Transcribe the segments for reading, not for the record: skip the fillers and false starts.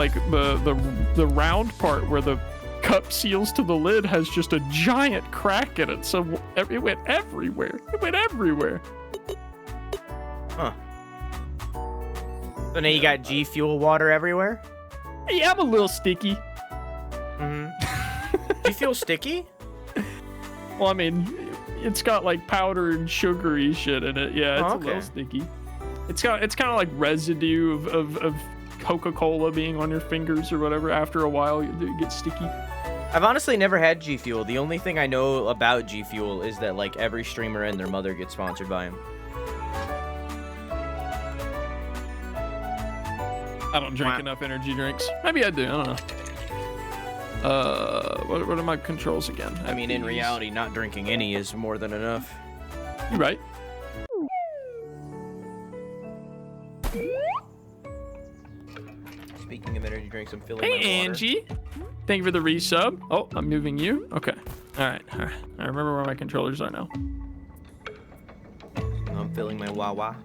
like the round part where the cup seals to the lid has just a giant crack in it, so it went everywhere. It went everywhere. Huh. So now you got G Fuel water everywhere? Yeah, I'm a little sticky. Mm-hmm. G Fuel sticky? Well, I mean, it's got like powder and sugary shit in it. Yeah, it's a little sticky. It's kind of like residue of Coca-Cola being on your fingers or whatever. After a while, it gets sticky. I've honestly never had G Fuel. The only thing I know about G Fuel is that like every streamer and their mother gets sponsored by him. I don't drink enough energy drinks. Maybe I do. I don't know. What are my controls again? I mean, in reality, not drinking any is more than enough. You're right. Speaking of energy drinks, I'm filling my water. Hey, Angie. Thank you for the resub. Oh, I'm moving you. Okay. All right. I remember where my controllers are now. I'm filling my Wawa.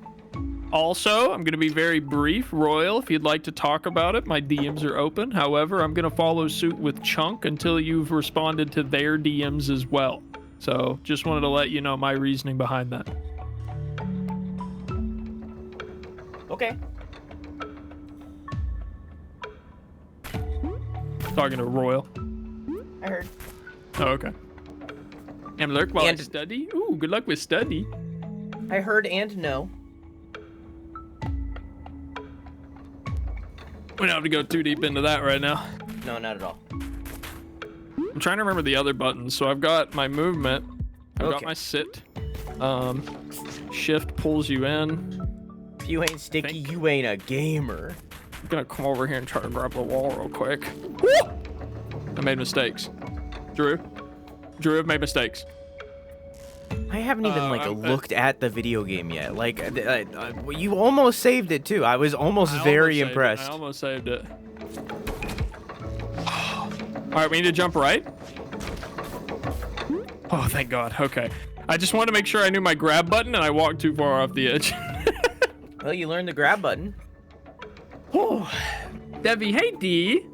Also, I'm going to be very brief. Royal, if you'd like to talk about it, my DMs are open. However, I'm going to follow suit with Chunk until you've responded to their DMs as well. So just wanted to let you know my reasoning behind that. Okay. Talking to Royal. I heard. Oh, okay. And lurk while I study. Ooh, good luck with study. I heard and no. We don't have to go too deep into that right now. No, not at all. I'm trying to remember the other buttons. So I've got my movement. I've got my sit. Shift pulls you in. If you ain't sticky, you ain't a gamer. I'm gonna come over here and try to grab the wall real quick. I made mistakes. Drew, I've made mistakes. I haven't even looked at the video game yet. Like, you almost saved it too. I was almost very impressed. I almost saved it. All right, we need to jump right. Oh, thank God. Okay. I just wanted to make sure I knew my grab button, and I walked too far off the edge. Well, you learned the grab button. Oh, Devvy, hey D.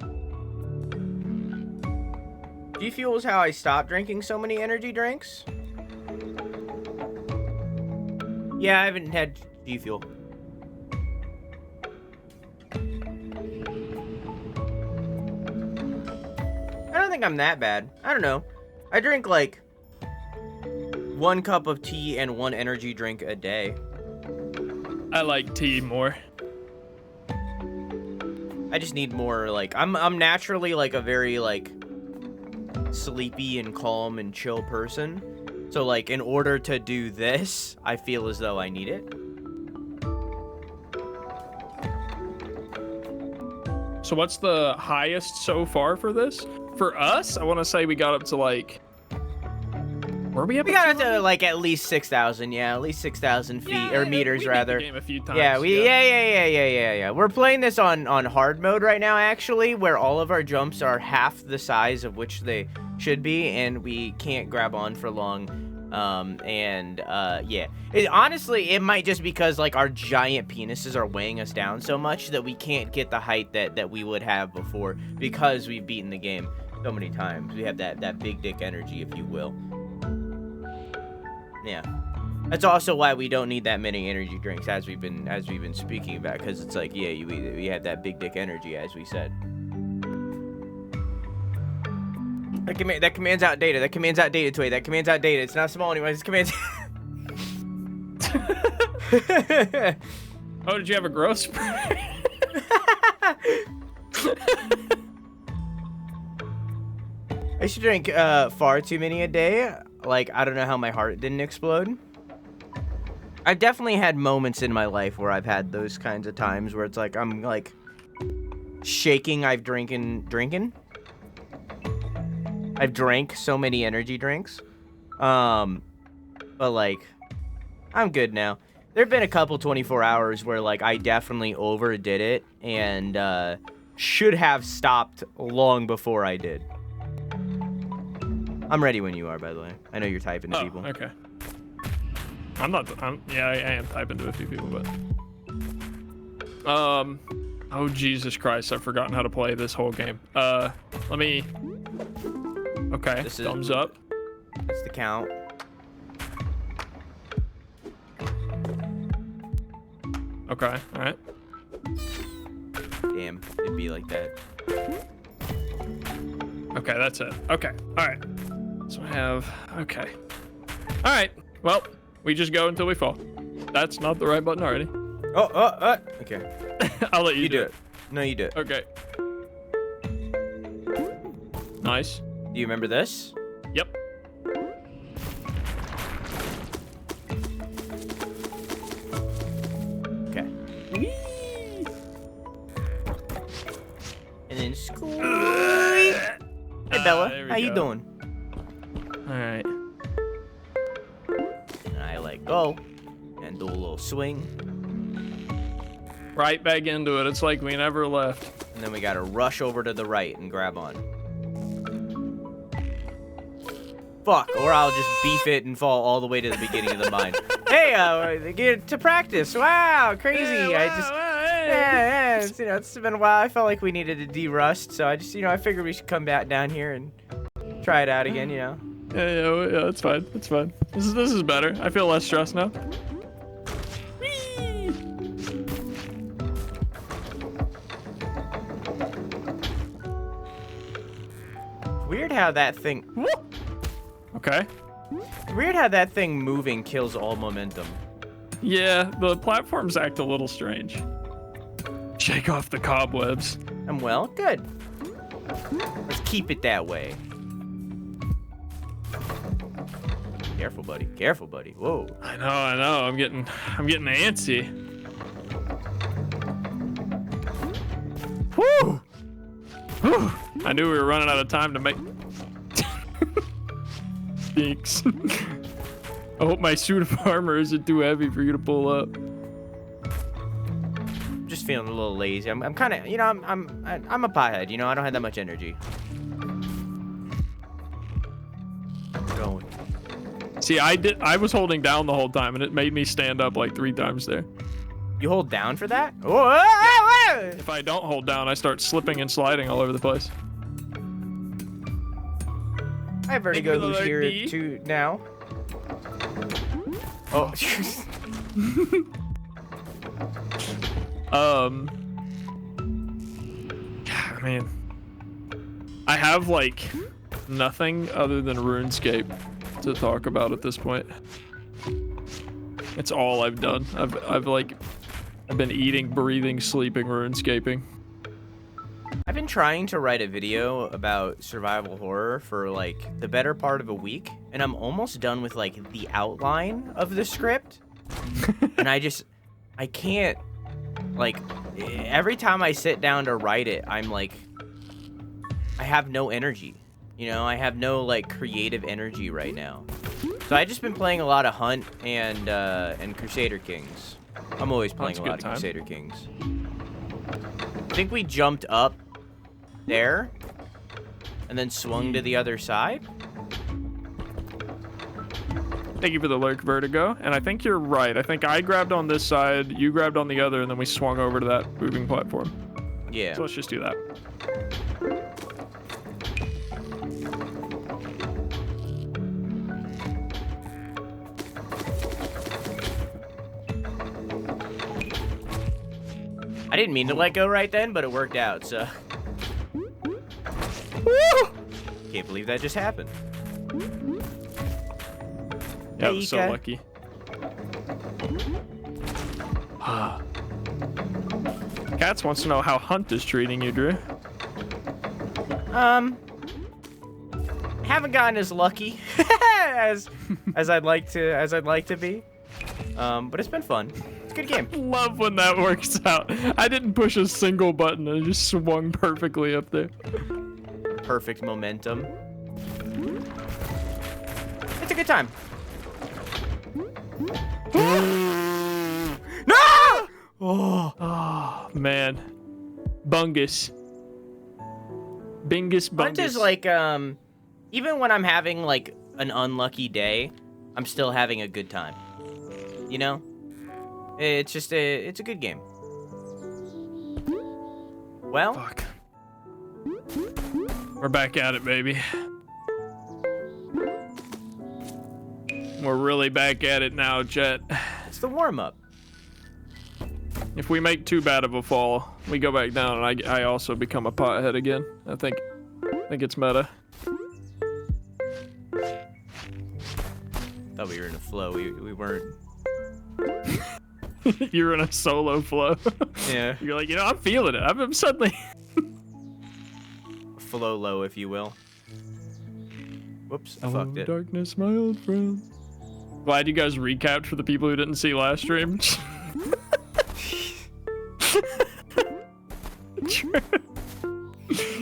G Fuel is how I stopped drinking so many energy drinks. Yeah, I haven't had G Fuel. I don't think I'm that bad. I don't know. I drink like 1 cup of tea and 1 energy drink a day. I like tea more. I just need more, like, I'm naturally like a very like sleepy and calm and chill person. So like in order to do this, I feel as though I need it. So what's the highest so far for this? For us, I want to say we got up to like, were we up? We got up to like at least 6,000, yeah, at least 6,000 feet or meters rather. Game a few times, yeah, yeah. We're playing this on hard mode right now, actually, where all of our jumps are half the size of which they should be, and we can't grab on for long. Yeah. Honestly, it might just because like our giant penises are weighing us down so much that we can't get the height that we would have before because we've beaten the game so many times. We have that big dick energy, if you will. Yeah. That's also why we don't need that many energy drinks as we've been speaking about, because it's like, yeah, we have that big dick energy, as we said. That command's outdated. That command's outdated, Tway. That command's outdated. It's not small anymore. This command's... Oh, did you have a growth spurt? I used to drink far too many a day. Like, I don't know how my heart didn't explode. I've definitely had moments in my life where I've had those kinds of times where it's like I'm like shaking. I've drinking. I've drank so many energy drinks. But like, I'm good now. There've been a couple 24 hours where like I definitely overdid it and should have stopped long before I did. I'm ready when you are, by the way. I know you're typing to people. Okay. Yeah, I am typing to a few people, but Oh, Jesus Christ. I've forgotten how to play this whole game. Let me... Okay, thumbs up. That's the count. Okay, all right. Damn, it'd be like that. Okay, that's it. Okay, all right. So I have... Okay. All right. Well, we just go until we fall. That's not the right button already. Okay. I'll let you do it. No, you do it. Okay. Nice. Do you remember this? Yep. Okay. And then squeak. Hey, Bella. How you doing? All right. And I let go and do a little swing. Right back into it. It's like we never left. And then we gotta rush over to the right and grab on. Fuck, or I'll just beef it and fall all the way to the beginning of the mine. Hey, get to practice. Wow, crazy. Hey, I just, yeah, it's, it's been a while. I felt like we needed to de-rust, so I just, I figured we should come back down here and try it out again, Yeah, it's fine. It's fine. This is better. I feel less stressed now. Weird how that thing... Okay. Weird how that thing moving kills all momentum. Yeah, the platforms act a little strange. Shake off the cobwebs. Well, good. Let's keep it that way. Careful, buddy. Careful, buddy. Whoa. I know. I'm getting antsy. Woo! Whew. I knew we were running out of time to make... Thanks. I hope my suit of armor isn't too heavy for you to pull up. Just feeling a little lazy. I'm kind of, I'm a pothead. I don't have that much energy. Going. See, I was holding down the whole time, and it made me stand up like 3 times there. You hold down for that? If I don't hold down, I start slipping and sliding all over the place. I have vertigo who's here too now. Oh. I mean, I have like nothing other than RuneScape to talk about at this point. It's all I've done. I've been eating, breathing, sleeping, RuneScaping. I've been trying to write a video about survival horror for like the better part of a week, and I'm almost done with like the outline of the script. And I can't, like, every time I sit down to write it, I'm like, I have no energy. I have no like creative energy right now. So I just been playing a lot of Hunt and Crusader Kings. I'm always playing a lot of Crusader Kings. I think we jumped up there and then swung to the other side. Thank you for the lurk, Vertigo. And I think you're right. I think I grabbed on this side, you grabbed on the other, and then we swung over to that moving platform. Yeah. So let's just do that. I didn't mean to let go right then, but it worked out, so. Woo! Can't believe that just happened. Yeah, I was so lucky. Cats wants to know how Hunt is treating you, Drew. Haven't gotten as lucky as I'd like to be. But it's been fun. It's a good game. Love when that works out. I didn't push a single button and it just swung perfectly up there. Perfect momentum. It's a good time. No! Oh, man. Bungus. Bingus bungus. Hunt is like, even when I'm having like an unlucky day, I'm still having a good time. It's just it's a good game. Well, Fuck. We're back at it, baby. We're really back at it now, Jet. it's the warm-up. If we make too bad of a fall, we go back down, and I also become a pothead again. I think it's meta. Thought we were in a flow. We weren't. You're in a solo flow. Yeah. You're like, I'm feeling it. I'm suddenly. Flow low, if you will. Whoops, I fucked it. Darkness, my old friend. Glad you guys recapped for the people who didn't see last stream.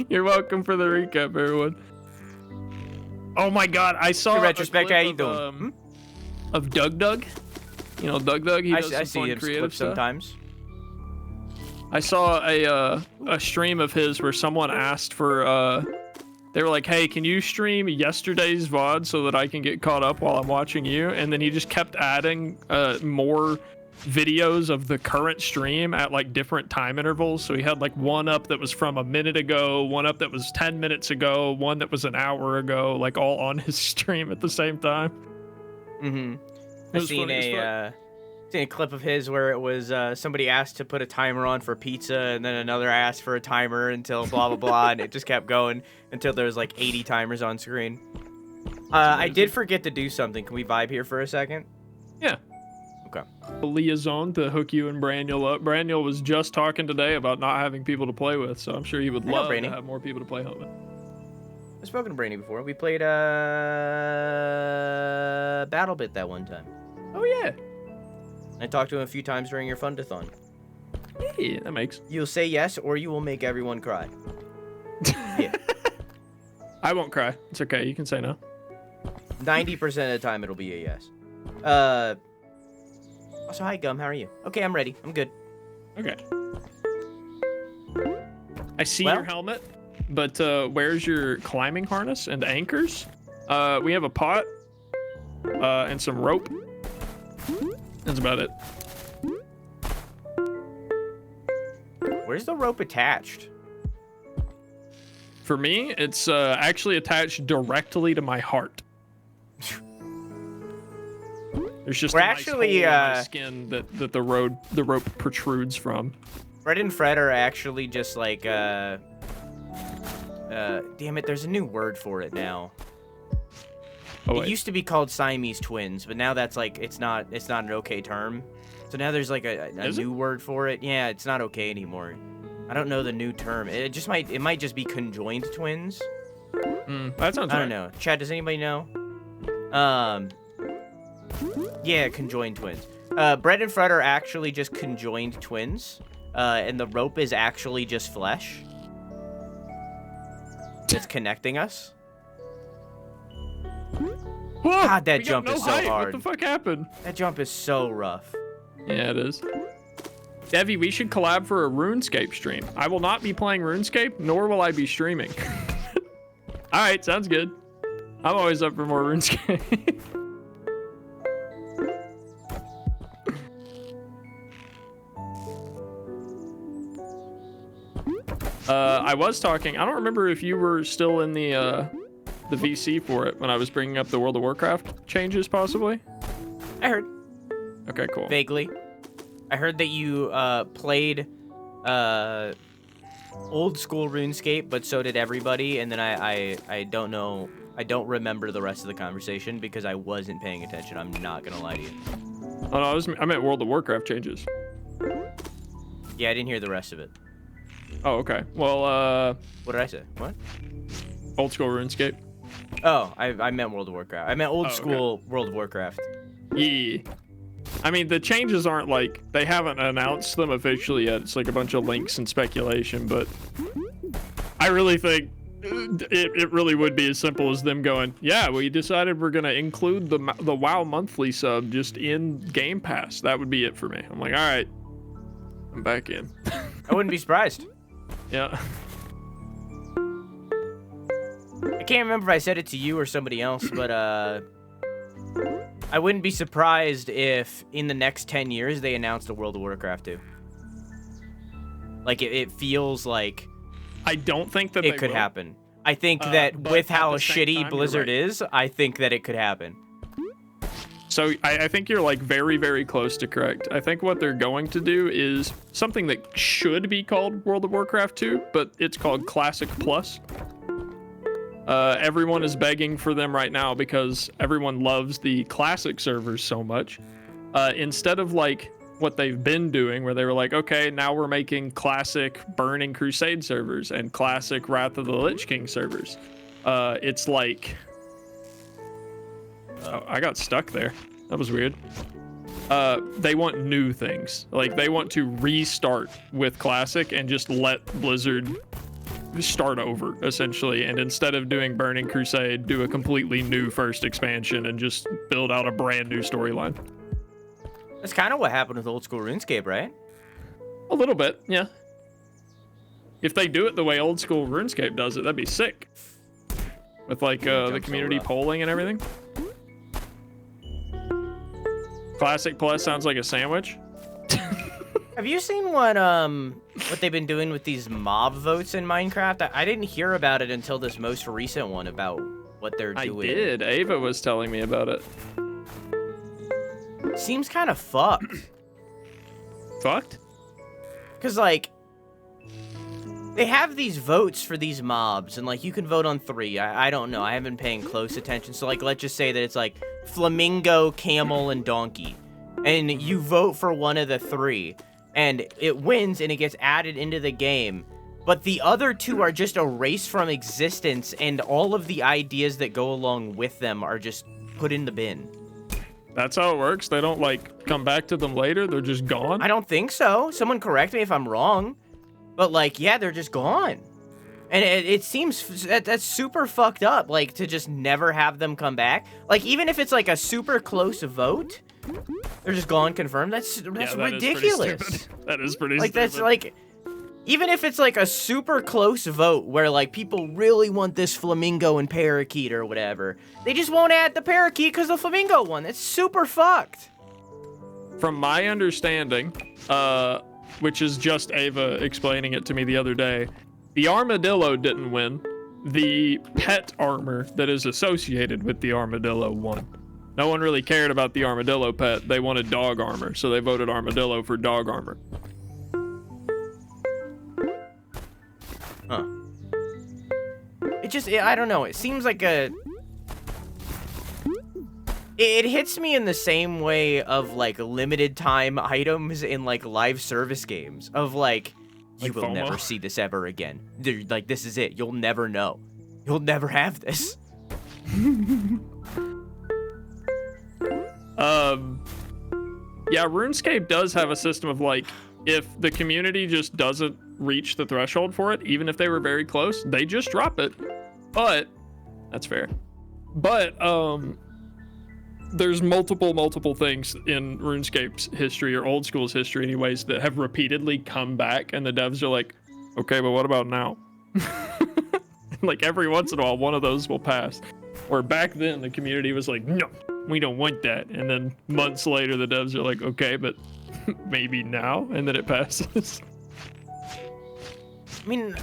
You're welcome for the recap, everyone. Oh my god, I saw in retrospect, how you doing? Of Doug. You know Doug? He does I some see fun him creative clip stuff. sometimes. I saw a stream of his where someone asked for they were like, hey, can you stream yesterday's VOD so that I can get caught up while I'm watching you? And then he just kept adding more videos of the current stream at like different time intervals. So he had like one up that was from a minute ago, one up that was 10 minutes ago, one that was an hour ago, like all on his stream at the same time. Mm-hmm. I've seen a clip of his where it was somebody asked to put a timer on for pizza, and then another asked for a timer until blah blah blah, and it just kept going until there was like 80 timers on screen. I did forget to do something. Can we vibe here for a second? Yeah. Okay. A liaison to hook you and Braniel up. Braniel was just talking today about not having people to play with, so I'm sure he would love to have more people to play home with. I've spoken to Brainy before. We played BattleBit that one time. Oh yeah. I talked to him a few times during your Fundathon. Yeah, that makes. You'll say yes, or you will make everyone cry. Yeah. I won't cry. It's okay. You can say no. 90% of the time, it'll be a yes. Also, hi, Gum. How are you? Okay, I'm ready. I'm good. Okay. I see your helmet, but where's your climbing harness and anchors? We have a pot and some rope. That's about it. Where's the rope attached? For me, it's actually attached directly to my heart. There's just a nice hole in my skin that the rope protrudes from. Fred and Fred are actually just like damn it, there's a new word for it now. Oh, it used to be called Siamese twins, but now that's like it's not an okay term. So now there's like a new word for it. Yeah, it's not okay anymore. I don't know the new term. It might just be conjoined twins. That sounds right. I don't know. Chad, does anybody know? Yeah, conjoined twins. Brett and Fred are actually just conjoined twins. And the rope is actually just flesh. It's connecting us. Whoa, God, that jump is so hard. What the fuck happened? That jump is so rough. Yeah, it is. Devvy, we should collab for a RuneScape stream. I will not be playing RuneScape, nor will I be streaming. All right, sounds good. I'm always up for more RuneScape. I was talking. I don't remember if you were still in the VC for it when I was bringing up the World of Warcraft changes, possibly. I heard. Okay, cool. Vaguely. I heard that you played old school RuneScape, but so did everybody. And then I don't know. I don't remember the rest of the conversation because I wasn't paying attention. I'm not gonna lie to you. Oh no, I meant World of Warcraft changes. Yeah, I didn't hear the rest of it. Oh, okay. Well, what did I say? What? Old school RuneScape. Oh, I meant World of Warcraft. I meant old school World of Warcraft. Yeah. I mean, the changes aren't like, they haven't announced them officially yet. It's like a bunch of links and speculation, but I really think it really would be as simple as them going, yeah, we decided we're going to include the WoW monthly sub just in Game Pass. That would be it for me. I'm like, all right, I'm back in. I wouldn't be surprised. Yeah. I can't remember if I said it to you or somebody else, but I wouldn't be surprised if in the next 10 years they announced a World of Warcraft 2. Like it feels like I don't think that it could happen. I think that but with at how the same shitty time, Blizzard you're right. is, I think that it could happen. So I think you're like very, very close to correct. I think what they're going to do is something that should be called World of Warcraft 2, but it's called Classic Plus. Everyone is begging for them right now because everyone loves the Classic servers so much. Instead of like what they've been doing, where they were like, okay, now we're making Classic Burning Crusade servers and Classic Wrath of the Lich King servers. It's like... Oh, I got stuck there. That was weird. They want new things. Like, they want to restart with Classic and just let Blizzard start over, essentially. And instead of doing Burning Crusade, do a completely new first expansion and just build out a brand new storyline. That's kind of what happened with old school RuneScape, right? A little bit, yeah. If they do it the way old school RuneScape does it, that'd be sick. With, like, the community polling and everything. Classic Plus sounds like a sandwich. Have you seen what they've been doing with these mob votes in Minecraft? I didn't hear about it until this most recent one about what they're doing. I did. Ava was telling me about it. Seems kind of fucked. Fucked? Because, like, they have these votes for these mobs, and, like, you can vote on 3. I don't know. I haven't been paying close attention. So, like, let's just say that it's, like, flamingo, camel, and donkey. And you vote for one of the 3, and it wins, and it gets added into the game. But the other 2 are just erased from existence, and all of the ideas that go along with them are just put in the bin. That's how it works? They don't, like, come back to them later? They're just gone? I don't think so. Someone correct me if I'm wrong. But, like, yeah, they're just gone. And it seems that's super fucked up, like, to just never have them come back. Like, even if it's, like, a super close vote, they're just gone, confirmed. That's ridiculous. That is pretty like, stupid. that's, like, even if it's, like, a super close vote where, like, people really want this flamingo and parakeet or whatever, they just won't add the parakeet because the flamingo won. That's super fucked. From my understanding, which is just Ava explaining it to me the other day, the armadillo didn't win. The pet armor that is associated with the armadillo won. No one really cared about the armadillo pet. They wanted dog armor, so they voted armadillo for dog armor. Huh. I don't know. It seems like it hits me in the same way of, like, limited time items in, like, live service games. Of, like, you will never see this ever again. Like, this is it. You'll never know. You'll never have this. Yeah, RuneScape does have a system of, like, if the community just doesn't reach the threshold for it, even if they were very close, they just drop it. But that's fair. But there's multiple things in RuneScape's history, or old school's history anyways, that have repeatedly come back, and the devs are like, okay, but what about now? Like, every once in a while, one of those will pass. Where back then, the community was like, no, we don't want that. And then months later, the devs are like, okay, but maybe now? And then it passes. I mean,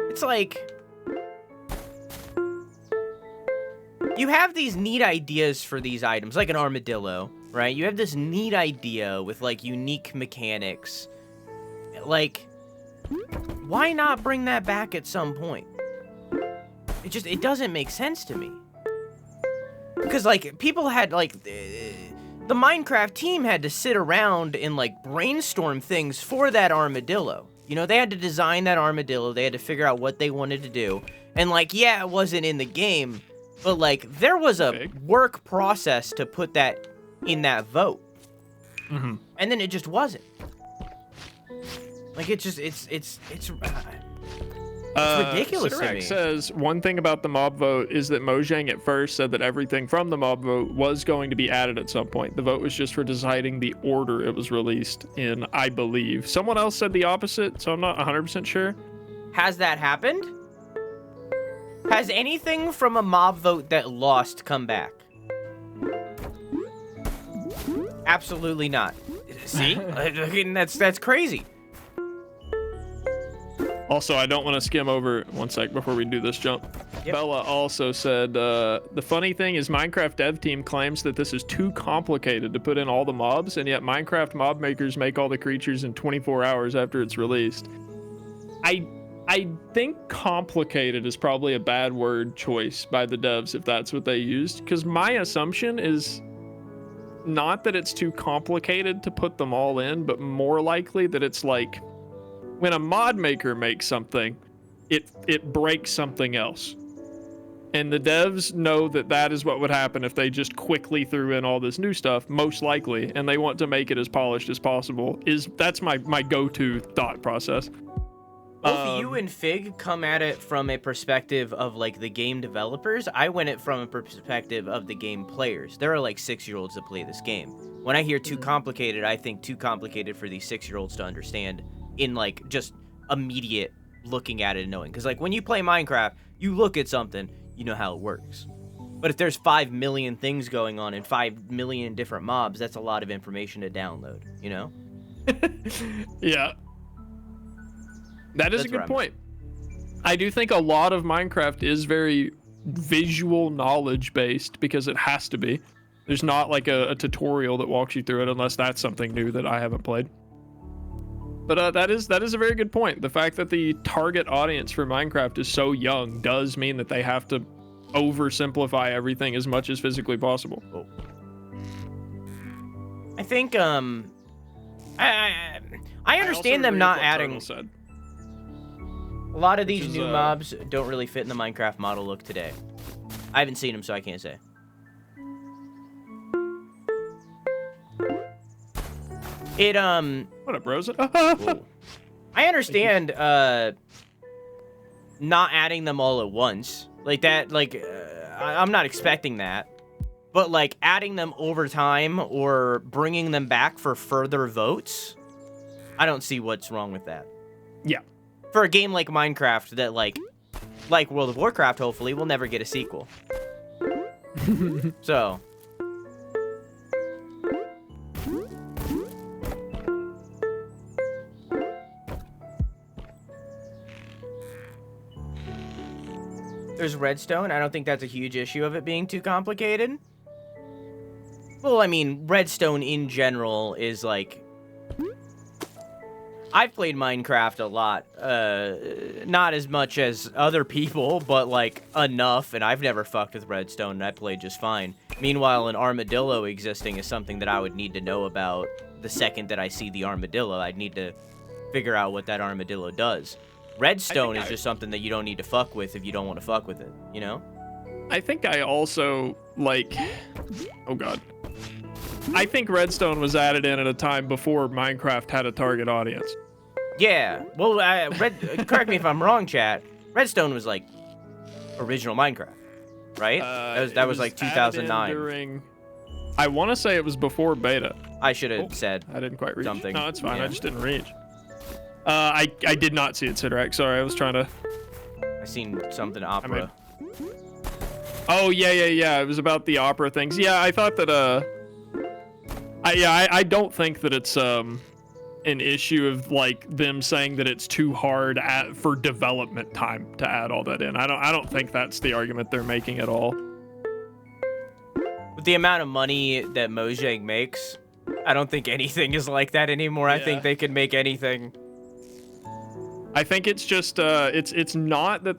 it's like, you have these neat ideas for these items, like an armadillo, right? You have this neat idea with, like, unique mechanics. Like, why not bring that back at some point? It doesn't make sense to me. Because, like, people had, like, the Minecraft team had to sit around and, like, brainstorm things for that armadillo. You know, they had to design that armadillo. They had to figure out what they wanted to do. And, like, yeah, it wasn't in the game, but, like, there was a work process to put that in that vote. Mm-hmm. And then it just wasn't. Like, it's ridiculous to me. Says one thing about the mob vote is that Mojang at first said that everything from the mob vote was going to be added at some point. The vote was just for deciding the order it was released in, I believe. Someone else said the opposite, so I'm not 100% sure. Has that happened? Has anything from a mob vote that lost come back? Absolutely not. See? That's crazy. Also, I don't want to skim over one sec before we do this jump. Yep. Bella also said, the funny thing is Minecraft dev team claims that this is too complicated to put in all the mobs, and yet Minecraft mob makers make all the creatures in 24 hours after it's released. I think complicated is probably a bad word choice by the devs if that's what they used, because my assumption is not that it's too complicated to put them all in, but more likely that it's like when a mod maker makes something, it breaks something else. And the devs know that that is what would happen if they just quickly threw in all this new stuff, most likely, and they want to make it as polished as possible. That's my go-to thought process. Both you and Fig come at it from a perspective of like the game developers. I went it from a perspective of the game players. There are like 6-year-olds that play this game. When I hear too complicated, I think too complicated for these 6-year-olds to understand in like just immediate looking at it and knowing. Because like when you play Minecraft, you look at something, you know how it works. But if there's 5 million things going on and 5 million different mobs, that's a lot of information to download, you know? Yeah. That is a good point. I do think a lot of Minecraft is very visual knowledge based because it has to be. There's not like a tutorial that walks you through it unless that's something new that I haven't played. But that is a very good point. The fact that the target audience for Minecraft is so young does mean that they have to oversimplify everything as much as physically possible. Oh. I think I understand them not adding. A lot of these new mobs don't really fit in the Minecraft model look today. I haven't seen them, so I can't say. It What up, Rosa? I understand not adding them all at once like that. Like I'm not expecting that, but like adding them over time or bringing them back for further votes, I don't see what's wrong with that. Yeah. For a game like Minecraft that like World of Warcraft, hopefully, will never get a sequel. So. There's redstone. I don't think that's a huge issue of it being too complicated. Well, I mean, redstone in general is like... I've played Minecraft a lot, not as much as other people, but like enough, and I've never fucked with redstone, and I played just fine. Meanwhile, an armadillo existing is something that I would need to know about the second that I see the armadillo. I'd need to figure out what that armadillo does. Redstone is just something that you don't need to fuck with if you don't want to fuck with it, you know? I think I also, like... Oh, God. I think redstone was added in at a time before Minecraft had a target audience. Yeah. Well, correct me if I'm wrong, chat. Redstone was like original Minecraft, right? That was like 2009. I want to say it was before beta. I should have said I didn't quite reach. Something. No, it's fine. Yeah. I just didn't reach. I did not see it, Sidrak. Sorry, I was trying to... I seen something opera. Oh, yeah. It was about the opera things. Yeah, I thought that, I don't think that it's an issue of like them saying that it's too hard for development time to add all that in. I don't think that's the argument they're making at all. With the amount of money that Mojang makes, I don't think anything is like that anymore. Yeah. I think they can make anything. I think it's just it's not that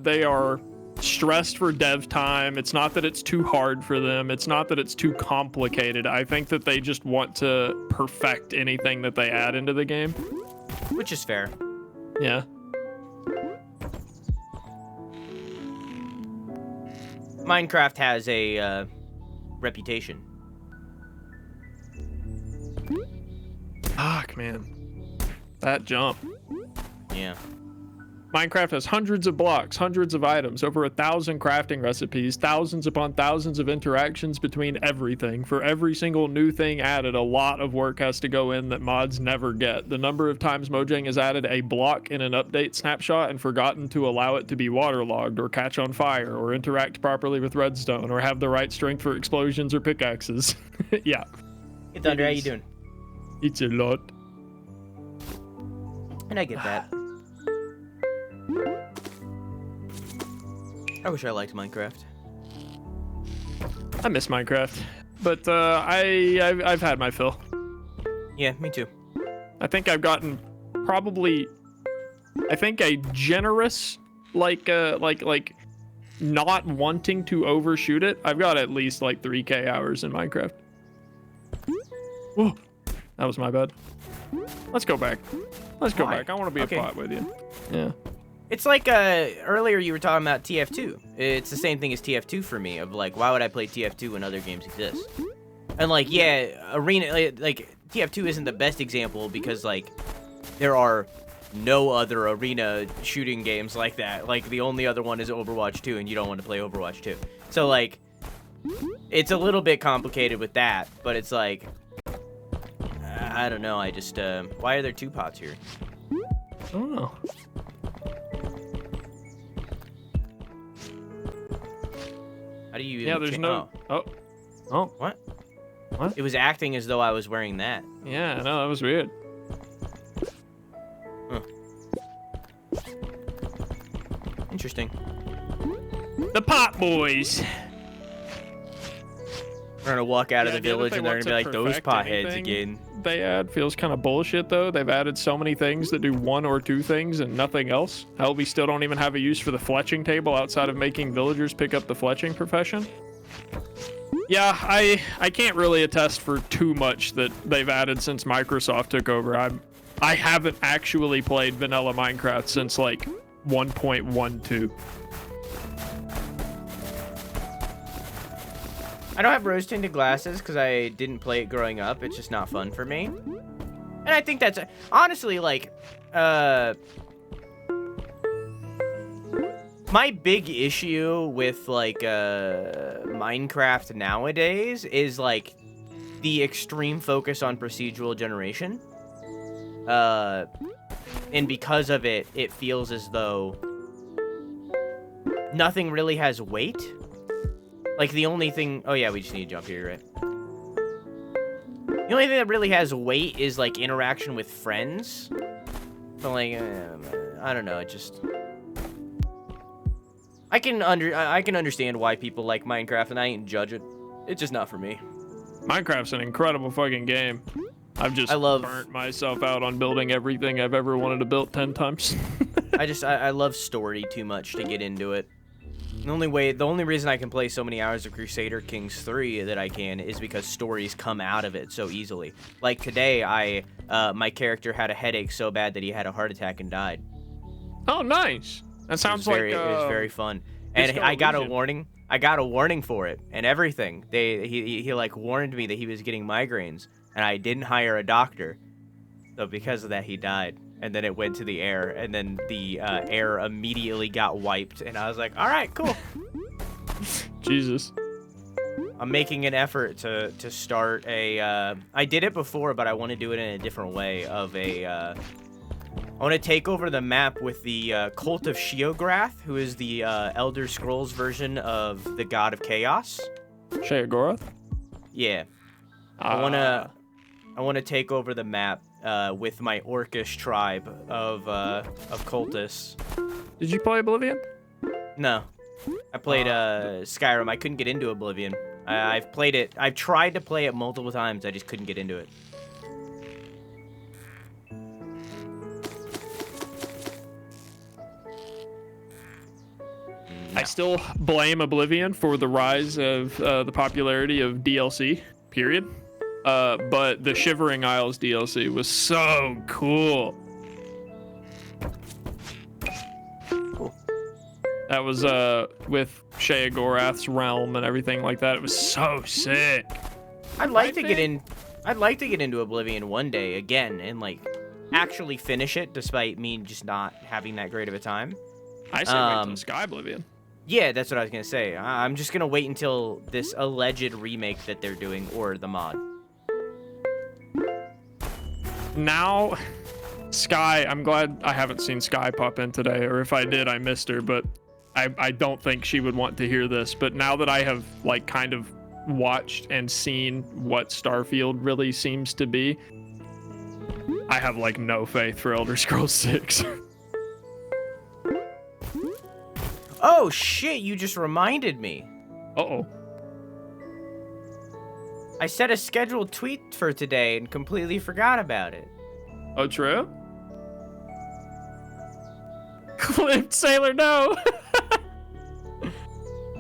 they are stressed for dev time. It's not that it's too hard for them. It's not that it's too complicated. I think that they just want to perfect anything that they add into the game. Which is fair. Yeah. Minecraft has a reputation. Fuck, man. That jump. Yeah. Minecraft has hundreds of blocks, hundreds of items, over 1,000 crafting recipes, thousands upon thousands of interactions between everything. For every single new thing added, a lot of work has to go in that mods never get. The number of times Mojang has added a block in an update snapshot and forgotten to allow it to be waterlogged or catch on fire or interact properly with redstone or have the right strength for explosions or pickaxes. Yeah. Hey Thunder, how you doing? It's a lot. And I get that. I wish I liked Minecraft. I miss Minecraft, but I've had my fill. Yeah, me too. I think I've gotten probably, I think a generous, like not wanting to overshoot it. I've got at least like 3K hours in Minecraft. Whoa, that was my bad. Let's go back. Let's go back. I want to be a bot with you. Yeah. It's like earlier you were talking about TF2. It's the same thing as TF2 for me. Of like, why would I play TF2 when other games exist? And like, yeah, arena like TF2 isn't the best example because like there are no other arena shooting games like that. Like the only other one is Overwatch 2, and you don't want to play Overwatch 2. So like, it's a little bit complicated with that. But it's like, I don't know. I just why are there 2 pots here? I don't know. How do you? Yeah, there's no. Oh. What? What? It was acting as though I was wearing that. Yeah, no, that was weird. Huh. Interesting. The pot boys. We're gonna walk out of Yeah, the village and they're gonna be like, those potheads again. They add feels kind of bullshit though. They've added so many things that do 1 or 2 things and nothing else. Hell, we still don't even have a use for the fletching table outside of making villagers pick up the fletching profession. Yeah, I can't really attest for too much that they've added since Microsoft took over. I haven't actually played vanilla Minecraft since like 1.12. I don't have rose-tinted glasses because I didn't play it growing up. It's just not fun for me. And I think that's honestly like my big issue with like Minecraft nowadays is like the extreme focus on procedural generation. And because of it, it feels as though nothing really has weight. Like the only thing, oh yeah, we just need to jump here, right? The only thing that really has weight is like interaction with friends. But like, I don't know, it just. I can understand why people like Minecraft, and I ain't judge it. It's just not for me. Minecraft's an incredible fucking game. I've just burnt myself out on building everything I've ever wanted to build 10 times. I love story too much to get into it. The only reason I can play so many hours of Crusader Kings 3 that I can is because stories come out of it so easily. Like today, my character had a headache so bad that he had a heart attack and died. Oh, nice. That sounds like it was very fun. And I got a warning. I got a warning for it and everything. He like warned me that he was getting migraines, and I didn't hire a doctor. So because of that, he died. And then it went to the air, and then the air immediately got wiped, and I was like, all right, cool. Jesus. I'm making an effort to start a, I did it before, but I want to do it in a different way of I want to take over the map with the Cult of Sheogorath, who is the Elder Scrolls version of the God of Chaos. Sheogorath? Yeah. I want to take over the map with my orcish tribe of cultists. Did you play Oblivion? No. I played Skyrim. I couldn't get into Oblivion. I've played it. I've tried to play it multiple times. I just couldn't get into it. I still blame Oblivion for the rise of the popularity of DLC, period. But the Shivering Isles DLC was so cool. That was with Sheogorath's realm and everything like that. It was so sick. I'd like to get into Oblivion one day again and like actually finish it, despite me just not having that great of a time. I say wait till Sky Oblivion. Yeah, that's what I was gonna say. I'm just gonna wait until this alleged remake that they're doing, or the mod. Now, Sky, I'm glad I haven't seen Sky pop in today, or if I did, I missed her, but I don't think she would want to hear this. But now that I have like kind of watched and seen what Starfield really seems to be, I have like no faith for Elder Scrolls 6. Oh shit, you just reminded me. Uh-oh. I set a scheduled tweet for today and completely forgot about it. Oh, true? Clipped Sailor, no!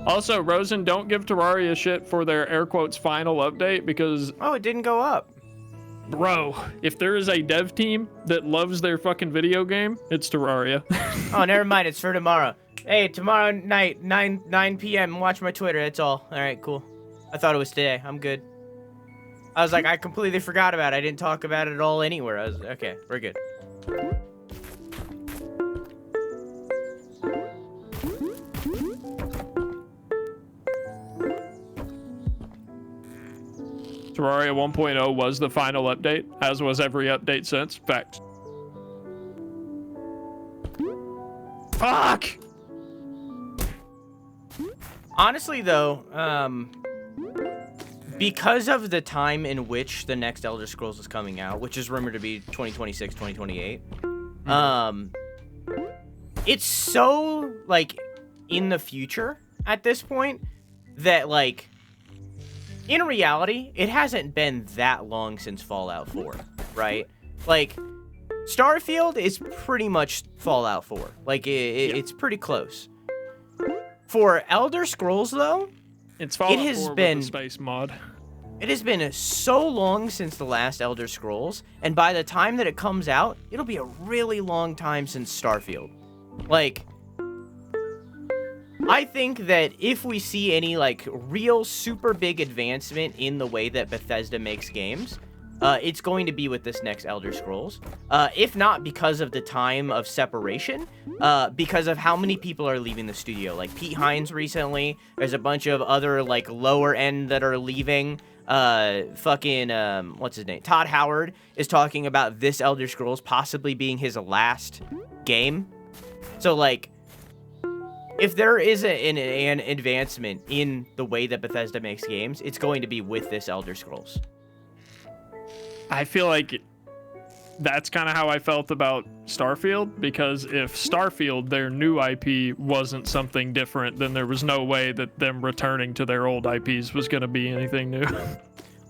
Also, Rosen, don't give Terraria shit for their air quotes final update because... Oh, it didn't go up. Bro, if there is a dev team that loves their fucking video game, it's Terraria. Oh, never mind. It's for tomorrow. Hey, tomorrow night, 9 p.m. Watch my Twitter. That's all. All right, cool. I thought it was today. I'm good. I was like, I completely forgot about it. I didn't talk about it at all anywhere. I was okay. We're good. Terraria 1.0 was the final update, as was every update since. Fact. Fuck! Honestly, though, because of the time in which the next Elder Scrolls is coming out, which is rumored to be 2026, 2028, it's so, like, in the future at this point that, like, in reality, it hasn't been that long since Fallout 4, right? Like, Starfield is pretty much Fallout 4. Like, it's pretty close. For Elder Scrolls, though, it's Fallout 4 with been a space mod. It has been so long since the last Elder Scrolls, and by the time that it comes out, it'll be a really long time since Starfield. Like, I think that if we see any, like, real super big advancement in the way that Bethesda makes games, it's going to be with this next Elder Scrolls. If not because of the time of separation, because of how many people are leaving the studio. Like, Pete Hines recently, there's a bunch of other, like, lower end that are leaving. What's his name? Todd Howard is talking about this Elder Scrolls possibly being his last game. So, like, if there is an advancement in the way that Bethesda makes games, it's going to be with this Elder Scrolls. I feel like that's kind of how I felt about Starfield, because if Starfield, their new IP, wasn't something different, then there was no way that them returning to their old IPs was going to be anything new.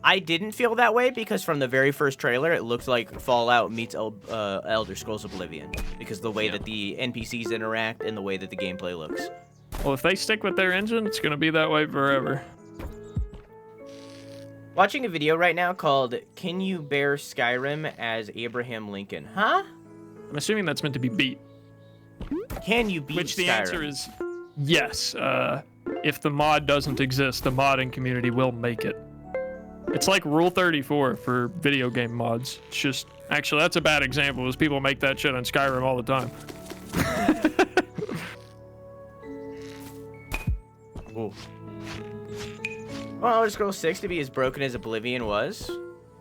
I didn't feel that way because from the very first trailer, it looked like Fallout meets Elder Scrolls Oblivion, because the way that the NPCs interact and the way that the gameplay looks. Well, if they stick with their engine, it's going to be that way forever. Watching a video right now called "Can You Bear Skyrim as Abraham Lincoln?" Huh? I'm assuming that's meant to be beat. Can you beat Which the Skyrim? answer is yes. If the mod doesn't exist, the modding community will make it. It's like Rule 34 for video game mods. It's just... Actually, that's a bad example, is people make that shit on Skyrim all the time. Ooh. Well, Elder Scrolls 6 to be as broken as Oblivion was,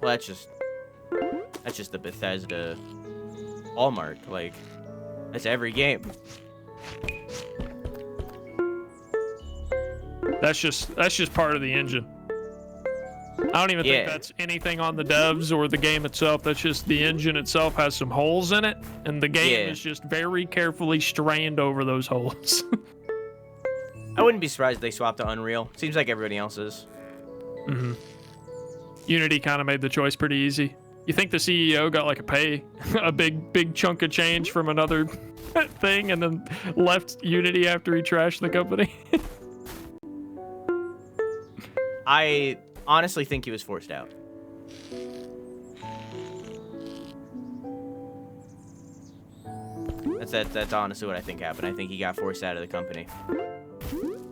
well, that's just the Bethesda hallmark. Like, that's every game. That's just part of the engine. I don't even think that's anything on the devs or the game itself. That's just the engine itself has some holes in it, and the game is just very carefully strained over those holes. I wouldn't be surprised if they swapped to Unreal. Seems like everybody else is. Mm-hmm. Unity kind of made the choice pretty easy. You think the CEO got like a big chunk of change from another thing and then left Unity after he trashed the company? I honestly think he was forced out. That's honestly what I think happened. I think he got forced out of the company.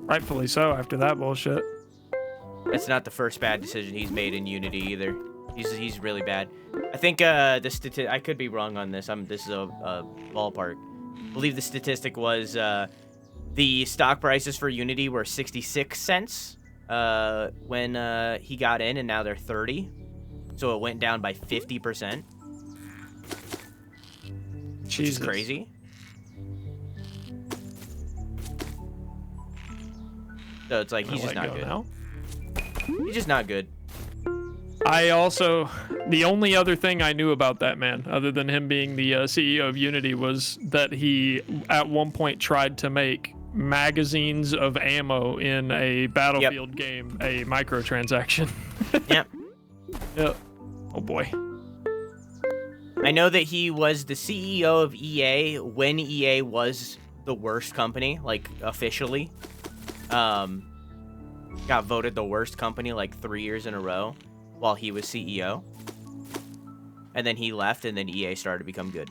Rightfully so after that bullshit. That's not the first bad decision he's made in Unity either. He's really bad. I think I could be wrong on this. This is a ballpark. I believe the statistic was the stock prices for Unity were 66 cents when he got in, and now they're 30. So it went down by 50%. Which is crazy. So it's like he's just not good. Now? He's just not good. The only other thing I knew about that man, other than him being the CEO of Unity, was that he at one point tried to make magazines of ammo in a Battlefield game a microtransaction. Yep. Yep. Oh boy. I know that he was the CEO of EA when EA was the worst company, like officially. Got voted the worst company like 3 years in a row while he was CEO. And then he left, and then EA started to become good.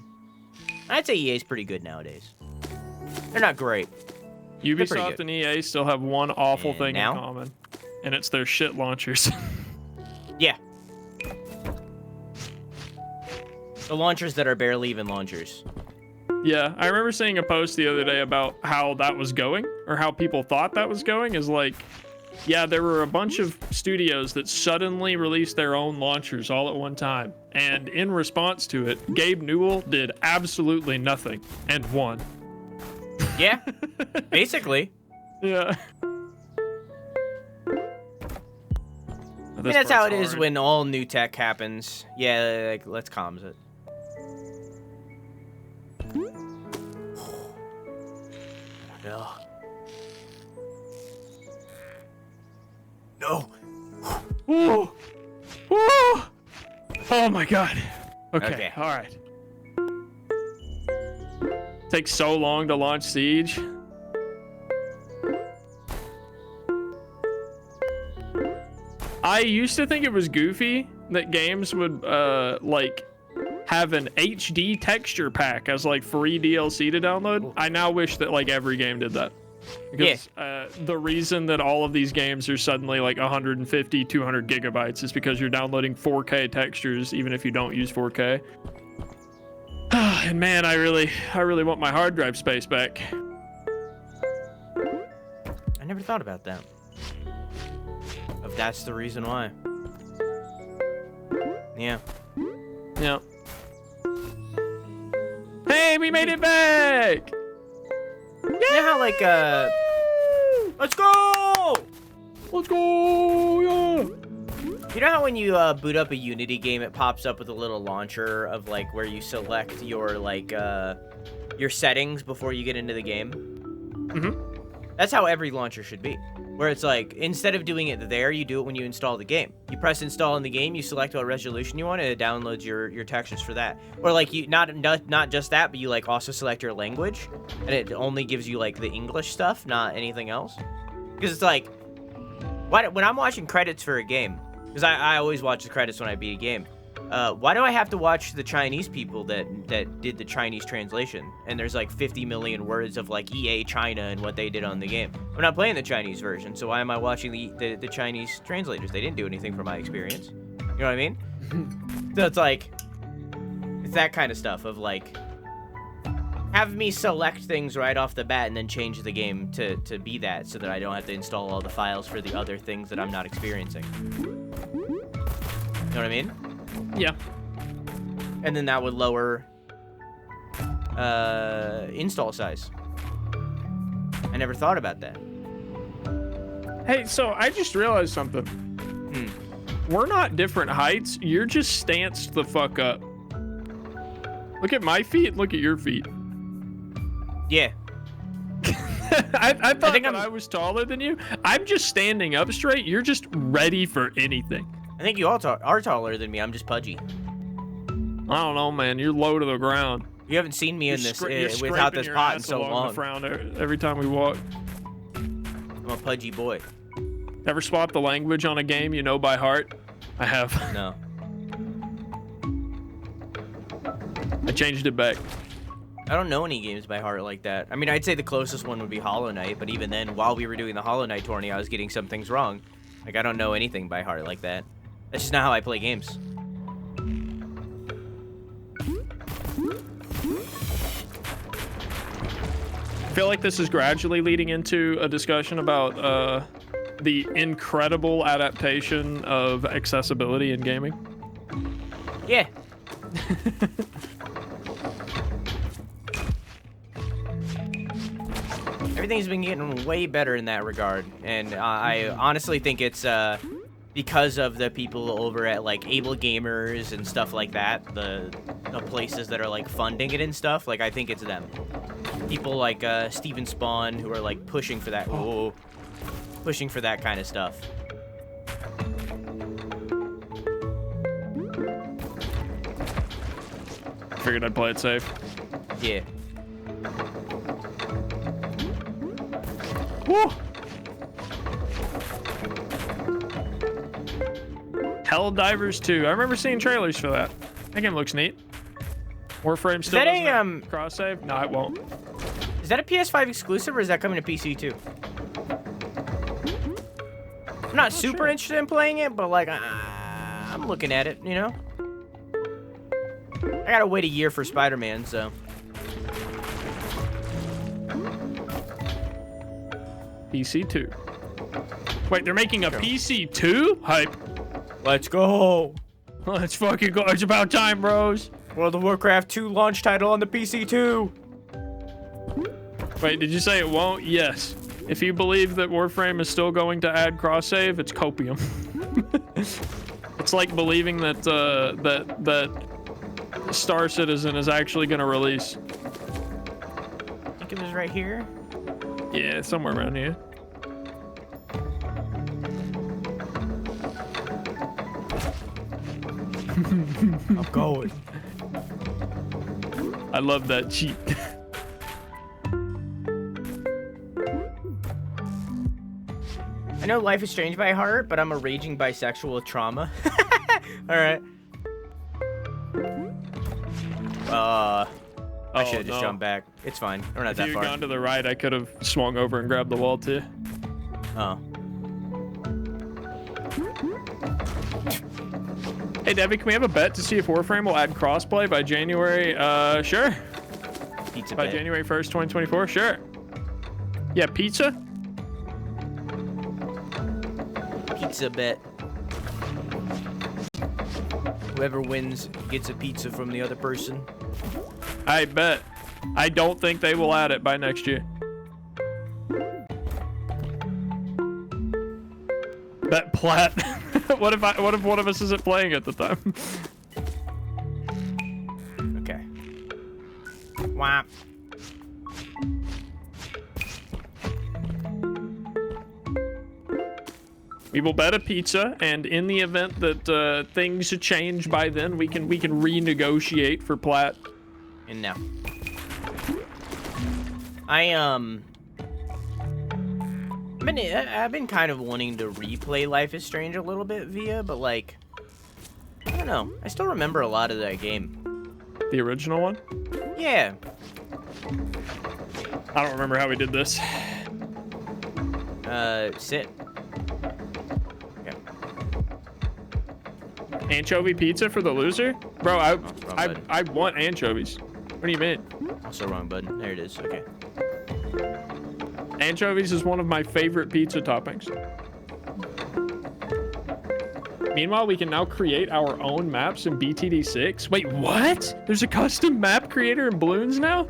I'd say EA's pretty good nowadays. They're not great. Ubisoft and EA still have one awful thing now? in common, and it's their shit launchers. Yeah. The launchers that are barely even launchers. Yeah, I remember seeing a post the other day about how that was going, or how people thought that was going, is like, yeah, there were a bunch of studios that suddenly released their own launchers all at one time, and in response to it, Gabe Newell did absolutely nothing and won. Yeah, basically. Yeah. I mean, that's how it is when all new tech happens. Yeah, like, let's comms it. No. No. Ooh. Ooh. Oh my god. Okay. All right. Takes so long to launch Siege. I used to think it was goofy that games would like have an HD texture pack as like free DLC to download. I now wish that like every game did that. Because the reason that all of these games are suddenly like 150, 200 gigabytes is because you're downloading 4K textures even if you don't use 4K. And man, I really want my hard drive space back. I never thought about that. If that's the reason why. Yeah. Yeah. Hey, we made it back! You know how like let's go! Let's go! Yeah! You know how when you boot up a Unity game, it pops up with a little launcher of like where you select your like your settings before you get into the game? Mm-hmm. That's how every launcher should be. Where it's like, instead of doing it there, you do it when you install the game. You press install in the game, you select what resolution you want, and it downloads your textures for that. Or like, you not just that, but you like also select your language, and it only gives you like the English stuff, not anything else. Because it's like, when I'm watching credits for a game, because I always watch the credits when I beat a game, why do I have to watch the Chinese people that did the Chinese translation? And there's like 50 million words of like EA China and what they did on the game. I'm not playing the Chinese version, so why am I watching the Chinese translators? They didn't do anything for my experience. You know what I mean? So it's like, it's that kind of stuff of like, have me select things right off the bat and then change the game to be that, so that I don't have to install all the files for the other things that I'm not experiencing. You know what I mean? Yeah. And then that would lower install size. I never thought about that. Hey, so I just realized something. We're not different heights. You're just stanced the fuck up. Look at my feet. Look at your feet. Yeah. I thought I was taller than you. I'm just standing up straight. You're just ready for anything. I think you all are taller than me. I'm just pudgy. I don't know, man. You're low to the ground. You haven't seen me in this without this pot in so long. Every time we walk. I'm a pudgy boy. Ever swap the language on a game you know by heart? I have. No. I changed it back. I don't know any games by heart like that. I mean, I'd say the closest one would be Hollow Knight, but even then, while we were doing the Hollow Knight tourney, I was getting some things wrong. Like, I don't know anything by heart like that. That's just not how I play games. I feel like this is gradually leading into a discussion about the incredible adaptation of accessibility in gaming. Yeah. Everything's been getting way better in that regard, and I honestly think it's because of the people over at like Able Gamers and stuff like that, the places that are like funding it and stuff. Like I think it's them. People like Steven Spawn who are like pushing for that. Oh, pushing for that kind of stuff. Figured I'd play it safe. Yeah. Woo! Helldivers 2. I remember seeing trailers for that. That game looks neat. Warframe still doesn't have cross save? No, it won't. Is that a PS5 exclusive or is that coming to PC too? I'm not super interested in playing it, but like I'm looking at it, you know? I gotta wait a year for Spider-Man, so. PC 2. Wait, they're making a PC 2? Hype. Let's go. Let's fucking go. It's about time, bros. World of Warcraft 2 launch title on the PC too. Wait, did you say it won't? Yes. If you believe that Warframe is still going to add cross save, it's copium. It's like believing that that Star Citizen is actually going to release. I think it was right here. Yeah, somewhere around here. I'm going. I love that cheat. I know Life is Strange by heart, but I'm a raging bisexual with trauma. All right. I should have just jumped back. It's fine. We're not that far. If you had gone to the right, I could have swung over and grabbed the wall too. Oh. Hey, Devvy, can we have a bet to see if Warframe will add crossplay by January? Sure. Pizza by bet. January 1st, 2024? Sure. Yeah, pizza? Pizza bet. Whoever wins gets a pizza from the other person. I bet. I don't think they will add it by next year. Bet plat. What if one of us isn't playing at the time? Okay. Wow. We will bet a pizza, and in the event that things change by then, we can renegotiate for plat. And now. I've been kind of wanting to replay Life is Strange a little bit via, but like, I don't know. I still remember a lot of that game. The original one? Yeah. I don't remember how we did this. Sit. Okay. Anchovy pizza for the loser? Bro, I want anchovies. What do you mean? Also wrong button. There it is. Okay. Anchovies is one of my favorite pizza toppings. Meanwhile, we can now create our own maps in BTD6. Wait, what? There's a custom map creator in Bloons now?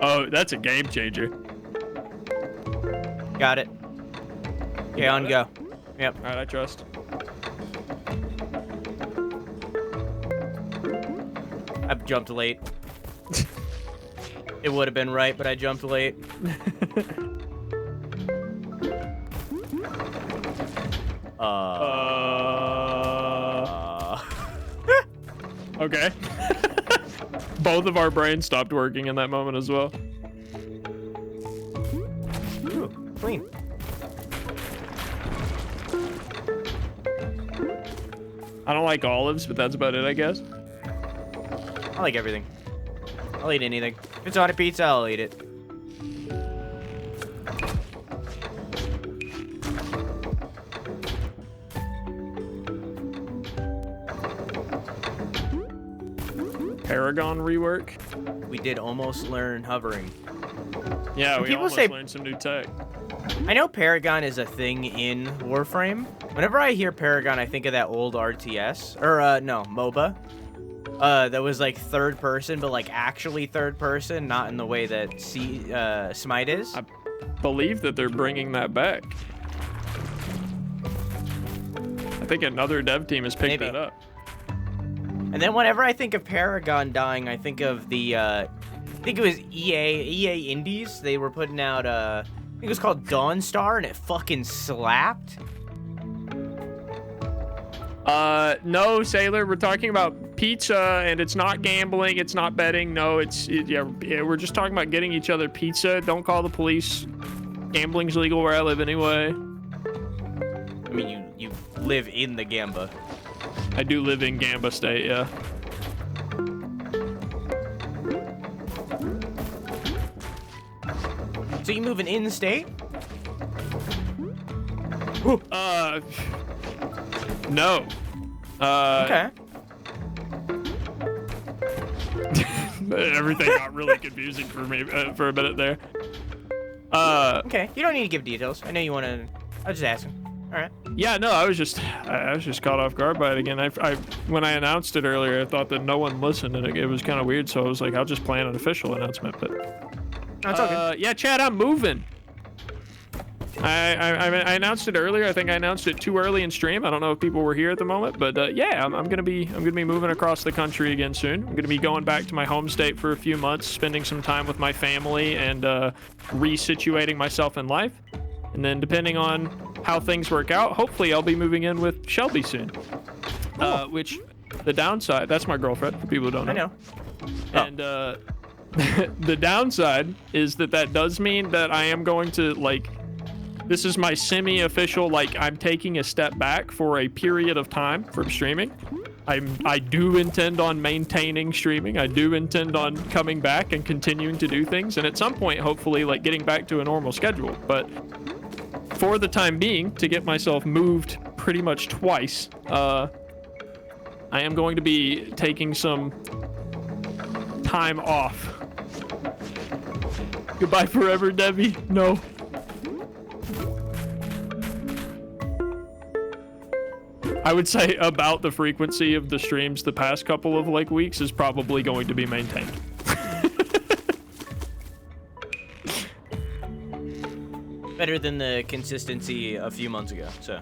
Oh, that's a game changer. Got it. Okay, on go. Yep. All right, I trust. I jumped late. It would have been right, but I jumped late. Okay. Both of our brains stopped working in that moment as well. Ooh, clean. I don't like olives, but that's about it, I guess. I like everything. I'll eat anything. If it's on a pizza, I'll eat it. Paragon rework. We did almost learn hovering. Yeah, we people almost say- learned some new tech. I know Paragon is a thing in Warframe. Whenever I hear Paragon, I think of that old RTS. Or, no, MOBA. That was, like, third person, but, like, actually third person, not in the way that Smite is. I believe that they're bringing that back. I think another dev team has picked Maybe. that up. And then whenever I think of Paragon dying, I think of the, I think it was EA Indies. They were putting out, I think it was called Dawnstar, and it fucking slapped. No, Sailor, we're talking about pizza, and it's not gambling, it's not betting. No, yeah, we're just talking about getting each other pizza. Don't call the police. Gambling's legal where I live anyway. I mean, you live in the Gamba. I do live in Gamba State, yeah. So you moving in the state? No. Okay. Everything got really confusing for me for a minute there. Okay, you don't need to give details. I know you want to. I was just asking. All right. Yeah, no, I was just caught off guard by it again. When I announced it earlier, I thought that no one listened, and it was kind of weird. So I was like, I'll just plan an official announcement. But No, it's all good. yeah, Chad, I'm moving. I announced it earlier. I think I announced it too early in stream. I don't know if people were here at the moment, but yeah, I'm gonna be moving across the country again soon. I'm gonna be going back to my home state for a few months, spending some time with my family, and resituating myself in life. And then, depending on how things work out, hopefully I'll be moving in with Shelby soon. Which, the downside, that's my girlfriend, for people who don't know. I know. And the downside is that does mean that I am going to, like, this is my semi-official, like, I'm taking a step back for a period of time from streaming. I do intend on maintaining streaming. I do intend on coming back and continuing to do things. And at some point, hopefully, like, getting back to a normal schedule. But for the time being, to get myself moved pretty much twice, I am going to be taking some time off. Goodbye forever, Devvy. No. I would say about the frequency of the streams the past couple of, like, weeks is probably going to be maintained. Better than the consistency a few months ago, so.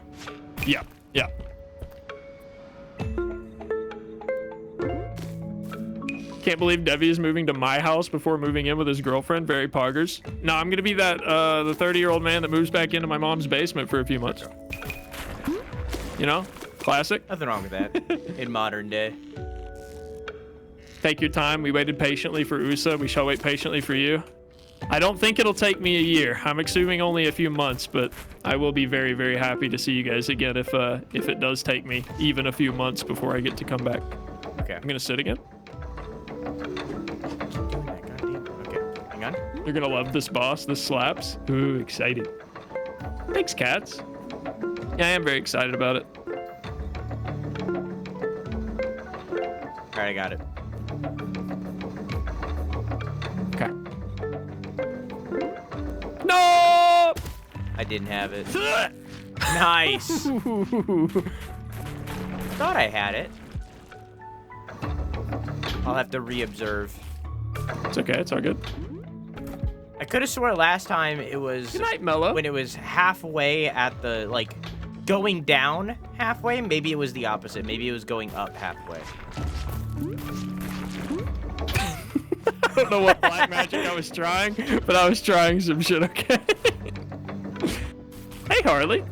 Yeah, yeah. Can't believe Devvy is moving to my house before moving in with his girlfriend. Very poggers. No, I'm gonna be that the 30-year-old man that moves back into my mom's basement for a few months. You know, classic. Nothing wrong with that in modern day. Take your time. We waited patiently for USA. We shall wait patiently for you. I don't think it'll take me a year. I'm assuming only a few months, but I will be very, very happy to see you guys again if it does take me even a few months before I get to come back. Okay. I'm gonna sit again. Okay, hang on. You're gonna love this boss. This slaps. Ooh, excited. Thanks, cats. Yeah, I am very excited about it. All right, I got it. Okay. No! I didn't have it. Nice. Thought I had it. I'll have to re-observe. It's okay. It's all good. I could have swore last time it was Good night, Mello. when it was halfway at the, like, going down halfway. Maybe it was the opposite. Maybe it was going up halfway. I don't know what black magic I was trying, but I was trying some shit, okay? Hey, Harley.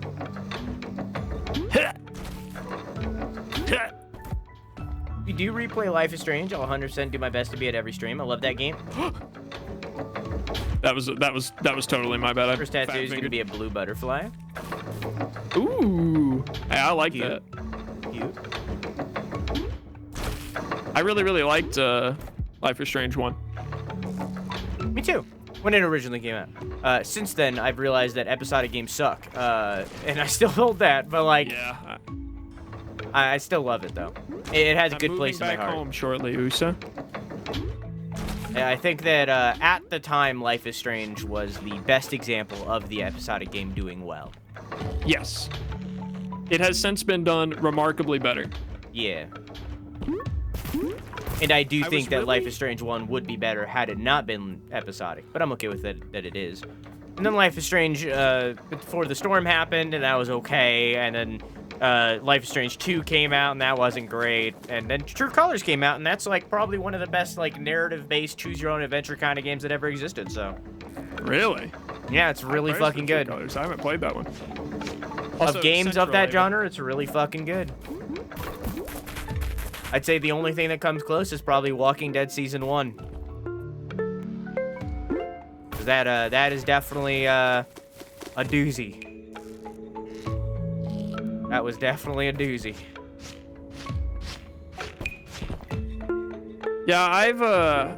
If you do replay Life is Strange, I'll 100% do my best to be at every stream. I love that game. That was totally my bad. First tattoo is going to be a blue butterfly. Ooh. Hey, I like Cute. that. Cute. I really, really liked Life is Strange 1. Me too. When it originally came out. Since then, I've realized that episodic games suck. And I still hold that, but, like, Yeah. I still love it, though. It has a good place in my I'm moving back heart. home shortly, USA. Yeah, I think that at the time, Life is Strange was the best example of the episodic game doing well. Yes. It has since been done remarkably better. Yeah. And I do I think was that Life really- is Strange 1 would be better had it not been episodic, but I'm okay with it that it is. And then Life is Strange Before the Storm happened, and that was okay, and then Life is Strange 2 came out, and that wasn't great. And then True Colors came out, and that's like probably one of the best like narrative-based, choose-your-own-adventure kind of games that ever existed. So. Really? Yeah, it's really fucking good. Colors. I haven't played that one. Of games of that genre, it's really fucking good. I'd say the only thing that comes close is probably Walking Dead Season 1. That is definitely a doozy. That was definitely a doozy. Yeah,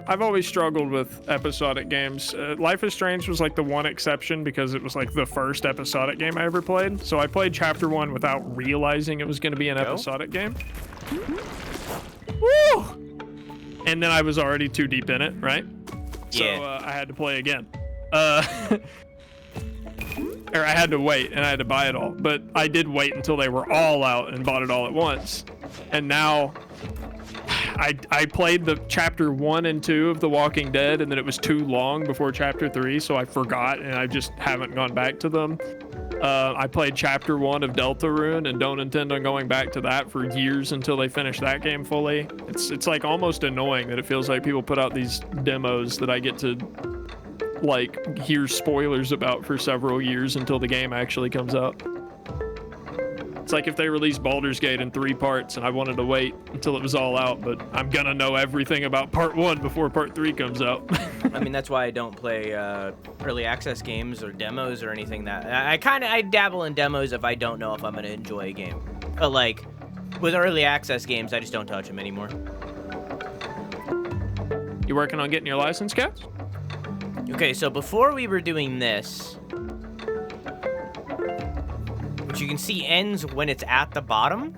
I've always struggled with episodic games. Life is Strange was like the one exception because it was like the first episodic game I ever played. So I played Chapter 1 without realizing it was going to be an episodic game. Woo! And then I was already too deep in it, right? Yeah. So I had to play again. Or I had to wait and I had to buy it all. But I did wait until they were all out and bought it all at once. And now I played the chapter 1 and 2 of The Walking Dead, and then it was too long before chapter 3, so I forgot and I just haven't gone back to them. I played chapter 1 of Deltarune and don't intend on going back to that for years until they finish that game fully. It's like almost annoying that it feels like people put out these demos that I get to like hear spoilers about for several years until the game actually comes out. It's like if they released Baldur's Gate in 3 parts and I wanted to wait until it was all out, but I'm gonna know everything about part 1 before part 3 comes out. I mean, that's why I don't play early access games or demos or anything that I dabble in demos if I don't know if I'm gonna enjoy a game. But like with early access games, I just don't touch them anymore. You working on getting your license, Cats? Okay, so before we were doing this, which you can see ends when it's at the bottom.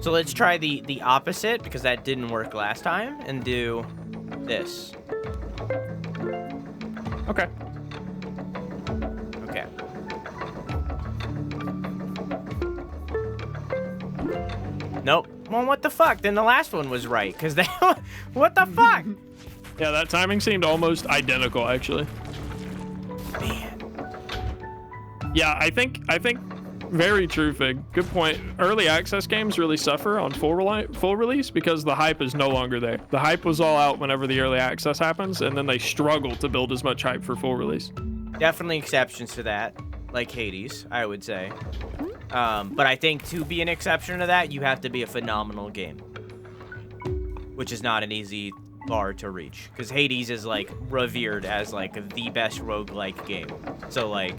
So let's try the opposite, because that didn't work last time, and do this. Okay. Okay. Nope. Well, what the fuck? Then the last one was right, because they... What the fuck? Yeah, that timing seemed almost identical, actually. Man. Yeah, I think very true, Fig. Good point. Early access games really suffer on full release because the hype is no longer there. The hype was all out whenever the early access happens, and then they struggle to build as much hype for full release. Definitely exceptions to that, like Hades, I would say. But I think to be an exception to that, you have to be a phenomenal game, which is not an easy bar to reach, because Hades is like revered as like the best roguelike game. So like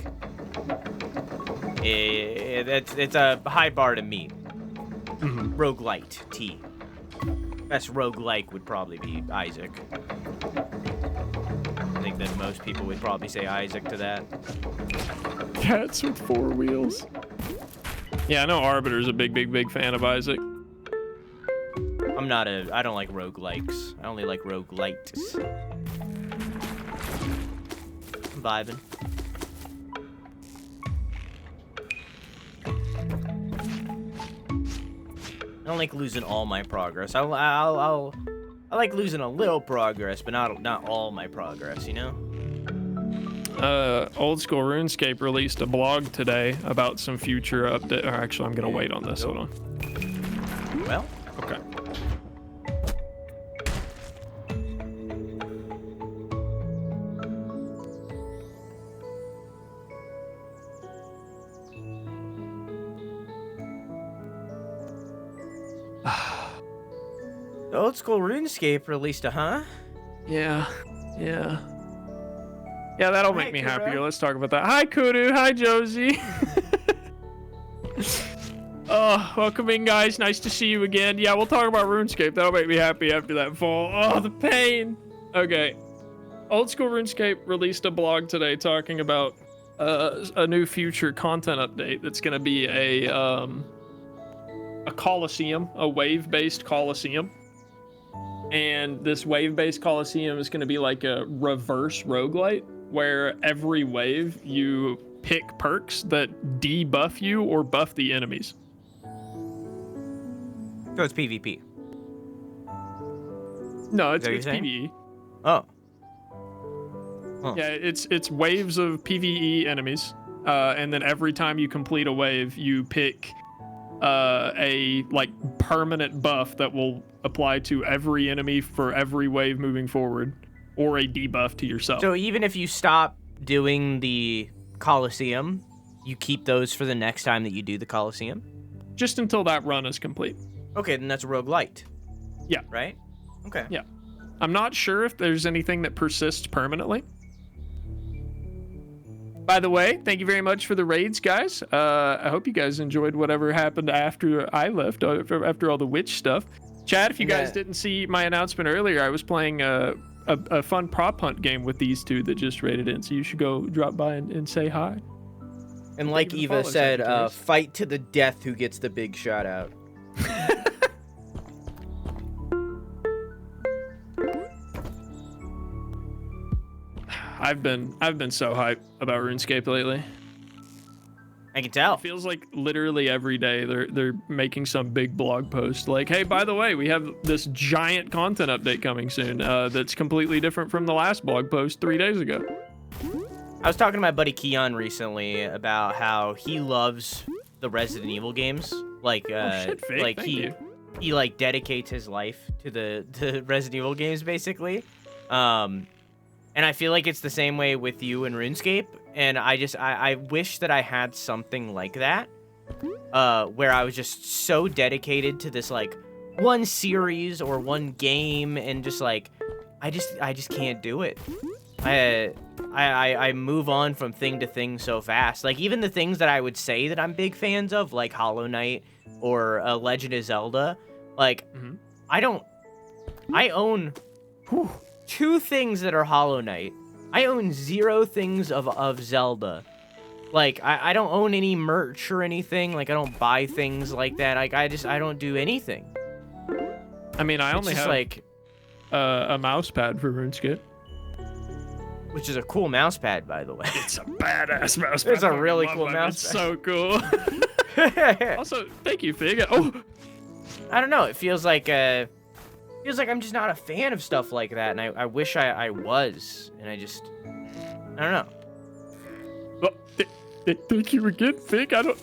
it's a high bar to meet. Roguelite T. Best roguelike would probably be Isaac. I think that most people would probably say Isaac to that. Cats with 4 wheels. Yeah, I know Arbiter's a big fan of Isaac. I don't like roguelikes. I only like roguelites. I'm vibing. I don't like losing all my progress. I like losing a little progress, but not all my progress, you know? Old School RuneScape released a blog today about some future update. Or actually, I'm gonna wait on this. Hold on. Well, okay. the Old School RuneScape released a Yeah, that'll make me happier. Let's talk about that. Hi, Kudu. Hi, Josie. Oh, welcome in, guys. Nice to see you again. Yeah, we'll talk about RuneScape. That'll make me happy after that fall. Oh, the pain. Okay. Old School RuneScape released a blog today talking about a new future content update that's going to be a Coliseum, a wave-based Coliseum. And this wave-based Coliseum is going to be like a reverse roguelite, where every wave you pick perks that debuff you or buff the enemies. So it's PvP. No, it's PvE. Oh. Huh. Yeah, it's waves of PvE enemies, and then every time you complete a wave, you pick a like permanent buff that will apply to every enemy for every wave moving forward, or a debuff to yourself. So even if you stop doing the Coliseum, you keep those for the next time that you do the Coliseum? Just until that run is complete. Okay, then that's roguelite. Yeah. Right? Okay. Yeah. I'm not sure if there's anything that persists permanently. By the way, thank you very much for the raids, guys. I hope you guys enjoyed whatever happened after I left, after all the witch stuff. Chat, if you guys didn't see my announcement earlier, I was playing a fun prop hunt game with these two that just raided in, so you should go drop by and say hi. And like Eva said, fight to the death who gets the big shout out. I've been so hyped about RuneScape lately. I can tell. It feels like literally every day they're making some big blog post like, hey, by the way, we have this giant content update coming soon that's completely different from the last blog post 3 days ago. I was talking to my buddy Keon recently about how he loves the Resident Evil games. Like, Fake. like Thank you. he like dedicates his life to the Resident Evil games basically. And I feel like it's the same way with you in RuneScape. And I wish that I had something like that, where I was just so dedicated to this like one series or one game, and just like I just can't do it. I move on from thing to thing so fast. Like even the things that I would say that I'm big fans of, like Hollow Knight or Legend of Zelda, like I own 2 things that are Hollow Knight. I own 0 things of Zelda. Like, I don't own any merch or anything. Like, I don't buy things like that. Like, I don't do anything. I mean, I only have like a mouse pad for RuneScape. Which is a cool mouse pad, by the way. It's a badass mouse pad. It's a really cool mouse pad. pad. It's so cool. Also, thank you, Fig. Oh, I don't know. It feels like I'm just not a fan of stuff like that, and I wish I was, and I don't know. well, thank you again, Fig. I don't.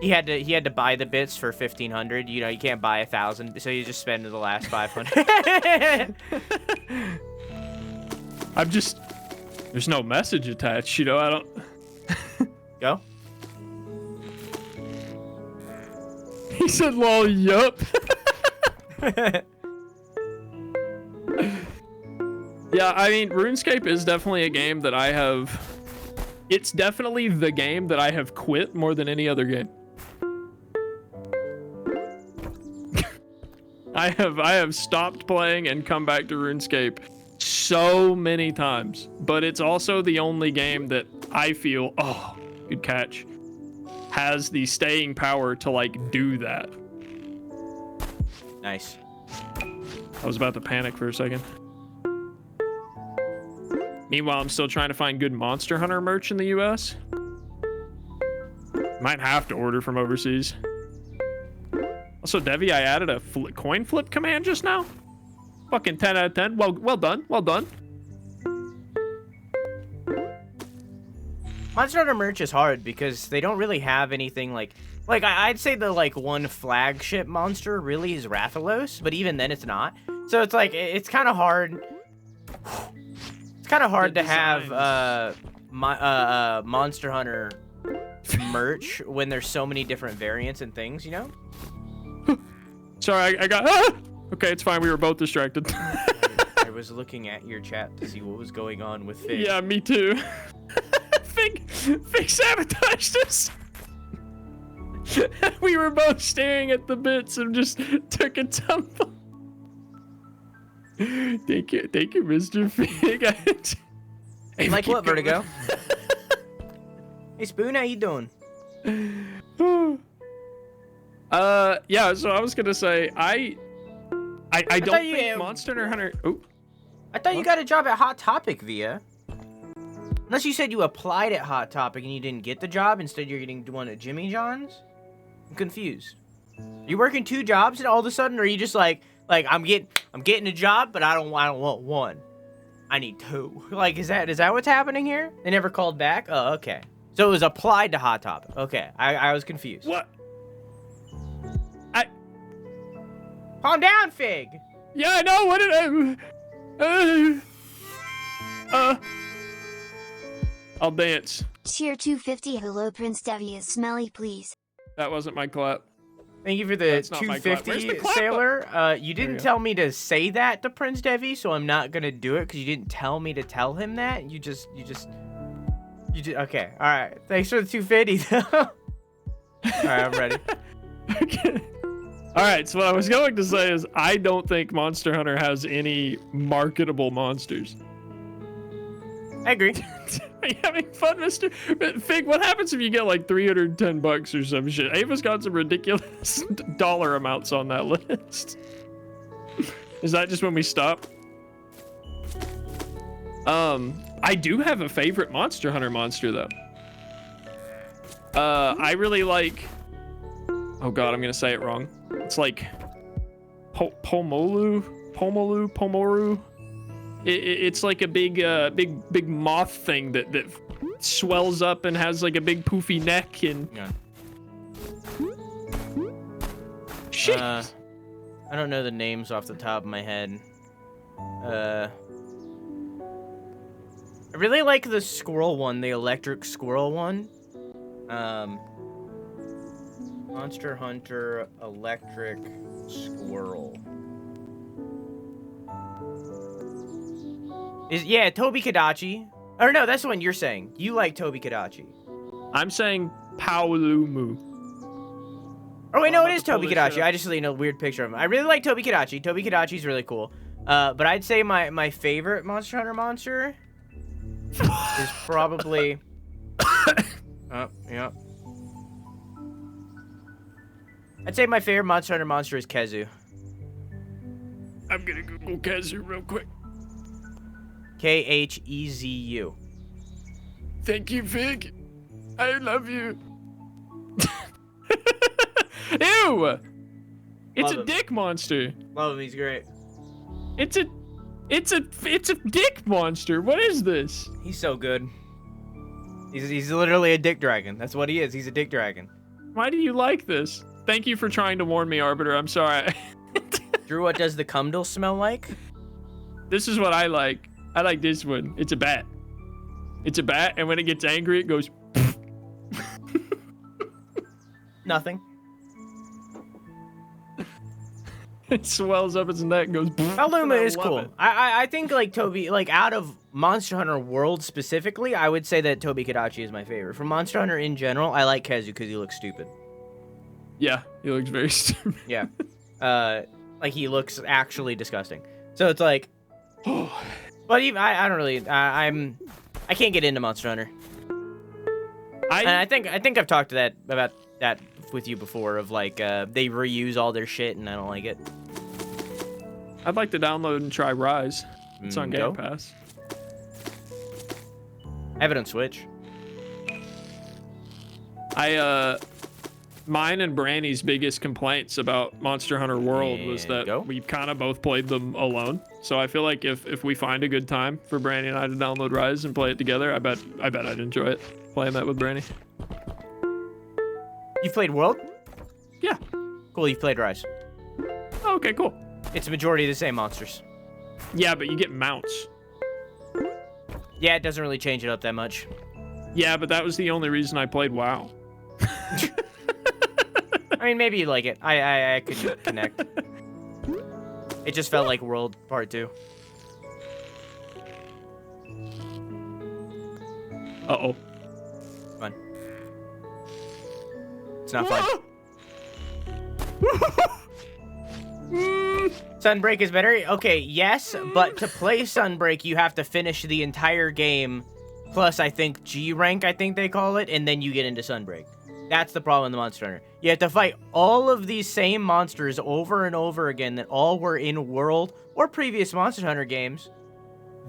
He had to buy the bits for 1,500. You know, you can't buy 1,000, so you just spend the last 500. There's no message attached, you know. I don't. Go. He said, "Lol, yup." Yeah, I mean, RuneScape is definitely a game that I have. It's definitely the game that I have quit more than any other game. I have stopped playing and come back to RuneScape so many times, but it's also the only game that I feel, oh, good catch, has the staying power to like do that. Nice. I was about to panic for a second. Meanwhile, I'm still trying to find good Monster Hunter merch in the US. Might have to order from overseas. Also, Devvy, I added a coin flip command just now. Fucking 10 out of 10. Well done. Well done. Monster Hunter merch is hard because they don't really have anything like I'd say the like one flagship monster really is Rathalos, but even then it's not. So it's like it's kind of hard. It's kind of hard to have Monster Hunter merch when there's so many different variants and things, you know? Sorry, I got. Okay, it's fine. We were both distracted. I was looking at your chat to see what was going on with Fig. Yeah, me too. Fig sabotaged us. We were both staring at the bits and just took a tumble. Thank you, Mr. Fig. Hey, like what, Vertigo? Hey, Spoon, how you doing? Yeah. So I was gonna say I don't think Monster Hunter. Oh, I thought you got a job at Hot Topic, Via. Unless you said you applied at Hot Topic and you didn't get the job, instead you're getting one at Jimmy John's. I'm confused. You working 2 jobs and all of a sudden, or are you just like I'm getting a job, but I don't want one. I need 2. Like, is that what's happening here? They never called back? Oh, okay. So it was applied to Hot Topic. Okay, I was confused. What? Calm down, Fig. Yeah, I know. What did I... I'll dance. Tier 250. Hello, Prince Devvy is smelly, please. That wasn't my clap. Thank you for the That's not my clap. Where's the 250, clap Sailor. You didn't you go. tell me to say that to Prince Devvy, so I'm not gonna do it because you didn't tell me to tell him that. You just. Okay. All right. Thanks for the 250. All right, I'm ready. Okay. All right, so what I was going to say is I don't think Monster Hunter has any marketable monsters. I agree. Are you having fun, Mr. Fig? What happens if you get like $310 or some shit? Ava's got some ridiculous dollar amounts on that list. Is that just when we stop? I do have a favorite Monster Hunter monster though. I really like. Oh god, I'm gonna say it wrong. It's like Pomoru. It's like a big moth thing that swells up and has like a big poofy neck and. Yeah. Shit. I don't know the names off the top of my head. I really like the squirrel one, the electric squirrel one. Monster Hunter electric squirrel. Yeah, Tobi Kadachi. Or no, that's the one you're saying. You like Tobi Kadachi. I'm saying Paolumu. Oh wait, no, I'm it about is to pull Tobi this Kadachi. shit up. I just seen a weird picture of him. I really like Tobi Kadachi. Tobi Kadachi's really cool. But I'd say my favorite Monster Hunter monster is probably. Oh, yeah. I'd say my favorite Monster Hunter monster is Kezu. I'm gonna Google Kazu real quick. Khezu. Thank you, Fig. I love you. Ew! It's Love a him. dick monster. Love him, he's great. It's a dick monster. What is this? He's so good. He's literally a dick dragon. That's what he is. He's a dick dragon. Why do you like this? Thank you for trying to warn me, Arbiter. I'm sorry. Drew, what does the Cumdle smell like? This is what I like. I like this one. It's a bat. It's a bat, and when it gets angry, it goes. Nothing. It swells up its neck and goes. Aluma is love cool. it. I think like Toby, like out of Monster Hunter World specifically, I would say that Tobi Kadachi is my favorite. For Monster Hunter in general, I like Kezu because he looks stupid. Yeah, he looks very stupid. Yeah. Like he looks actually disgusting. So it's like, but even I don't really. I can't get into Monster Hunter. And I think I've talked to about that with you before. Of like they reuse all their shit and I don't like it. I'd like to download and try Rise. It's on Go. Game Pass. I have it on Switch. Mine and Branny's biggest complaints about Monster Hunter World was that Go. we kind of both played them alone. So I feel like if we find a good time for Branny and I to download Rise and play it together, I bet I'd enjoy it playing that with Branny. You played World? Yeah. Cool. You played Rise. Oh, okay, cool. It's a majority of the same monsters. Yeah, but you get mounts. Yeah, it doesn't really change it up that much. Yeah, but that was the only reason I played WoW. I mean, maybe you like it. I could connect. It just felt like World Part 2. Uh-oh. Fun. It's not fun. Sunbreak is better? Okay, yes, but to play Sunbreak, you have to finish the entire game, plus I think G rank, I think they call it, and then you get into Sunbreak. That's the problem in the Monster Hunter. You have to fight all of these same monsters over and over again that all were in World or previous Monster Hunter games.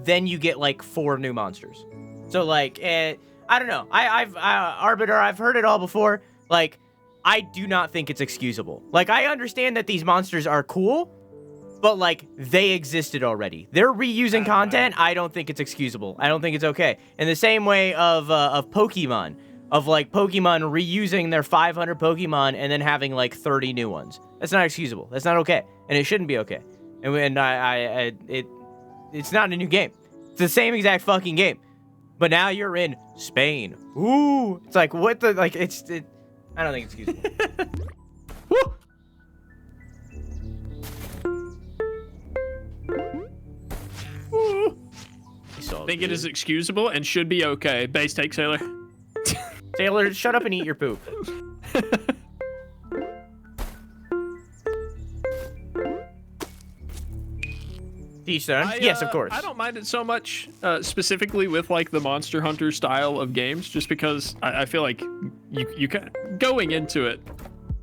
Then you get like 4 new monsters. So like, I don't know. Arbiter, I've heard it all before. Like, I do not think it's excusable. Like, I understand that these monsters are cool, but like, they existed already. They're reusing content. I don't think it's excusable. I don't think it's okay. In the same way of Pokemon. of like Pokemon reusing their 500 Pokemon and then having like 30 new ones. That's not excusable. That's not okay, and it shouldn't be okay. And it's not a new game. It's the same exact fucking game, but now you're in Spain. Ooh, it's like what the like? I don't think it's excusable. Woo! Woo! I think it is excusable and should be okay. Base take, Sailor. Sailor, shut up and eat your poop. Teach them. Yes, of course. I don't mind it so much, specifically with like the Monster Hunter style of games, just because I feel like you can going into it.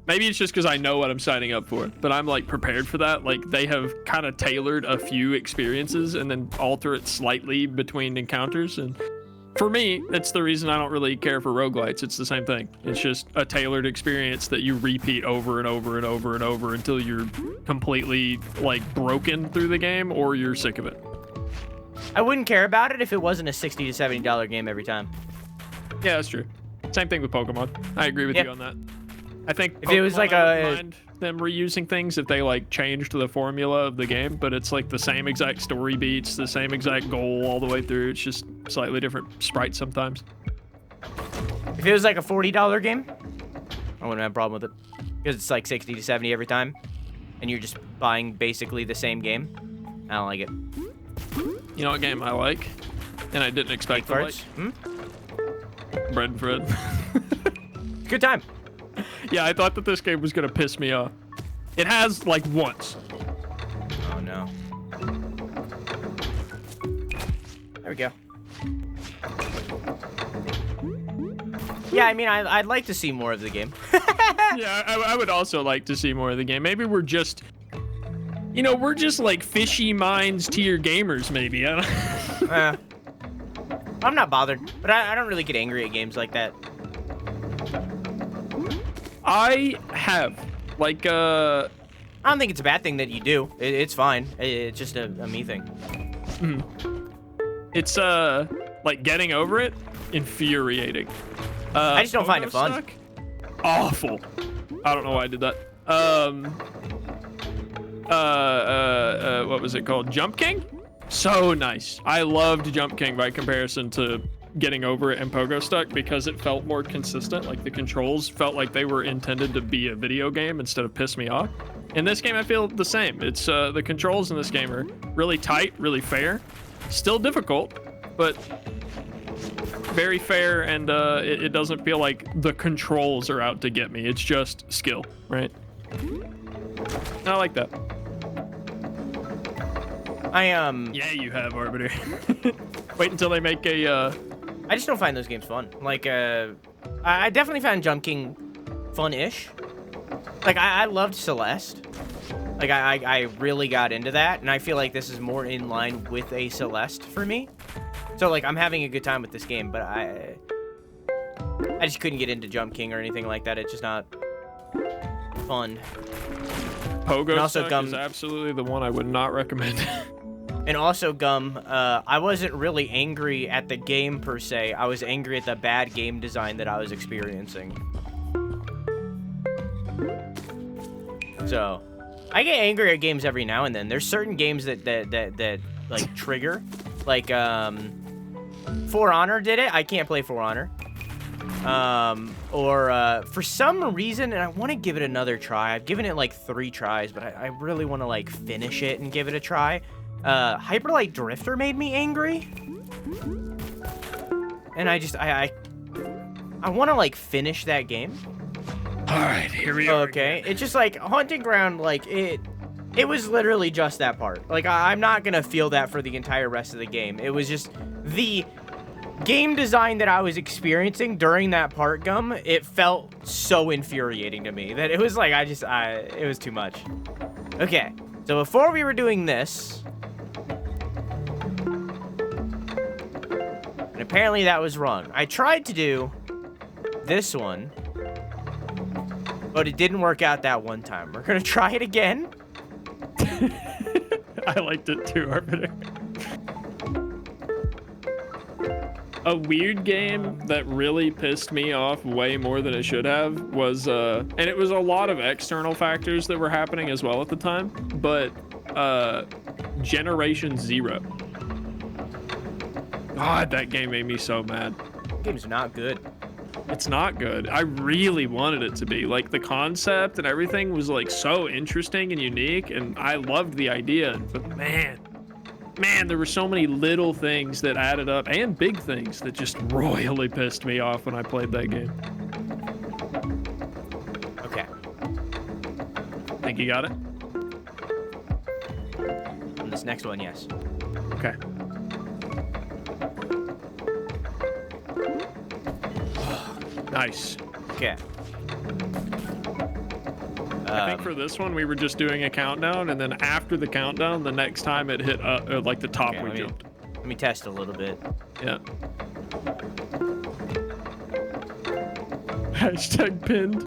Maybe it's just because I know what I'm signing up for, but I'm like prepared for that. Like they have kind of tailored a few experiences and then alter it slightly between encounters. And for me, that's the reason I don't really care for roguelites. It's the same thing. It's just a tailored experience that you repeat over and over and over and over until you're completely like broken through the game or you're sick of it. I wouldn't care about it if it wasn't a $60 to $70 game every time. Yeah, that's true. Same thing with Pokemon. I agree with you on that. I think if it was like I wouldn't mind them reusing things if they like changed the formula of the game, but it's like the same exact story beats, the same exact goal all the way through. It's just slightly different sprites sometimes. If it was like a $40 game, I wouldn't have a problem with it because it's like 60 to 70 every time, and you're just buying basically the same game. I don't like it. You know what game I like, and I didn't expect to like? Bread and Fred. Good time. Yeah, I thought that this game was gonna piss me off. It has like once. Oh no. There we go. Yeah, I mean, I'd like to see more of the game. Yeah, I would also like to see more of the game. Maybe we're just, you know, we're just like fishy minds tier gamers. Maybe. I don't. I'm not bothered, but I don't really get angry at games like that. I have, like, I don't think it's a bad thing that you do. It's fine. It's just a me thing. It's, like, getting over it, infuriating. I just don't find it fun. Stuck, awful. I don't know why I did that. What was it called? Jump King? So nice. I loved Jump King by comparison to getting over it and Pogo Stuck because it felt more consistent. Like the controls felt like they were intended to be a video game instead of piss me off. In this game, I feel the same. It's the controls in this game are really tight, really fair. Still difficult, but very fair, and it doesn't feel like the controls are out to get me. It's just skill, right? I like that. Yeah, you have Arbiter. Wait until they make a I just don't find those games fun. Like, I definitely found Jump King fun-ish. Like, I loved Celeste. Like, I really got into that, and I feel like this is more in line with a Celeste for me. So, like, I'm having a good time with this game, but I just couldn't get into Jump King or anything like that. It's just not fun. Pogo Stuck is absolutely the one I would not recommend. And also, Gum, I wasn't really angry at the game per se. I was angry at the bad game design that I was experiencing. So, I get angry at games every now and then. There's certain games that like trigger. Like, For Honor did it. I can't play For Honor. For some reason, and I want to give it another try. I've given it like 3 tries, but I really want to like finish it and give it a try. Hyperlight Drifter made me angry. And I want to like finish that game. All right, here we are. Okay, again. it's just like Haunting Ground, like it was literally just that part. Like I'm not gonna feel that for the entire rest of the game. It was just the game design that I was experiencing during that part, Gum. It felt so infuriating to me that it was like it was too much. Okay, so before we were doing this, and apparently that was wrong. I tried to do this one, but it didn't work out that one time. We're gonna try it again. I liked it too, Arbiter. A weird game that really pissed me off way more than it should have was, and it was a lot of external factors that were happening as well at the time, but Generation Zero. God, that game made me so mad. That game's not good. It's not good. I really wanted it to be. Like, the concept and everything was like so interesting and unique, and I loved the idea, but man, there were so many little things that added up and big things that just royally pissed me off when I played that game. Okay. Think you got it? On this next one, yes. Okay. Nice. Okay. I think for this one, we were just doing a countdown, and then after the countdown, the next time it hit like the top, okay, we jumped. Let me test a little bit. Yeah. Hashtag pinned.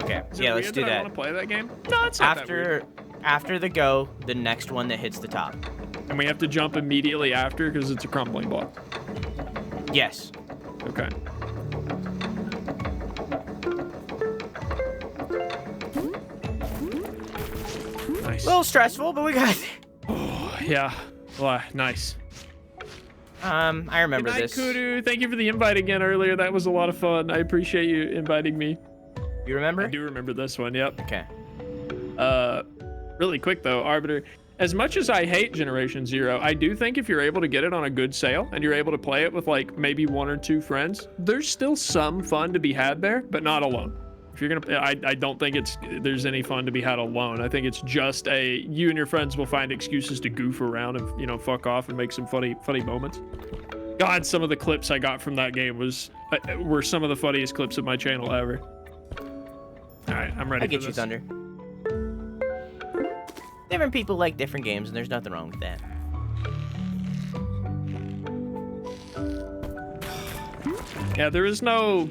Okay. Is it Yeah, let's weird do that. I that. want to play that game? No, it's not that weird. After the go, the next one that hits the top. And we have to jump immediately after because it's a crumbling block. Yes. Okay. Nice. A little stressful, but we got it. Oh, yeah. Well, nice. I remember Good night, this. Kudu. Thank you for the invite again earlier. That was a lot of fun. I appreciate you inviting me. You remember? I do remember this one. Yep. Okay. Really quick though, Arbiter. As much as I hate Generation Zero, I do think if you're able to get it on a good sale and you're able to play it with like maybe 1 or 2 friends, there's still some fun to be had there, but not alone. If you're gonna, I don't think there's any fun to be had alone. I think it's just you and your friends will find excuses to goof around and fuck off and make some funny moments. God, some of the clips I got from that game were some of the funniest clips of my channel ever. All right, I'm ready. I get you, Thunder. Different people like different games, and there's nothing wrong with that. Yeah, there is no...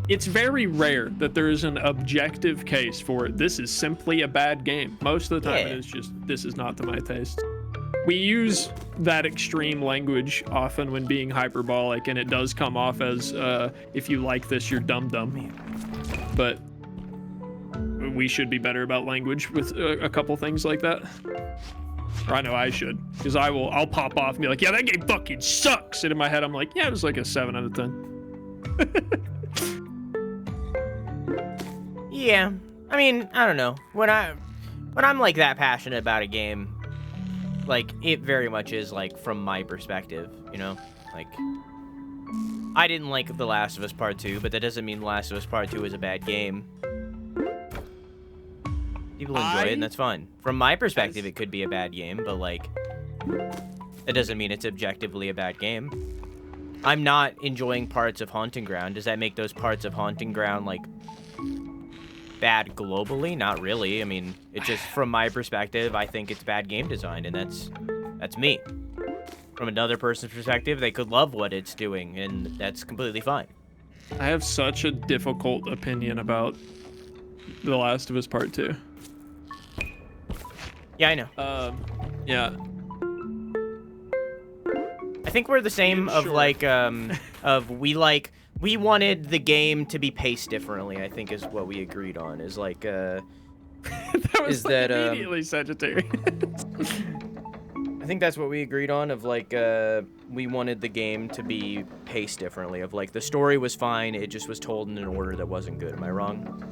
It's very rare that there is an objective case for it. This is simply a bad game. Most of the time, Yeah. it is just, this is not to my taste. We use that extreme language often when being hyperbolic, and it does come off as, if you like this, you're dumb. But we should be better about language with a couple things like that. Or I know I should, because I'll pop off and be like, yeah, that game fucking sucks. And in my head, I'm like, yeah, it was like a 7 out of 10. Yeah, I mean, I don't know. When I'm like that passionate about a game, like it very much is like from my perspective, like I didn't like The Last of Us Part 2, but that doesn't mean The Last of Us Part 2 is a bad game. People enjoy it, and that's fine. From my perspective, it could be a bad game, but like it doesn't mean it's objectively a bad game. I'm not enjoying parts of Haunting Ground. Does that make those parts of Haunting Ground like bad globally? Not really. I mean, it's just from my perspective, I think it's bad game design, and that's me. From another person's perspective, they could love what it's doing, and that's completely fine. I have such a difficult opinion about The Last of Us Part 2. Yeah, I know. Yeah. I think we're the same of Sure. like we wanted the game to be paced differently, I think is what we agreed on. Is like That was Is like that, immediately Sagittarius. I think that's what we agreed on, of like we wanted the game to be paced differently, of like the story was fine, it just was told in an order that wasn't good. Am I wrong?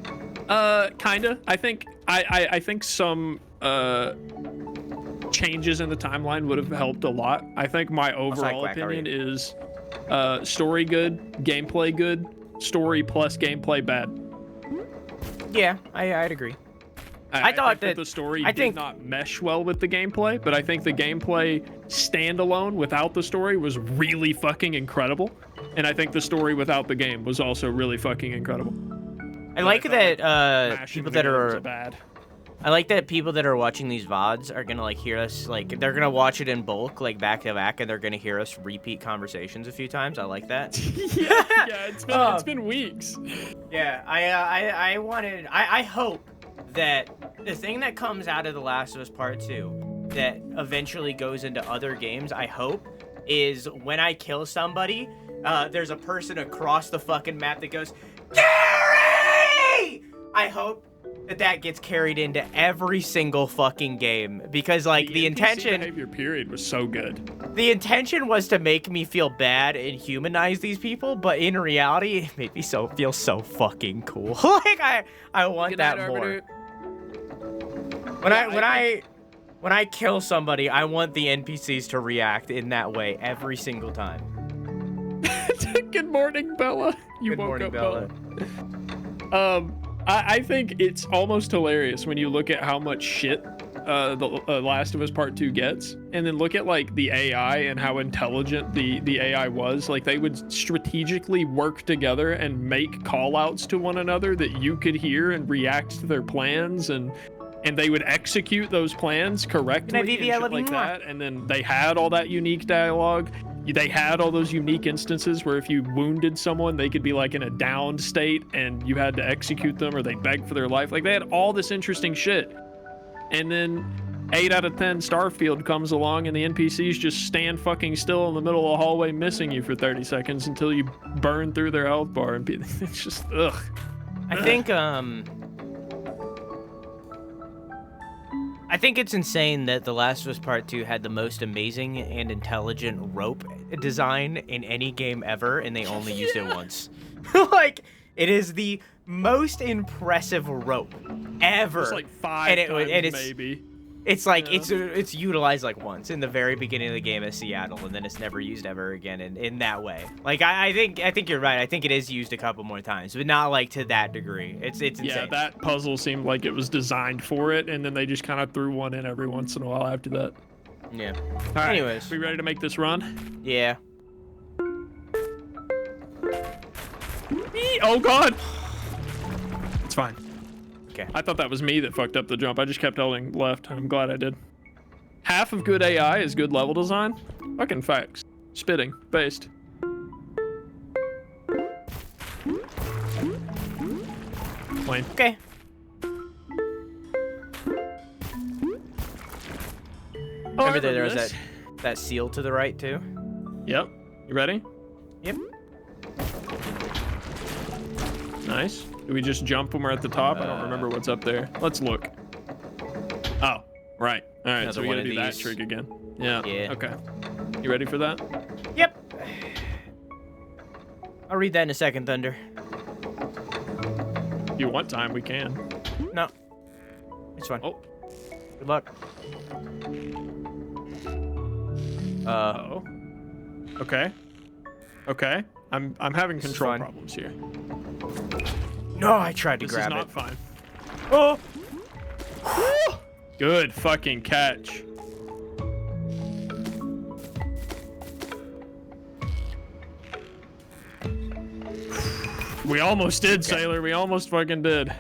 Kinda. I think I think some changes in the timeline would have helped a lot. I think my overall Quack, how are opinion is story good, gameplay good, story plus gameplay bad. Yeah, I'd agree. I thought think that- the story I did think- not mesh well with the gameplay, but I think the gameplay standalone without the story was really fucking incredible. And I think the story without the game was also really fucking incredible. I like that Mashing people the that games are bad. I like that people that are watching these VODs are gonna like hear us, like they're gonna watch it in bulk, like back to back, and they're gonna hear us repeat conversations a few times. I like that. Yeah, it's been weeks. Yeah, I hope that the thing that comes out of The Last of Us Part 2 that eventually goes into other games, I hope is when I kill somebody, there's a person across the fucking map that goes, Gary! I hope that gets carried into every single fucking game because, like, the NPC intention behavior period was so good. The intention was to make me feel bad and humanize these people, but in reality, it made me feel so fucking cool. Like I want Good that night, more. Arbiter. When I kill somebody, I want the NPCs to react in that way every single time. Good morning, Bella. You Good woke morning, up, Bella. I think it's almost hilarious when you look at how much shit the Last of Us Part 2 gets, and then look at like the AI and how intelligent the AI was. Like they would strategically work together and make call outs to one another that you could hear and react to their plans, and they would execute those plans correctly and Devvy, I shit love you. like that. And then they had all that unique dialogue. They had all those unique instances where if you wounded someone, they could be like in a downed state and you had to execute them, or they begged for their life. Like they had all this interesting shit. And then 8 out of 10 Starfield comes along and the NPCs just stand fucking still in the middle of the hallway missing you for 30 seconds until you burn through their health bar, and it's just ugh. I think it's insane that The Last of Us Part 2 had the most amazing and intelligent rope design in any game ever, and they only used it once. Like, it is the most impressive rope ever. It's like 5 times maybe. It's like, it's utilized like once in the very beginning of the game at Seattle, and then it's never used ever again in that way. Like, I think you're right. I think it is used a couple more times, but not like to that degree. It's insane. Yeah, that puzzle seemed like it was designed for it, and then they just kind of threw one in every once in a while after that. Yeah. All right, Anyways. we ready to make this run? Yeah. Oh, God. It's fine. Okay. I thought that was me that fucked up the jump. I just kept holding left. I'm glad I did. Half of good AI is good level design. Fucking facts. Spitting. Based. Plain. Okay. Remember that there was that seal to the right too? Yep. You ready? Yep. Nice. Do we just jump when we're at the top? I don't remember what's up there. Let's look. Oh, right. All right, so we gotta do that trick again. Yeah. Okay. You ready for that? Yep. I'll read that in a second, Thunder. If you want time, we can. No. It's fine. Oh. Good luck. Uh-oh. Okay. Okay. I'm having control fine. problems here. No, I tried to This grab is not it. fine. Oh. Good fucking catch. We almost did, Sailor. We almost fucking did.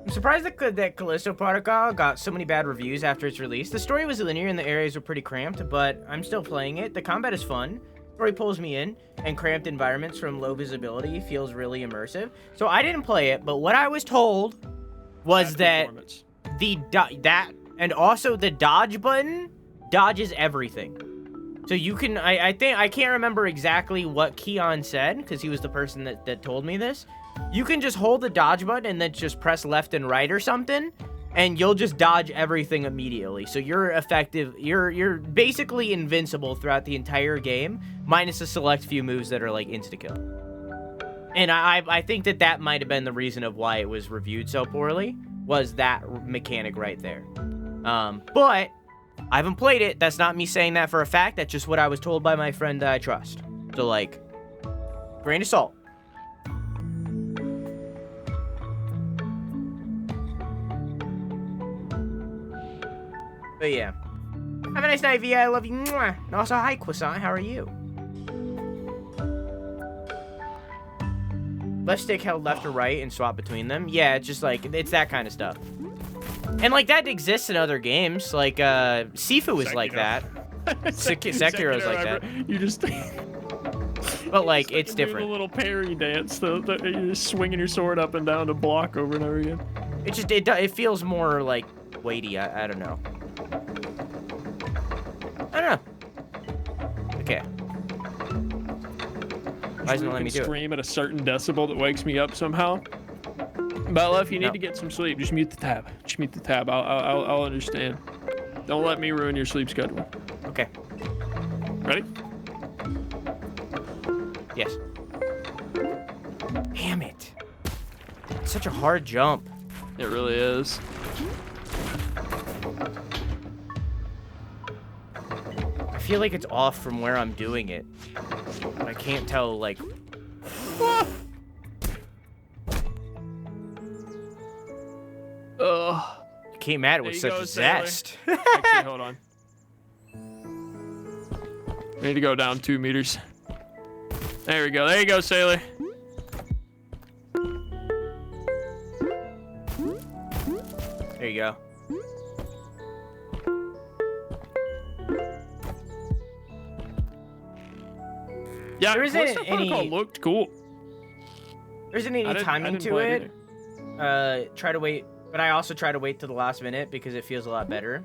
I'm surprised that Callisto Protocol got so many bad reviews after its release. The story was linear and the areas were pretty cramped, but I'm still playing it. The combat is fun. Story pulls me in, and cramped environments from low visibility feels really immersive. So I didn't play it, but what I was told was that and also the dodge button dodges everything. So you can, I think, I can't remember exactly what Keon said, because he was the person that told me this. You can just hold the dodge button and then just press left and right or something, and you'll just dodge everything immediately. So you're effective, you're basically invincible throughout the entire game, minus a select few moves that are like insta-kill. And I think that might have been the reason of why it was reviewed so poorly, was that mechanic right there. But I haven't played it. That's not me saying that for a fact. That's just what I was told by my friend that I trust. So, like, grain of salt. But yeah. Have a nice night, Via. I love you. Mwah. And also, hi, Croissant. How are you? Left stick held left or right and swap between them. Yeah, it's just like, it's that kind of stuff. And like that exists in other games. Like Sifu is like that. Sekiro is like that. You just but like it's different. The little parry dance, you're just swinging your sword up and down to block over and over again. It just it feels more like weighty. I don't know. I don't know. Okay. Why doesn't it let me do it? Scream at a certain decibel that wakes me up somehow. Bella, if you need to get some sleep, just mute the tab. Just mute the tab. I'll understand. Don't let me ruin your sleep schedule. Okay. Ready? Yes. Damn it. It's such a hard jump. It really is. I feel like it's off from where I'm doing it. I can't tell, like... Ugh. You came at it with There you such go, Sailor. zest. Actually, hold on. We need to go down 2 meters. There we go. There you go, Sailor. There you go. Yeah, There isn't Callisto any- Protocol looked cool. There isn't any timing to play it. Try to wait, but I also try to wait to the last minute because it feels a lot better.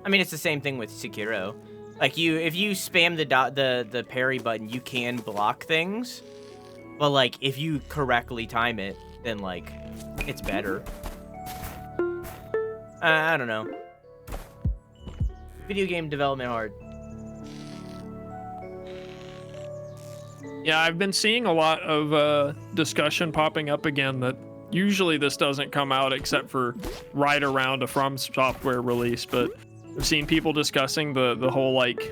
I mean, it's the same thing with Sekiro. Like if you spam the parry button, you can block things. But like if you correctly time it, then like it's better. I don't know. Video game development hard. Yeah, I've been seeing a lot of discussion popping up again that usually this doesn't come out except for right around a From Software release, but I've seen people discussing the whole, like,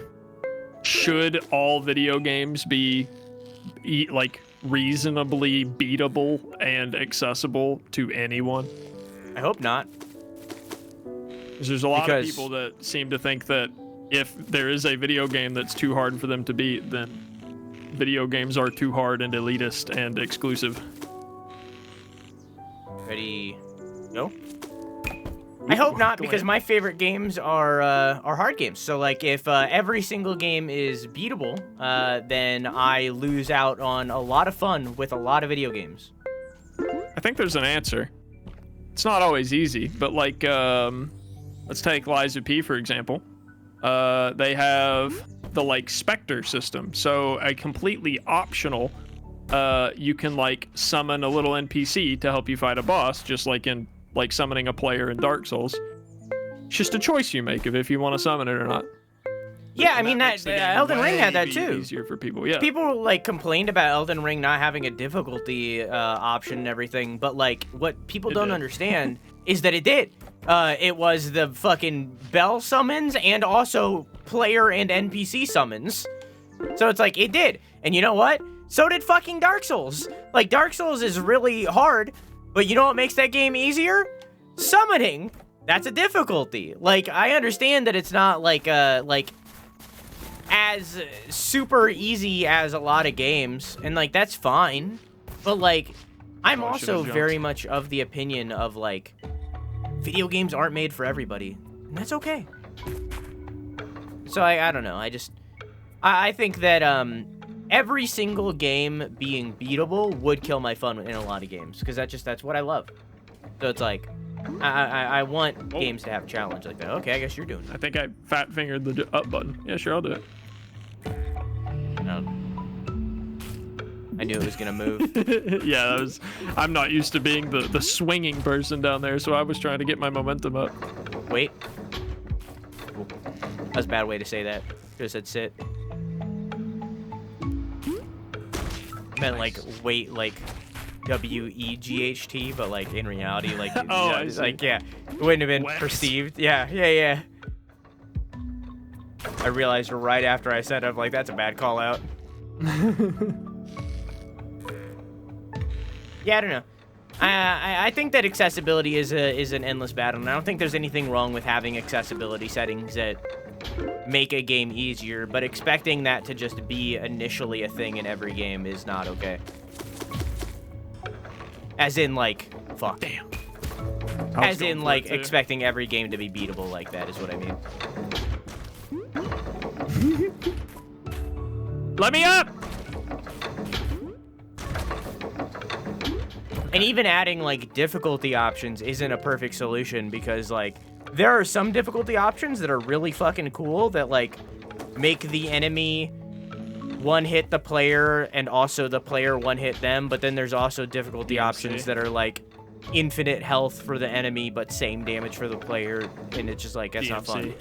should all video games be, like, reasonably beatable and accessible to anyone? I hope not. 'Cause there's a lot of people that seem to think that if there is a video game that's too hard for them to beat, then video games are too hard and elitist and exclusive. Ready, go? I hope not, because my favorite games are hard games. So like if every single game is beatable, then I lose out on a lot of fun with a lot of video games. I think there's an answer. It's not always easy, but like let's take Lies of P for example. They have the like Spectre system, so a completely optional you can like summon a little NPC to help you fight a boss, just like in like summoning a player in Dark Souls. It's just a choice you make of if you want to summon it or not. Yeah, I mean makes that the game Elden Ring had that way too. Easier for people, yeah. People like complained about Elden Ring not having a difficulty option and everything, but like what people don't understand is that it did. It was the fucking bell summons and also player and NPC summons. So it's like, it did. And you know what? So did fucking Dark Souls. Like, Dark Souls is really hard, but you know what makes that game easier? Summoning. That's a difficulty. Like, I understand that it's not like as super easy as a lot of games, and like that's fine. But like, I'm also very much of the opinion of like, video games aren't made for everybody, and that's okay. So I don't know. I think that every single game being beatable would kill my fun in a lot of games, because that's what I love. So it's like, I want games to have a challenge like that. Okay, I guess you're doing it. I think I fat fingered the up button. Yeah, sure, I'll do it. I knew it was gonna move. Yeah, I'm not used to being the swinging person down there, so I was trying to get my momentum up. Wait. Ooh. That was a bad way to say that. Could have said sit. I meant like wait, like WEGHT, but like in reality, like oh, yeah, it's like yeah, it wouldn't have been perceived. Yeah. I realized right after I said it, I'm like, that's a bad call out. Yeah, I don't know. I think that accessibility is an endless battle, and I don't think there's anything wrong with having accessibility settings that make a game easier, but expecting that to just be initially a thing in every game is not okay. As in, like, fuck. Damn. As in, like, expecting every game to be beatable like that is what I mean. Let me up! And even adding, like, difficulty options isn't a perfect solution, because, like, there are some difficulty options that are really fucking cool that, like, make the enemy one hit the player and also the player one hit them, but then there's also difficulty options that are like infinite health for the enemy but same damage for the player, and it's just like, that's not fun.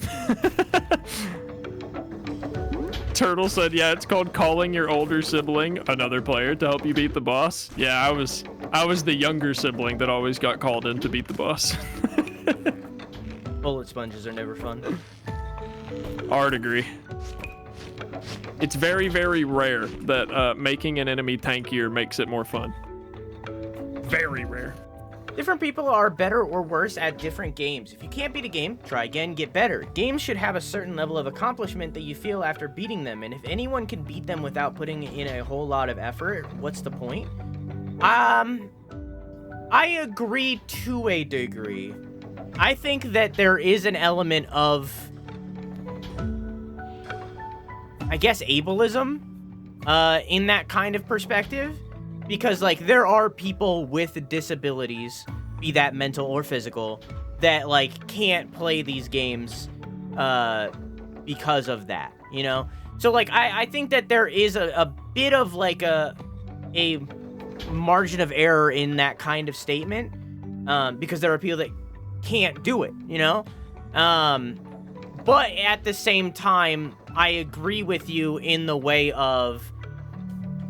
Turtle said, yeah, it's called calling your older sibling, another player, to help you beat the boss. Yeah, I was the younger sibling that always got called in to beat the boss. Bullet sponges are never fun. Hard agree. It's very, very rare that making an enemy tankier makes it more fun. Very rare. Different people are better or worse at different games. If you can't beat a game, try again, get better. Games should have a certain level of accomplishment that you feel after beating them, and if anyone can beat them without putting in a whole lot of effort, what's the point? I agree to a degree. I think that there is an element of, I guess, ableism in that kind of perspective. Because, like, there are people with disabilities, be that mental or physical, that, like, can't play these games because of that, you know? So, like, I think that there is a bit of, like, a margin of error in that kind of statement, because there are people that can't do it, you know? But at the same time, I agree with you in the way of,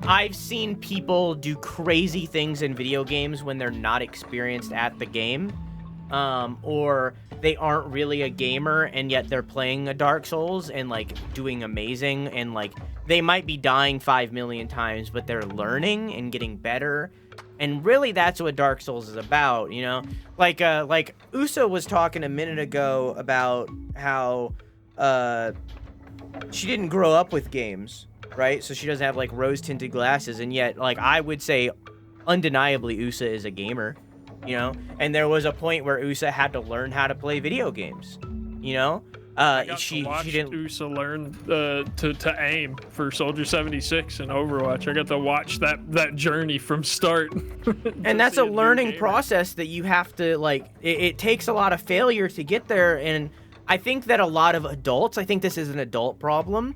I've seen people do crazy things in video games when they're not experienced at the game, or they aren't really a gamer and yet they're playing a Dark Souls and like doing amazing, and like they might be dying 5 million times, but they're learning and getting better. And really that's what Dark Souls is about, you know? Like Uso was talking a minute ago about how she didn't grow up with games. Right? So she doesn't have, like, rose-tinted glasses, and yet, like, I would say, undeniably, USA is a gamer, you know? And there was a point where USA had to learn how to play video games, you know? She didn't... USA learn to aim for Soldier 76 in Overwatch. I got to watch that journey from start. And that's a learning process that you have to, like, it takes a lot of failure to get there, and I think that a lot of adults, I think this is an adult problem,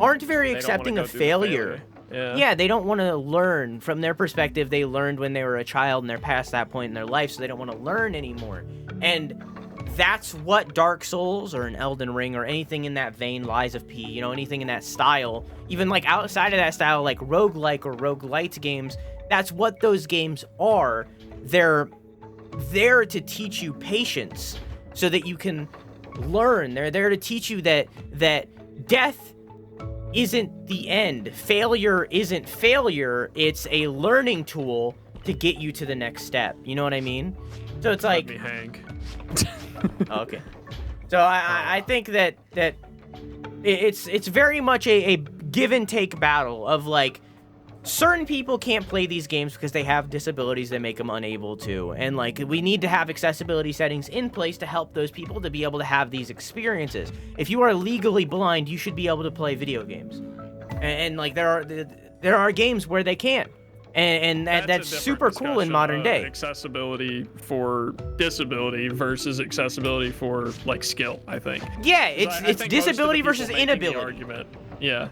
aren't very accepting of failure. Yeah, they don't want to learn. From their perspective, they learned when they were a child and they're past that point in their life, so they don't want to learn anymore. And that's what Dark Souls or an Elden Ring or anything in that vein, Lies of P, you know, anything in that style, even like outside of that style, like roguelike or roguelite games, that's what those games are. They're there to teach you patience so that you can learn. They're there to teach you that death isn't the end. Failure isn't failure. It's a learning tool to get you to the next step. You know what I mean? So it's like... Let me hang. Okay. So I think that it's very much a give and take battle of, like, certain people can't play these games because they have disabilities that make them unable to, and like we need to have accessibility settings in place to help those people to be able to have these experiences. If you are legally blind, you should be able to play video games, and like there are games where they can't, and that's super cool in modern day. Accessibility for disability versus accessibility for like skill, I think. Yeah, it's disability versus inability. Argument. Yeah.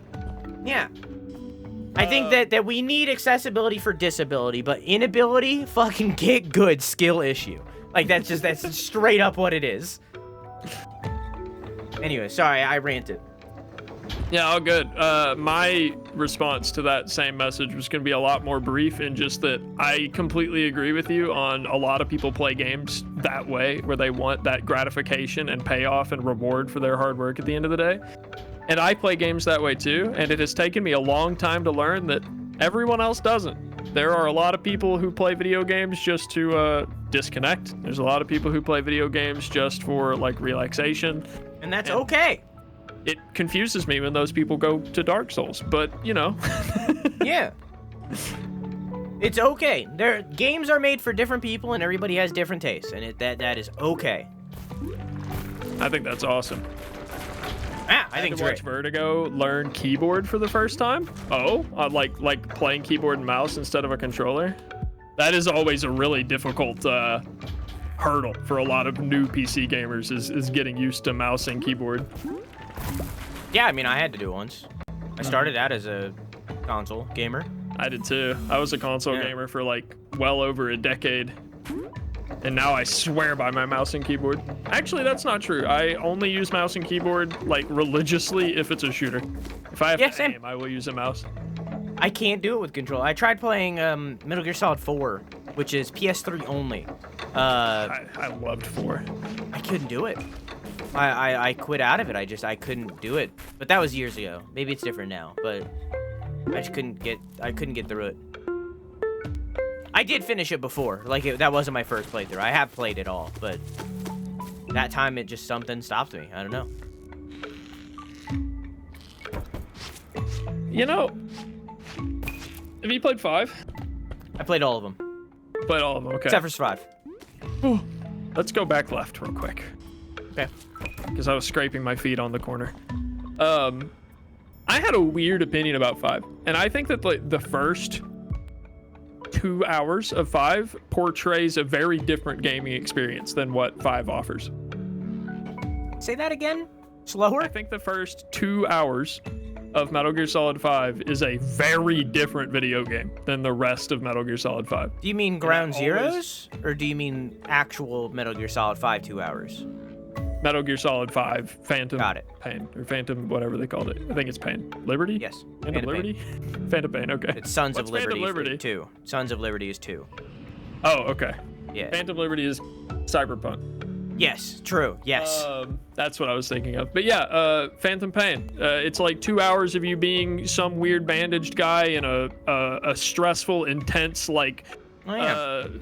I think that we need accessibility for disability, but inability, fucking get good skill issue. Like, that's straight up what it is. Anyway, sorry, I ranted. Yeah, all good. My response to that same message was going to be a lot more brief, in just that I completely agree with you on a lot of people play games that way, where they want that gratification and payoff and reward for their hard work at the end of the day. And I play games that way too, and it has taken me a long time to learn that everyone else doesn't. There are a lot of people who play video games just to disconnect. There's a lot of people who play video games just for like relaxation. And that's okay. It confuses me when those people go to Dark Souls, but you know. Yeah. It's okay. Games are made for different people, and everybody has different tastes, and that is okay. I think that's awesome. I think it's watch great. Vertigo learn keyboard for the first time. Oh, like playing keyboard and mouse instead of a controller. That is always a really difficult hurdle for a lot of new PC gamers, is getting used to mouse and keyboard. Yeah, I mean, I had to do it once. I started out as a console gamer. I did too. I was a console gamer for like well over a decade. And now I swear by my mouse and keyboard. Actually, that's not true. I only use mouse and keyboard like religiously if it's a shooter. If I have to aim, I will use a mouse. I can't do it with control. I tried playing Metal Gear Solid 4, which is PS3 only. I loved 4. I couldn't do it. I quit out of it. I couldn't do it. But that was years ago. Maybe it's different now, but I couldn't get through it. I did finish it before. Like that wasn't my first playthrough. I have played it all, but that time something stopped me. I don't know. You know, have you played 5? I played all of them. Played all of them, okay. Except for 5. Let's go back left real quick. Okay. Because I was scraping my feet on the corner. I had a weird opinion about 5. And I think that like the first 2 hours of 5 portrays a very different gaming experience than what 5 offers. Say that again? Slower? I think the first 2 hours of Metal Gear Solid 5 is a very different video game than the rest of Metal Gear Solid 5. Do you mean Ground Zeroes? Or do you mean actual Metal Gear Solid 5 2 hours? Metal Gear Solid 5, Phantom Pain. Or Phantom, whatever they called it. I think it's Pain. Liberty? Yes. Phantom Liberty? Phantom Pain, okay. It's Sons of What's Liberty, Phantom Liberty? 2. Sons of Liberty is 2. Oh, okay. Yeah. Phantom Liberty is Cyberpunk. Yes, true. Yes. That's what I was thinking of. But yeah, Phantom Pain. It's like 2 hours of you being some weird bandaged guy in a stressful, intense, like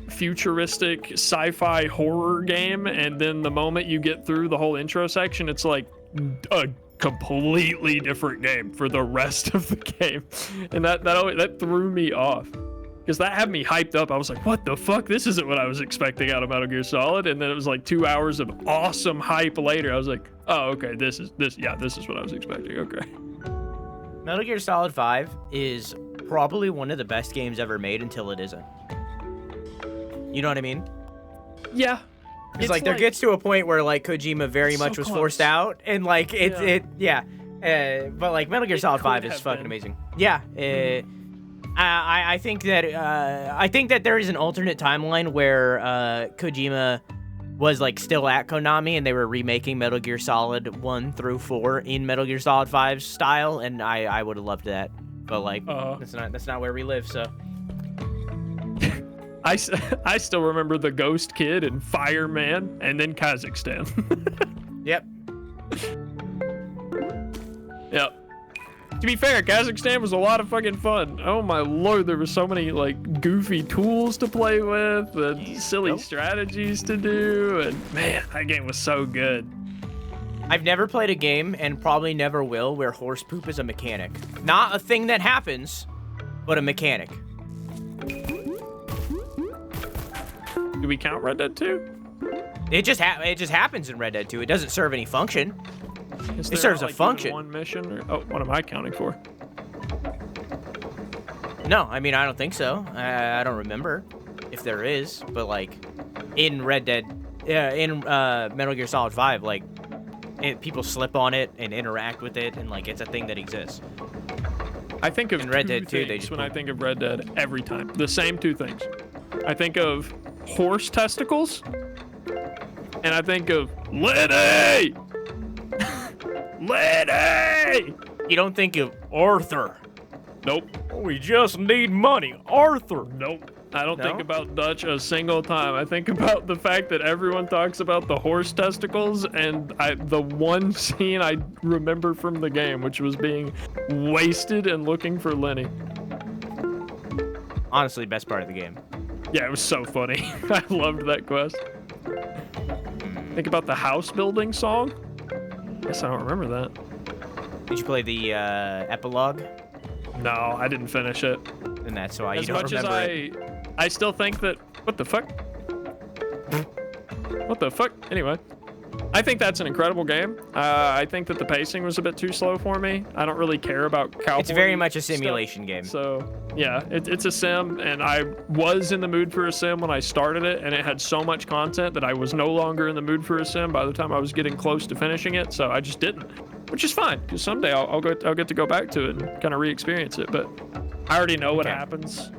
futuristic sci-fi horror game, and then the moment you get through the whole intro section, it's like a completely different game for the rest of the game, and that threw me off. Because that had me hyped up. I was like, what the fuck? This isn't what I was expecting out of Metal Gear Solid. And then it was like 2 hours of awesome hype later. I was like, oh, okay, this is what I was expecting. Okay. Metal Gear Solid 5 is probably one of the best games ever made until it isn't. You know what I mean? Yeah. It's like there gets to a point where like Kojima very much was forced out, and like but like Metal Gear Solid 5 is fucking amazing. Yeah. I think that there is an alternate timeline where Kojima was like still at Konami and they were remaking Metal Gear Solid 1 through 4 in Metal Gear Solid 5 style, and I would have loved that, but like that's not where we live. So I still remember the Ghost Kid and Fireman, and then Kazakhstan. Yep. Yep. To be fair, Kazakhstan was a lot of fucking fun. Oh my lord, there were so many like goofy tools to play with and silly strategies to do, and man, that game was so good. I've never played a game, and probably never will, where horse poop is a mechanic. Not a thing that happens, but a mechanic. Do we count Red Dead 2? It just happens in Red Dead 2. It doesn't serve any function. It serves a function. One mission, or what am I counting for? No, I mean, I don't think so. I don't remember if there is, but like in Red Dead, in Metal Gear Solid 5, like people slip on it and interact with it, and like it's a thing that exists. I think of in Red Dead 2 when I think of Red Dead every time. The same 2 things. I think of horse testicles, and I think of Liddy! Liddy! You don't think of Arthur? Nope. We just need money, Arthur. Nope. I don't think about Dutch a single time. I think about the fact that everyone talks about the horse testicles, and the one scene I remember from the game, which was being wasted and looking for Lenny. Honestly, best part of the game. Yeah, it was so funny. I loved that quest. Think about the house building song. Guess I don't remember that. Did you play the epilogue? No, I didn't finish it. And that's why you don't remember it. I still think that... What the fuck? What the fuck? Anyway. I think that's an incredible game. I think that the pacing was a bit too slow for me. I don't really care about cowboy It's very much a simulation game. So, yeah, it's a sim, and I was in the mood for a sim when I started it, and it had so much content that I was no longer in the mood for a sim by the time I was getting close to finishing it, so I just didn't. which is fine because someday I'll get to go back to it and kind of re-experience it. But I already know what happens,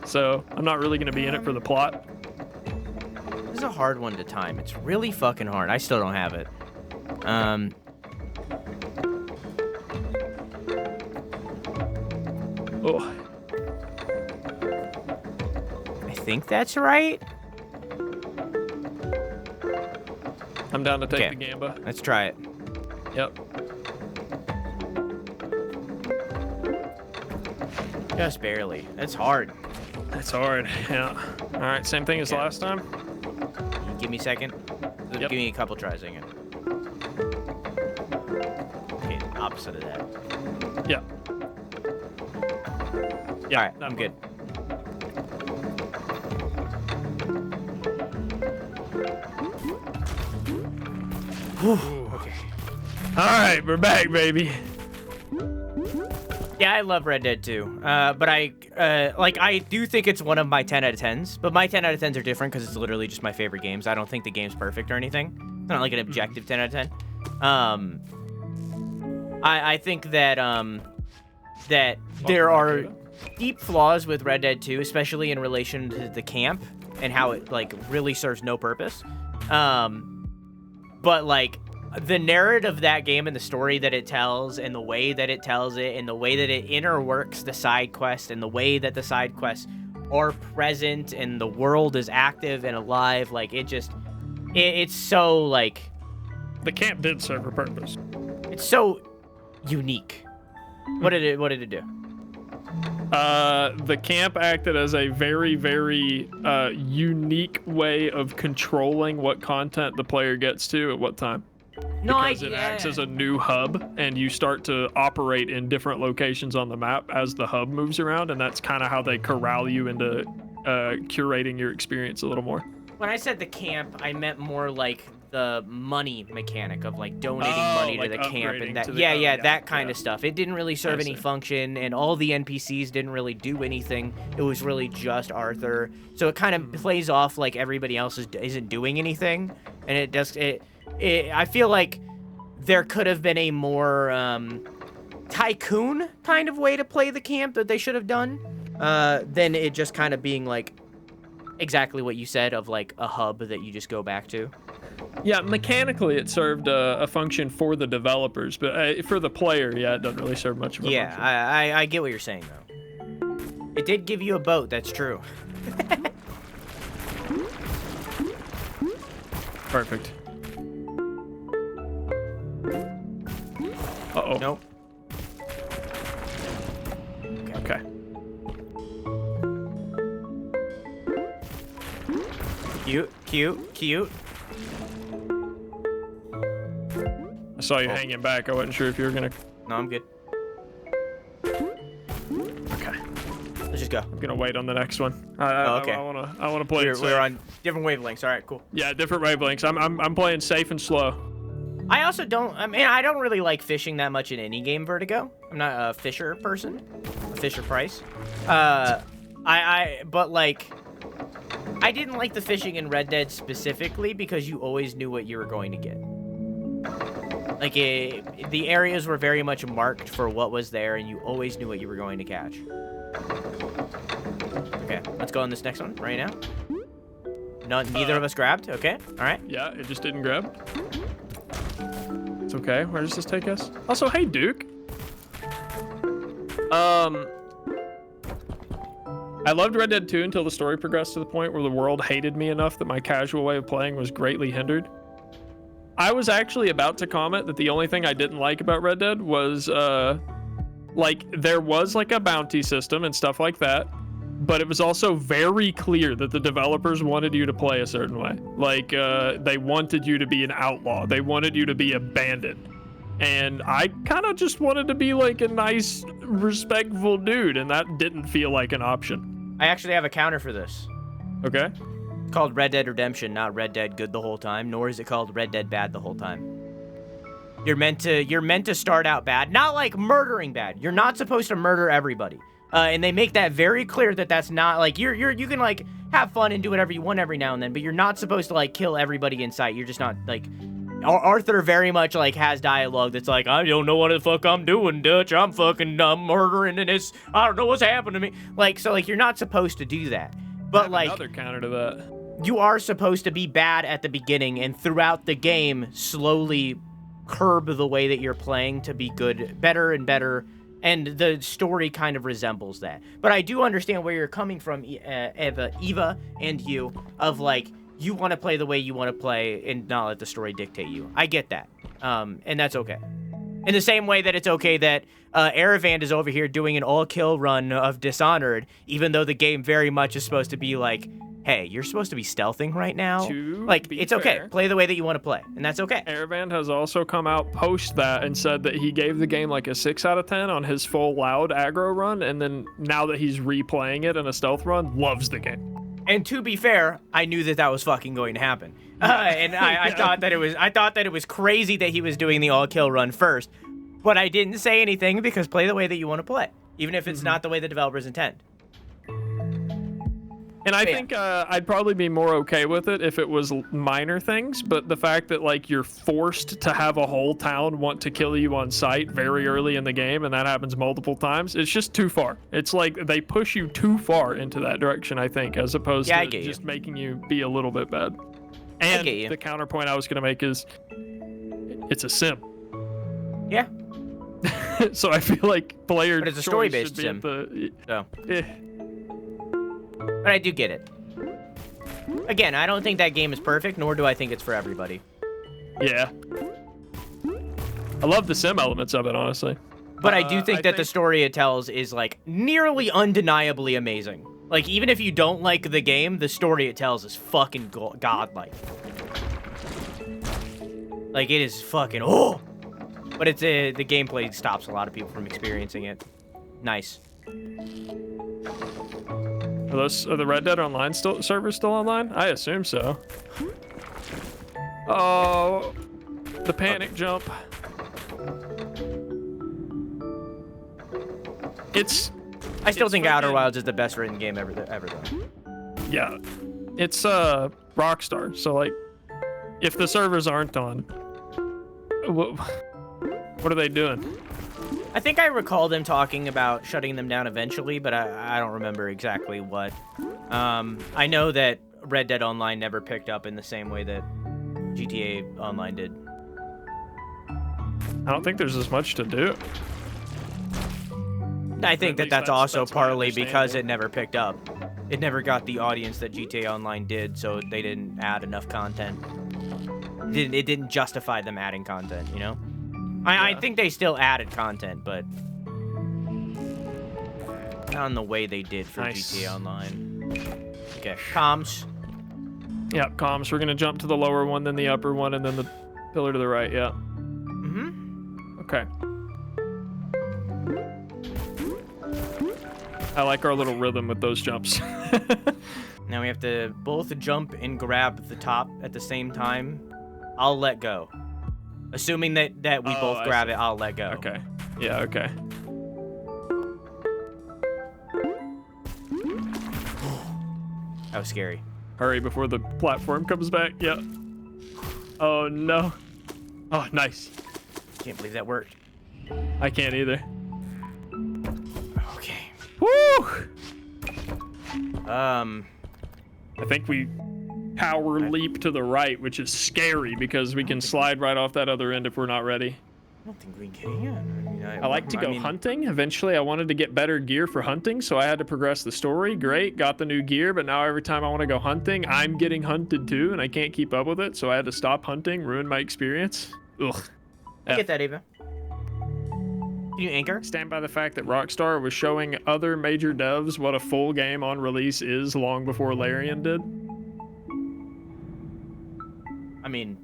so I'm not really gonna be in it for the plot. This is a hard one to time. It's really fucking hard. I still don't have it. Oh, I think that's right. I'm down to take Okay. the gamba. Let's try it. Yep. Just barely. That's hard. That's hard. Yeah. All right. Same thing as Okay. last time. Give me a second. Yep. Give me a couple tries again. Okay, opposite of that. Yeah. Yeah. All right, that I'm one. good. Okay. All right, we're back, baby. Yeah, I love Red Dead 2. But I do think it's one of my 10 out of 10s. But my 10 out of 10s are different because it's literally just my favorite games. I don't think the game's perfect or anything. It's not like an objective 10 out of 10. I think that that there are deep flaws with Red Dead 2, especially in relation to the camp and how it like really serves no purpose. But like the narrative of that game and the story that it tells and the way that it tells it and the way that it interworks the side quest and the way that the side quests are present and the world is active and alive, like it's so like The camp did serve a purpose. it's so unique. What did it do? The camp acted as a very, very unique way of controlling what content the player gets to at what time. No Because idea. it acts as a new hub, and you start to operate in different locations on the map as the hub moves around, and that's kind of how they corral you into curating your experience a little more. When I said the camp, I meant more like the money mechanic of like donating Oh, money to like the camp upgrading and that. to the- Yeah, oh, that kind yeah. of stuff. It didn't really serve I any see. function, and all the NPCs didn't really do anything. It was really just Arthur. So it kind of plays off like everybody else isn't doing anything, and it does. I feel like there could have been a more tycoon kind of way to play the camp that they should have done, than it just kind of being like exactly what you said of like a hub that you just go back to. Yeah, mechanically it served a function for the developers, but for the player, yeah, it doesn't really serve much of a Yeah, function. I get what you're saying though. It did give you a boat, that's true. Perfect. Uh-oh. Nope. Okay. Cute. I saw you hanging back. I wasn't sure if you were gonna. No, I'm good. Okay. Let's just go. I'm gonna wait on the next one. Okay. I wanna play it safe. We're on different wavelengths. All right, cool. Yeah, different wavelengths. I'm playing safe and slow. I also don't. I mean, I don't really like fishing that much in any game. Vertigo. I'm not a fisher person. Fisher Price. But like, I didn't like the fishing in Red Dead specifically because you always knew what you were going to get. Like, the areas were very much marked for what was there, and you always knew what you were going to catch. Okay, let's go on this next one right now. Neither of us grabbed. Okay, all right. Yeah, it just didn't grab. It's okay. Where does this take us? Also, hey, Duke. I loved Red Dead 2 until the story progressed to the point where the world hated me enough that my casual way of playing was greatly hindered. I was actually about to comment that the only thing I didn't like about Red Dead was, like, there was, like, a bounty system and stuff like that, but it was also very clear that the developers wanted you to play a certain way. Like, they wanted you to be an outlaw. They wanted you to be a bandit. And I kind of just wanted to be, like, a nice, respectful dude, and that didn't feel like an option. I actually have a counter for this. Okay? It's called Red Dead Redemption, not Red Dead Good the whole time, nor is it called Red Dead Bad the whole time. You're meant to start out bad, not like murdering bad. You're not supposed to murder everybody. And they make that very clear that that's not like you can like have fun and do whatever you want every now and then, but you're not supposed to like kill everybody in sight. You're just not like Arthur very much like has dialogue that's like, I don't know what the fuck I'm doing, Dutch. I'm fucking murdering and it's I don't know what's happened to me. Like, so like you're not supposed to do that. But like another counter to that. You are supposed to be bad at the beginning and throughout the game slowly curb the way that you're playing to be good, better and better. And the story kind of resembles that. But I do understand where you're coming from, Eva, and you, of like, you want to play the way you want to play and not let the story dictate you. I get that. And that's okay. In the same way that it's okay that Erevan is over here doing an all-kill run of Dishonored, even though the game very much is supposed to be like, hey, you're supposed to be stealthing right now. Like, it's okay. Play the way that you want to play, and that's okay. Erevan has also come out post that and said that he gave the game like a 6 out of 10 on his full loud aggro run, and then now that he's replaying it in a stealth run, loves the game. And to be fair, I knew that was fucking going to happen. And I thought that it was crazy that he was doing the all-kill run first, but I didn't say anything because play the way that you want to play, even if it's not the way the developers intend. And I think I'd probably be more okay with it if it was minor things, but the fact that like you're forced to have a whole town want to kill you on sight very early in the game, and that happens multiple times, it's just too far. It's like they push you too far into that direction, I think, as opposed to just making you be a little bit bad. And the counterpoint I was going to make is it's a sim. Yeah. So I feel like player but it's a story-based sim. But I do get it. Again, I don't think that game is perfect, nor do I think it's for everybody. Yeah. I love the sim elements of it, honestly. But I do think that the story it tells is, like, nearly undeniably amazing. Like, even if you don't like the game, the story it tells is fucking godlike. Like, it is fucking, oh! But it's the gameplay stops a lot of people from experiencing it. Nice. Are the Red Dead Online servers still online? I assume so. Oh, the panic jump. I still think Outer Wilds is the best written game ever done. Yeah, it's Rockstar. So like, if the servers aren't on, what are they doing? I think I recall them talking about shutting them down eventually, but I don't remember exactly what. I know that Red Dead Online never picked up in the same way that GTA Online did. I don't think there's as much to do. I think that's also partly because it never picked up. It never got the audience that GTA Online did, so they didn't add enough content. It didn't justify them adding content, you know? I think they still added content, but not in the way they did for GTA Online. Okay, comms. Yep, comms. We're gonna jump to the lower one, then the upper one, and then the pillar to the right, yeah. Okay. I like our little rhythm with those jumps. Now we have to both jump and grab the top at the same time. I'll let go. Assuming that we both grab it, I'll let go. Okay. Yeah, okay. That was scary. Hurry before the platform comes back. Yeah. Oh, no. Oh, nice. Can't believe that worked. I can't either. Okay. Woo! I think we power leap to the right, which is scary because we can slide right off that other end if we're not ready. I don't think we can. I like to go hunting. Eventually, I wanted to get better gear for hunting, so I had to progress the story. Great, got the new gear, but now every time I want to go hunting, I'm getting hunted too, and I can't keep up with it, so I had to stop hunting, ruin my experience. Ugh. I get that, Eva. Can you anchor? Stand by the fact that Rockstar was showing other major devs what a full game on release is long before Larian did. I mean,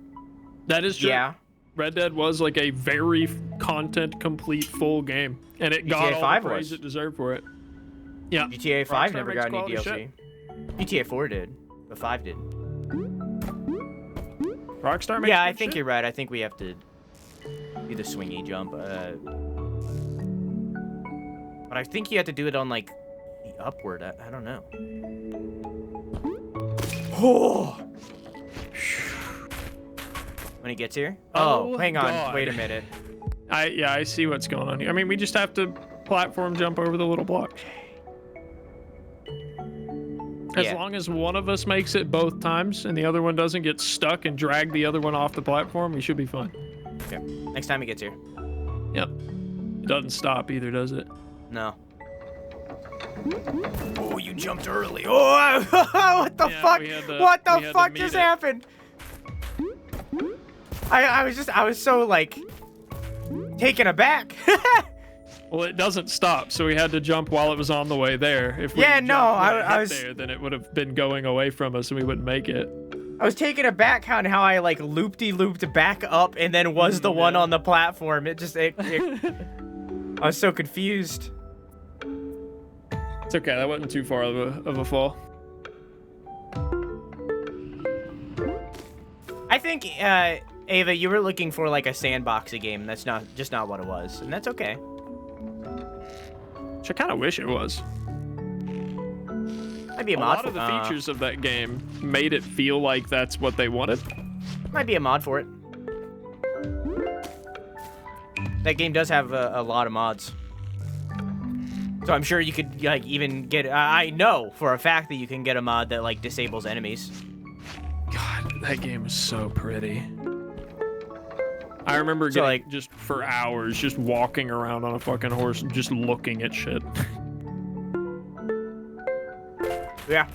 that is true. Yeah. Red Dead was like a very content complete full game, and it got all the praise it deserved for it. Yeah. GTA 5 never got any DLC. GTA 4 did, but 5 didn't. Rockstar makes I think you're right. I think we have to do the swingy jump. But I think you have to do it on like the upward. I don't know. Oh. When he gets here? Oh, hang on. God. Wait a minute. I see what's going on here. I mean, we just have to platform jump over the little block. As long as one of us makes it both times and the other one doesn't get stuck and drag the other one off the platform, we should be fine. Okay. Next time he gets here. Yep. It doesn't stop either, does it? No. Oh, you jumped early. Oh, what the fuck? What the fuck just happened? I was so like taken aback. Well, it doesn't stop, so we had to jump while it was on the way there. If we I was there, then it would have been going away from us and we wouldn't make it. I was taken aback on how I like looped back up and then was the one on the platform. I was so confused. It's okay, that wasn't too far of a fall. I think Ava, you were looking for like a sandboxy game. That's not what it was, and that's okay. Which I kind of wish it was. Might be a A mod lot of the features of that game made it feel like that's what they wanted. Might be a mod for it. That game does have a lot of mods. So I'm sure you could like even get. I know for a fact that you can get a mod that like disables enemies. God, that game is so pretty. I remember getting like just for hours just walking around on a fucking horse and just looking at shit. Yeah.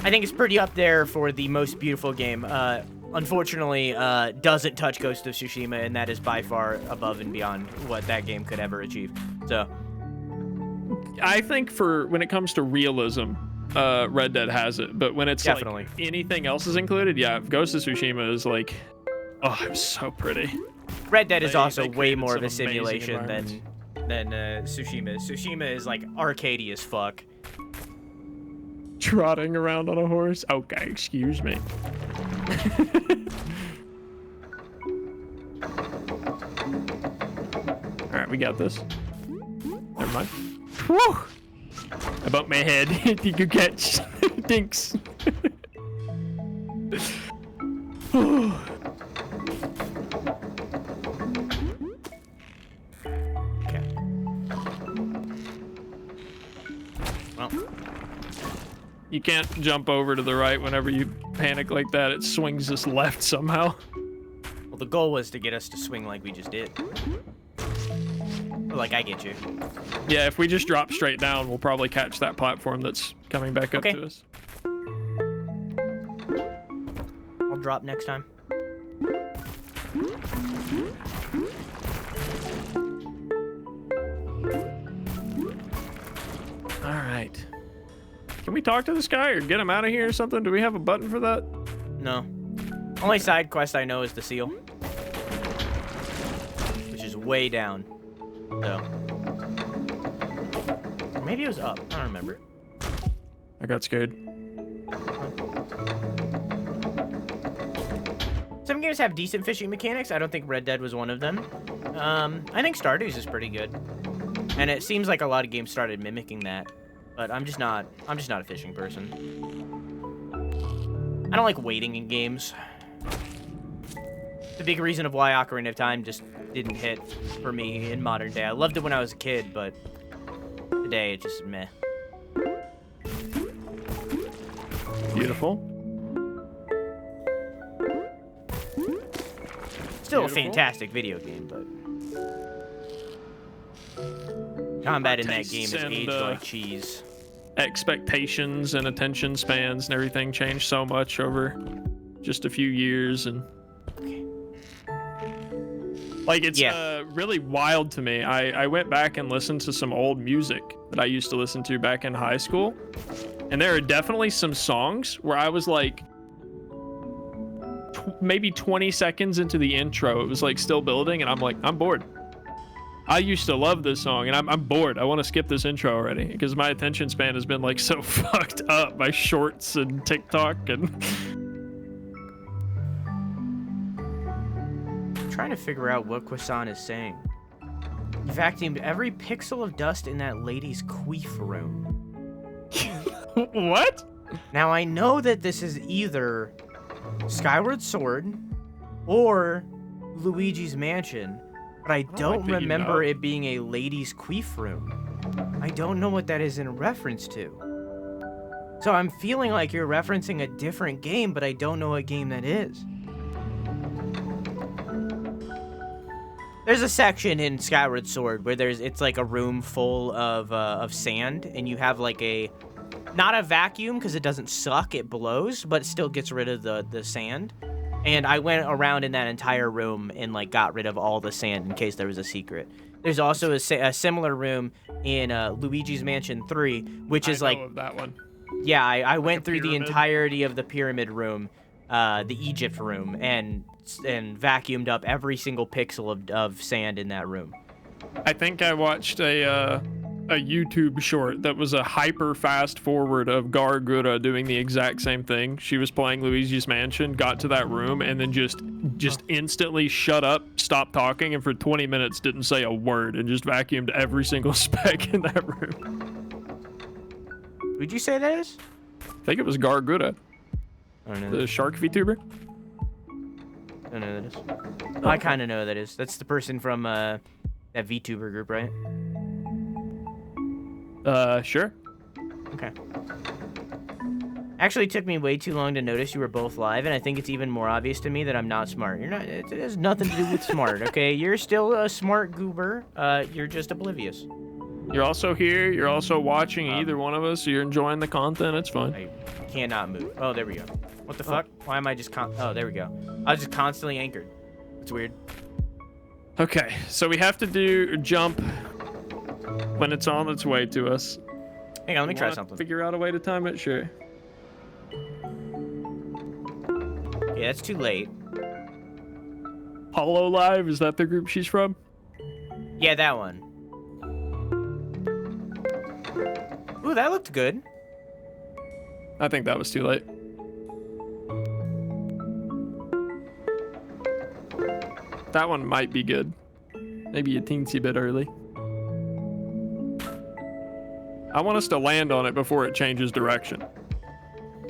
I think it's pretty up there for the most beautiful game. Unfortunately, doesn't touch Ghost of Tsushima, and that is by far above and beyond what that game could ever achieve. So, I think for when it comes to realism, Red Dead has it. But when it's definitely like anything else is included, yeah, Ghost of Tsushima is like, oh, it's so pretty. Red Dead is also way more of a some amazing simulation than Tsushima is. Tsushima is like arcadey as fuck. Trotting around on a horse? Okay, excuse me. Alright, we got this. Never mind. Whew! I bumped my head. You could catch. Dinks. Okay. Well. You can't jump over to the right whenever you panic like that. It swings us left somehow. Well, the goal was to get us to swing like we just did. Like, I get you. Yeah, if we just drop straight down, we'll probably catch that platform that's coming back up to us. I'll drop next time. All right. Can we talk to this guy or get him out of here or something? Do we have a button for that? No. Only side quest I know is the seal. Which is way down. So. Maybe it was up. I don't remember. I got scared. Some games have decent fishing mechanics. I don't think Red Dead was one of them. I think Stardew's is pretty good. And it seems like a lot of games started mimicking that. But I'm just not a fishing person. I don't like waiting in games. The big reason of why Ocarina of Time just didn't hit for me in modern day. I loved it when I was a kid, but today it's just meh. Beautiful. Still a fantastic video game, but combat in that game is aged like cheese. Expectations and attention spans and everything changed so much over just a few years, and like it's really wild to me. I went back and listened to some old music that I used to listen to back in high school, and there are definitely some songs where I was like maybe 20 seconds into the intro, it was like still building, and I'm like, I'm bored. I used to love this song, and I'm bored. I want to skip this intro already because my attention span has been like so fucked up by shorts and TikTok and. I'm trying to figure out what Kwasan is saying. You vacuumed every pixel of dust in that lady's queef room. What? Now I know that this is either Skyward Sword or Luigi's Mansion, but I don't like that you remember know. it being a ladies' queef room. I don't know what that is in reference to. So I'm feeling like you're referencing a different game, but I don't know what game that is. There's a section in Skyward Sword where it's like a room full of sand, and you have like not a vacuum because it doesn't suck, it blows, but it still gets rid of the sand. And I went around in that entire room and like got rid of all the sand in case there was a secret. There's also a similar room in Luigi's Mansion 3, which is I like know of that one. yeah, I went through the pyramid? entirety of the pyramid room, the Egypt room, and vacuumed up every single pixel of sand in that room. I think I watched a YouTube short that was a hyper fast forward of Gargura doing the exact same thing. She was playing Luigi's Mansion, got to that room, and then just instantly shut up, stopped talking, and for 20 minutes didn't say a word, and just vacuumed every single speck in that room. Would you say that is? I think it was Gargura, I don't know. the shark VTuber. I don't know who that is. I kind of know who that is. That's the person from that VTuber group, right? Sure. Okay. Actually, it took me way too long to notice you were both live, and I think it's even more obvious to me that I'm not smart. You're not. It has nothing to do with smart, okay? You're still a smart goober. You're just oblivious. You're also here. You're also watching either one of us. So you're enjoying the content. It's fun. I cannot move. Oh, there we go. What the fuck? Why am I just oh, there we go. I was just constantly anchored. It's weird. Okay, so we have to jump when it's on its way to us. Hang on, let me try Wanna something. Figure out a way to time it, sure. Yeah, that's too late. Hollow Live, is that the group she's from? Yeah, that one. Ooh, that looked good. I think that was too late. That one might be good. Maybe a teensy bit early. I want us to land on it before it changes direction.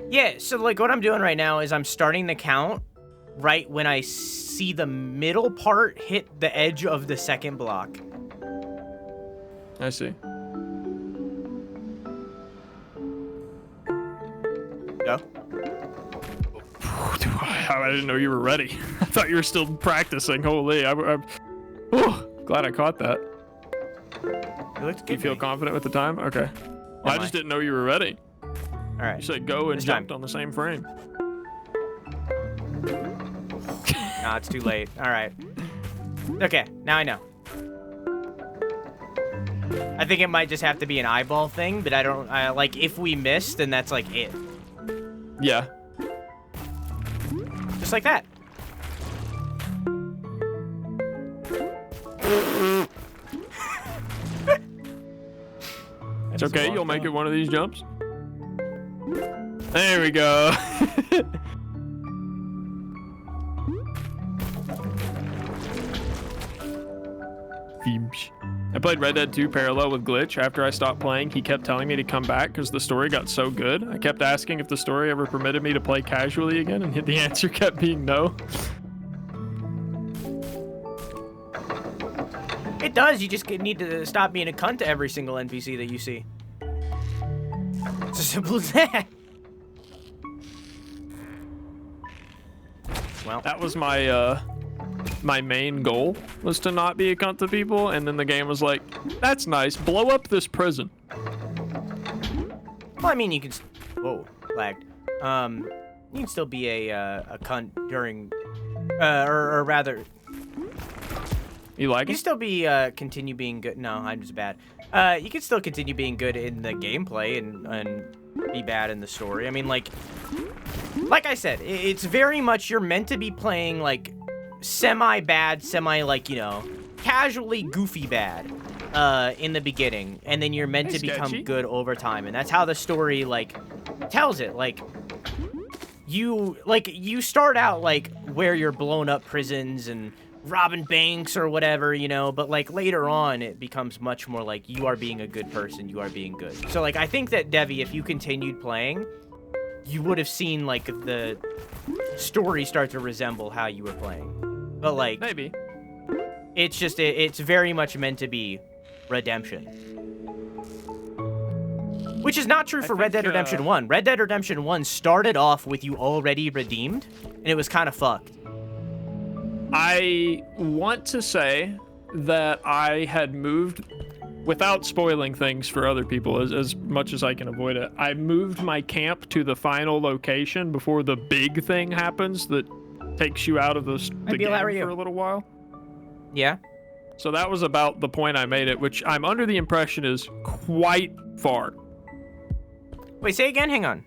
Yeah, so like what I'm doing right now is I'm starting the count right when I see the middle part hit the edge of the second block. I see. Go. I didn't know you were ready. I thought you were still practicing. Holy, I'm glad I caught that. It looked good. You feel to me. confident with the time? Okay. Well, I just didn't know you were ready. All right. You said go and This time. jumped on the same frame. No, it's too late. All right. Okay, now I know. I think it might just have to be an eyeball thing, but I don't. Like if we miss, then that's like it. Yeah. Just like that. It's okay. You'll make it one of these jumps. There we go. I played Red Dead 2 parallel with Glitch. After I stopped playing, he kept telling me to come back because the story got so good. I kept asking if the story ever permitted me to play casually again, and the answer kept being no. It does. You just need to stop being a cunt to every single NPC that you see. It's as simple as that. Well, That was my my main goal, was to not be a cunt to people, and then the game was like, that's nice, blow up this prison. well, I mean, you can. Whoa, lagged. You can still be a cunt during, or rather, You like you can it? still be continue being good. No, I'm just bad. You can still continue being good in the gameplay and be bad in the story. I mean, like I said, it's very much you're meant to be playing like semi-bad, like, you know, casually goofy bad in the beginning, and then you're meant to become sketchy. good over time, and that's how the story like tells it. Like you start out like where you're blowing up prisons and robbing banks or whatever, you know, but like later on it becomes much more like you are being a good person, you are being good. So like I think that Devvy, if you continued playing, you would have seen like the story start to resemble how you were playing. But like, Maybe. it's just it's very much meant to be redemption. Which is not true for Red Dead Redemption 1. Red Dead Redemption 1 started off with you already redeemed, and it was kind of fucked. I want to say that I had moved, without spoiling things for other people as much as I can avoid it, I moved my camp to the final location before the big thing happens that takes you out of the game for a little while. Yeah? So that was about the point I made it, which I'm under the impression is quite far. Wait, say again? Hang on.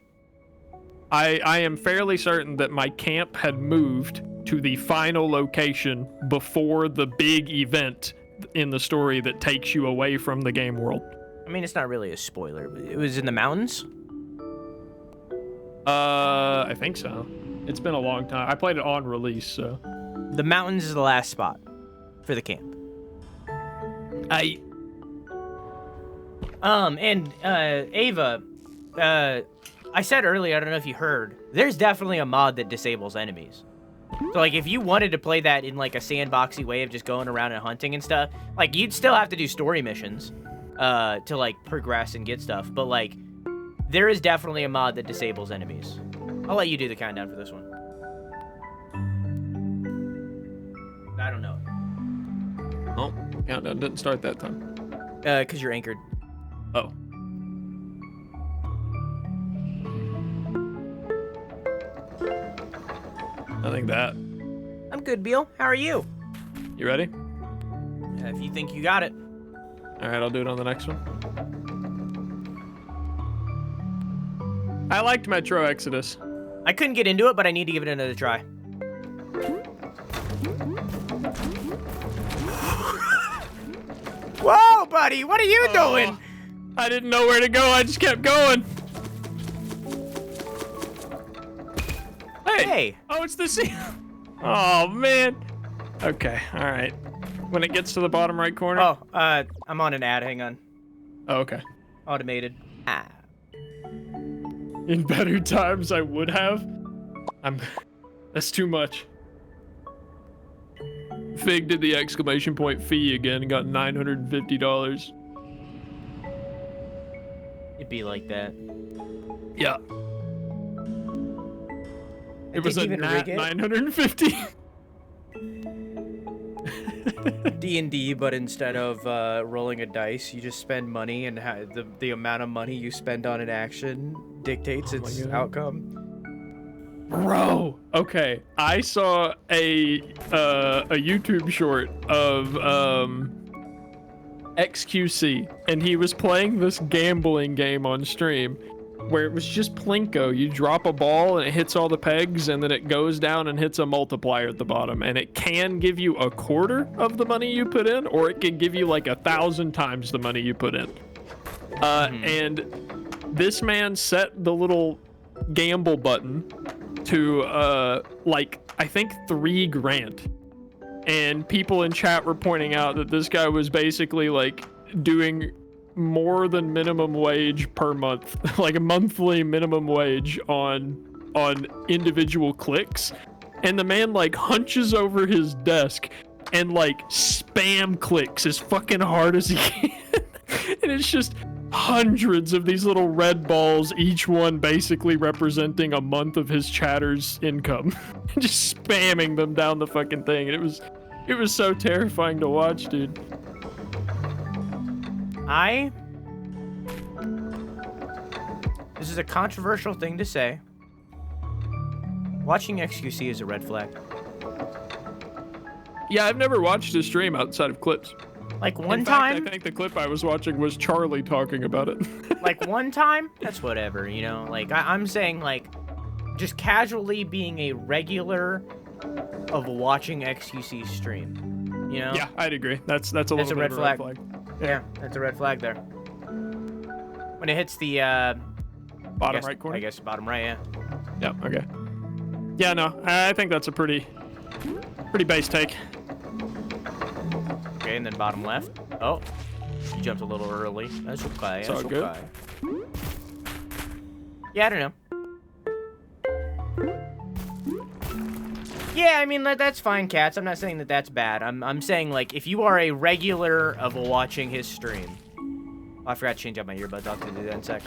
I am fairly certain that my camp had moved to the final location before the big event in the story that takes you away from the game world. I mean, it's not really a spoiler, but it was in the mountains? I think so. It's been a long time. I played it on release, so. The mountains is the last spot for the camp. Ava, I said earlier, I don't know if you heard, there's definitely a mod that disables enemies. So, like, if you wanted to play that in, like, a sandboxy way of just going around and hunting and stuff, like, you'd still have to do story missions to, like, progress and get stuff. But, like, there is definitely a mod that disables enemies. I'll let you do the countdown for this one. I don't know. Oh, countdown didn't start that time. Because you're anchored. Oh. I think that. I'm good, Beal. How are you? You ready? If you think you got it. All right, I'll do it on the next one. I liked Metro Exodus. I couldn't get into it, but I need to give it another try. Whoa, buddy! What are you doing? I didn't know where to go. I just kept going. Hey! Oh, it's the sea. Oh, man. Okay, all right. When it gets to the bottom right corner. Oh, I'm on an ad. Hang on. Oh, okay. Automated. Ah. In better times, I would have. That's too much. Fig did the exclamation point fee again and got $950. It'd be like that. Yeah. It was a even nat rig it? 950. D&D, but instead of rolling a dice, you just spend money, and the amount of money you spend on an action dictates its outcome. Bro, okay. I saw a YouTube short of XQC, and he was playing this gambling game on stream where it was just Plinko. You drop a ball and it hits all the pegs, and then it goes down and hits a multiplier at the bottom, and it can give you a quarter of the money you put in, or it can give you like 1,000 times the money you put in. And this man set the little gamble button to like I think $3,000, and people in chat were pointing out that this guy was basically like doing more than minimum wage per month, like a monthly minimum wage on individual clicks, and the man like hunches over his desk and like spam clicks as fucking hard as he can. And it's just hundreds of these little red balls, each one basically representing a month of his chatter's income. Just spamming them down the fucking thing, and it was so terrifying to watch, dude. This is a controversial thing to say. Watching XQC is a red flag. Yeah, I've never watched a stream outside of clips. Like one In fact, time, I think the clip I was watching was Charlie talking about it. like one time, that's whatever, you know? Like, I'm saying, like, just casually being a regular of watching XQC stream, you know? Yeah, I'd agree. That's a little bit red of a red flag. Yeah, that's a red flag there. When it hits the, Bottom right corner? I guess bottom right, yeah. Yeah, okay. Yeah, no, I think that's a pretty base take. Okay, and then bottom left. Oh, you jumped a little early. That's okay. It's all good. Yeah, I don't know. Yeah, I mean, that's fine, Cats. I'm not saying that that's bad. I'm saying, like, if you are a regular of watching his stream... Oh, I forgot to change out my earbuds. I'll have to do that in a sec.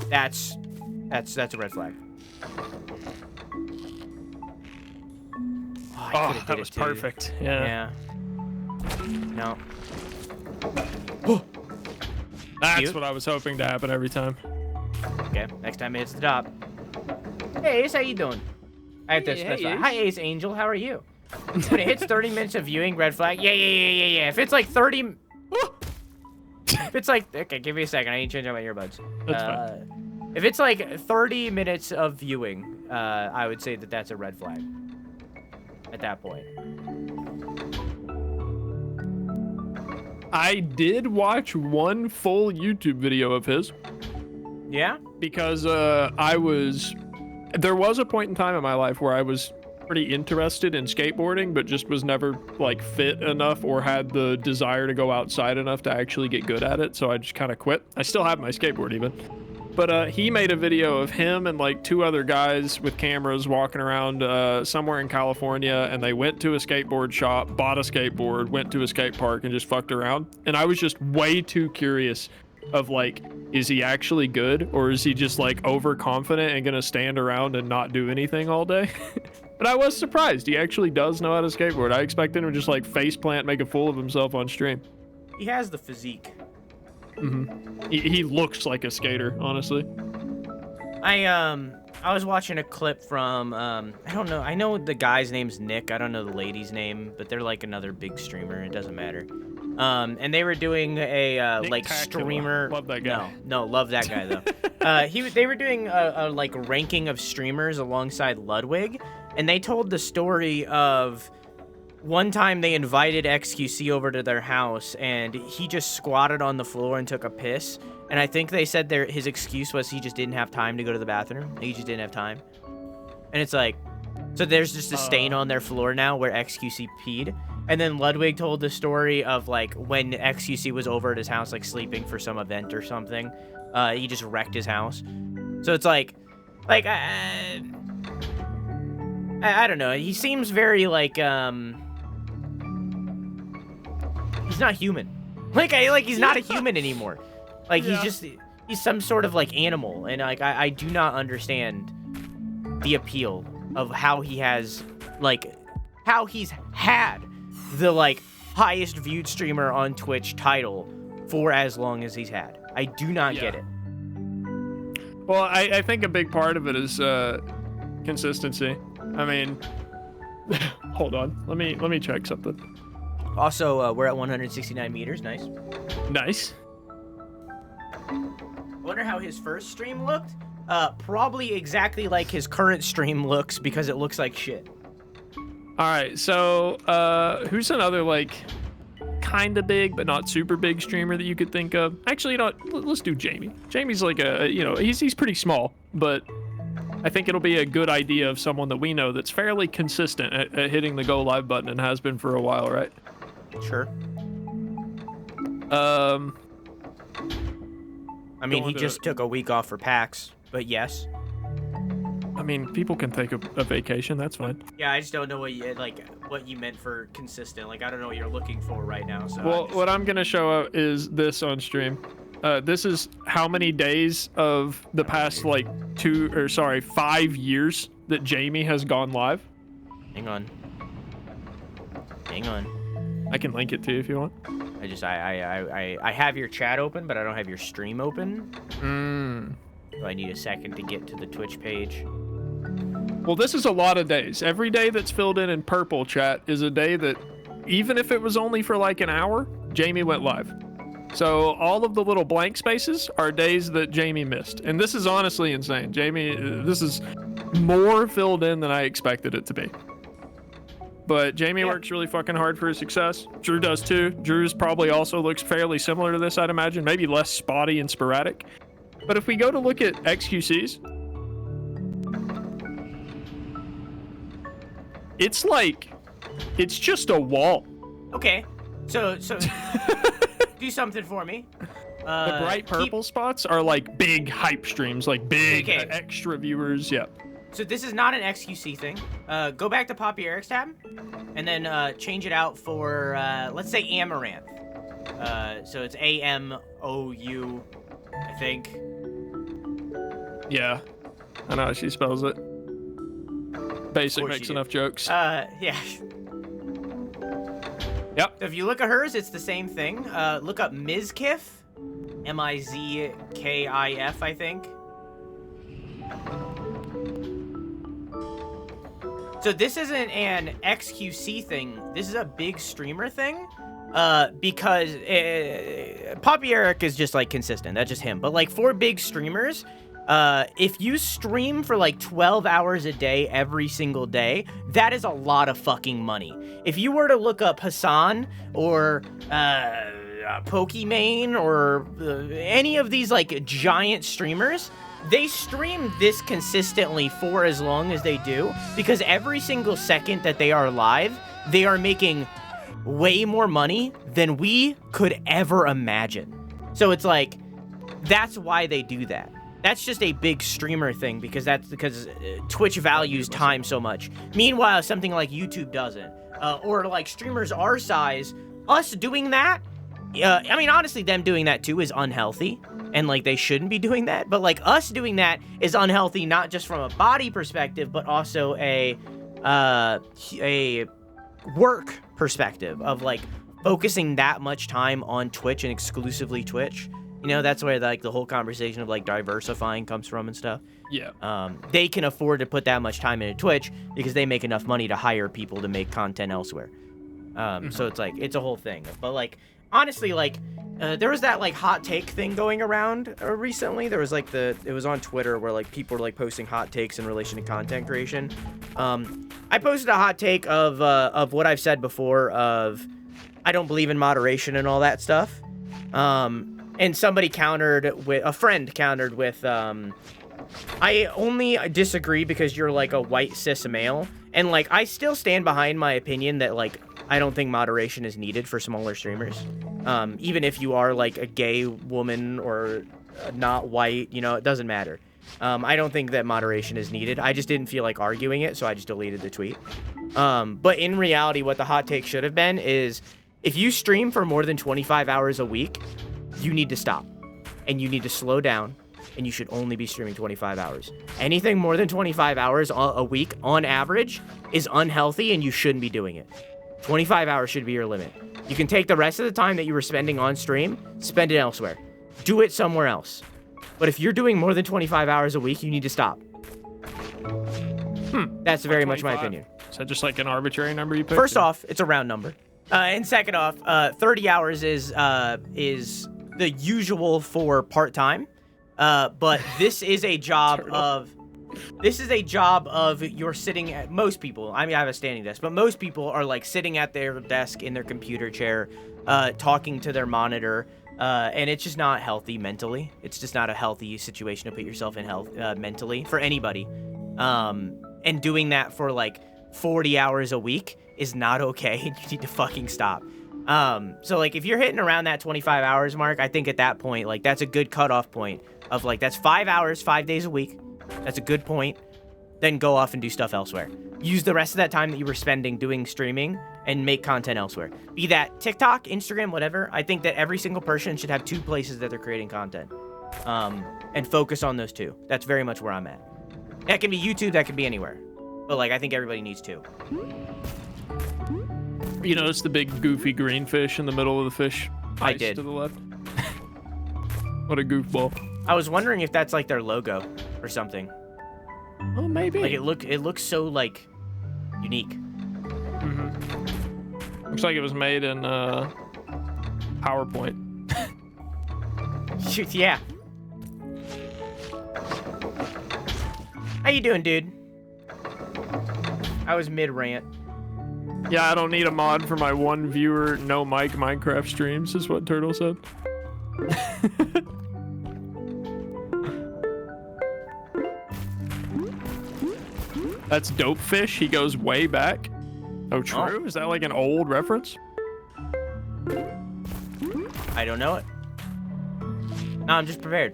That's a red flag. Oh, that was perfect. Yeah. No. That's Cute. what I was hoping to happen every time. Okay, next time it's the top. Hey, Ace, how you doing? I have to Hey, specify. Ace. Hi, Ace Angel. How are you? When it hits 30 minutes of viewing, red flag. Yeah. If it's like 30... if it's like... Okay, give me a second. I need to change out my earbuds. That's fine. If it's like 30 minutes of viewing, I would say that that's a red flag. At that point. I did watch one full YouTube video of his. Yeah? Because there was a point in time in my life where I was pretty interested in skateboarding, but just was never like fit enough or had the desire to go outside enough to actually get good at it. So I just kind of quit. I still have my skateboard even. But he made a video of him and like two other guys with cameras walking around somewhere in California, and they went to a skateboard shop, bought a skateboard, went to a skate park, and just fucked around. And I was just way too curious of like, is he actually good, or is he just like overconfident and gonna stand around and not do anything all day? But I was surprised. He actually does know how to skateboard. I expected him to just like faceplant, make a fool of himself on stream. He has the physique. He looks like a skater, honestly. I was watching a clip from I don't know. I know the guy's name's Nick. I don't know the lady's name, but they're like another big streamer. It doesn't matter. And they were doing a Nick like Pacula. streamer. Love that guy. No, love that guy though. They were doing a like ranking of streamers alongside Ludwig, and they told the story of one time they invited XQC over to their house, and he just squatted on the floor and took a piss. And I think they said his excuse was he just didn't have time to go to the bathroom. He just didn't have time. And it's like, so there's just a stain on their floor now where XQC peed. And then Ludwig told the story of like when XQC was over at his house, like sleeping for some event or something. He just wrecked his house. So it's like I don't know. He seems very like he's not human. He's not a human anymore. Like he's some sort of like animal, and like I do not understand the appeal of how he has how he's had the like highest viewed streamer on Twitch title for as long as he's had. I do not get it. Well, I think a big part of it is consistency. I mean, hold on. Let me check something. Also, we're at 169 meters. Nice. Nice. I wonder how his first stream looked. Probably exactly like his current stream looks, because it looks like shit. All right, so who's another like kind of big but not super big streamer that you could think of? Actually, you know what? Let's do Jamie. Jamie's like he's pretty small, but I think it'll be a good idea of someone that we know that's fairly consistent at hitting the go live button and has been for a while, right? Sure. I mean, he just took a week off for PAX, but yes. I mean, people can take a vacation. That's fine. Yeah, I just don't know what you meant for consistent. Like, I don't know what you're looking for right now. So well, what I'm gonna show up is this on stream. This is how many days of the past 5 years that Jamie has gone live. Hang on. I can link it to you if you want. I have your chat open, but I don't have your stream open. So I need a second to get to the Twitch page. Well, this is a lot of days. Every day that's filled in purple, chat, is a day that, even if it was only for like an hour, Jamie went live. So all of the little blank spaces are days that Jamie missed. And this is honestly insane. Jamie, this is more filled in than I expected it to be. But Jamie works really fucking hard for his success. Drew does too. Drew's probably also looks fairly similar to this, I'd imagine. Maybe less spotty and sporadic. But if we go to look at XQC's, it's just a wall. Okay, so do something for me. The bright purple spots are like big hype streams, like big extra viewers. Yeah. So this is not an XQC thing. Go back to Poppy Eric's tab, and then change it out for, let's say Amaranth. So it's AMOU, I think. Yeah, I know how she spells it. Basic course makes you do. enough jokes. Yeah. Yep. So if you look at hers, it's the same thing. Look up Mizkif, MIZKIF, I think. So this isn't an XQC thing. This is a big streamer thing. Because Poppy Eric is just like consistent. That's just him. But like for big streamers, if you stream for like 12 hours a day every single day, that is a lot of fucking money. If you were to look up Hassan or Pokimane or any of these like giant streamers, they stream this consistently for as long as they do because every single second that they are live, they are making way more money than we could ever imagine. So it's like, that's why they do that. That's just a big streamer thing because Twitch values time so much. Meanwhile, something like YouTube doesn't. Or like streamers our size, us doing that, I mean, honestly, them doing that too is unhealthy. And like they shouldn't be doing that. But like us doing that is unhealthy, not just from a body perspective, but also a work perspective of like focusing that much time on Twitch and exclusively Twitch. You know, that's where like the whole conversation of like diversifying comes from and stuff. Yeah. They can afford to put that much time into Twitch because they make enough money to hire people to make content elsewhere. So it's like, it's a whole thing. But like, honestly, like, there was that like hot take thing going around recently. There was like it was on Twitter where like people were like posting hot takes in relation to content creation. I posted a hot take of what I've said before of I don't believe in moderation and all that stuff. And somebody a friend countered with, I only disagree because you're like a white cis male. And like, I still stand behind my opinion that like, I don't think moderation is needed for smaller streamers. Even if you are like a gay woman or not white, you know, it doesn't matter. I don't think that moderation is needed. I just didn't feel like arguing it, so I just deleted the tweet. But in reality, what the hot take should have been is if you stream for more than 25 hours a week, you need to stop and you need to slow down and you should only be streaming 25 hours. Anything more than 25 hours a week on average is unhealthy and you shouldn't be doing it. 25 hours should be your limit. You can take the rest of the time that you were spending on stream, spend it elsewhere. Do it somewhere else. But if you're doing more than 25 hours a week, you need to stop. That's very much my opinion. Is that just like an arbitrary number you picked? First off, it's a round number. And second off, 30 hours is the usual for part-time. But this is a job of... This is a job of you're sitting at... Most people, I mean, I have a standing desk, but most people are like sitting at their desk in their computer chair, talking to their monitor, and it's just not healthy mentally. It's just not a healthy situation to put yourself in mentally for anybody. And doing that for like 40 hours a week is not okay. You need to fucking stop. So like if you're hitting around that 25 hours mark, I think at that point, like that's a good cutoff point of like, that's 5 hours, 5 days a week. That's a good point. Then go off and do stuff elsewhere. Use the rest of that time that you were spending doing streaming and make content elsewhere. Be that TikTok, Instagram, whatever. I think that every single person should have 2 places that they're creating content. And focus on those 2. That's very much where I'm at. That can be YouTube, that can be anywhere. But like, I think everybody needs 2. You notice the big goofy green fish in the middle of the fish? I Ice did. to the left. What a goofball. I was wondering if that's like their logo or something. Oh, maybe. Like it looks so like unique. Looks like it was made in PowerPoint. Shoot, yeah. How you doing, dude? I was mid-rant. Yeah, I don't need a mod for my 1 viewer, no mic Minecraft streams, is what Turtle said. That's Dope Fish. He goes way back. Oh, true? Is that like an old reference? I don't know it. No, I'm just prepared.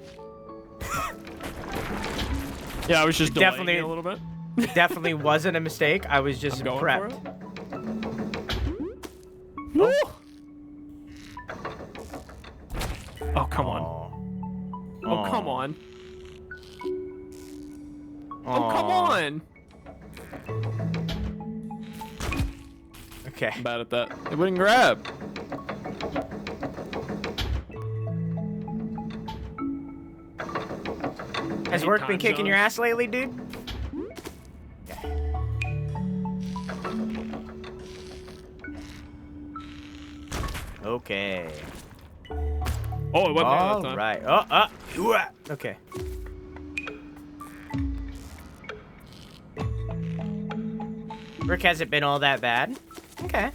Yeah, I was just Definitely delaying it a little bit. It definitely wasn't a mistake. I was just I'm going prepped. For it. Oh, come on. Oh, come on. Oh, come on. Okay. I'm bad at that. It wouldn't grab. Has work been kicking your ass lately, dude? Okay. Oh, it wasn't there that All time. right. Okay. Work hasn't been all that bad. Okay.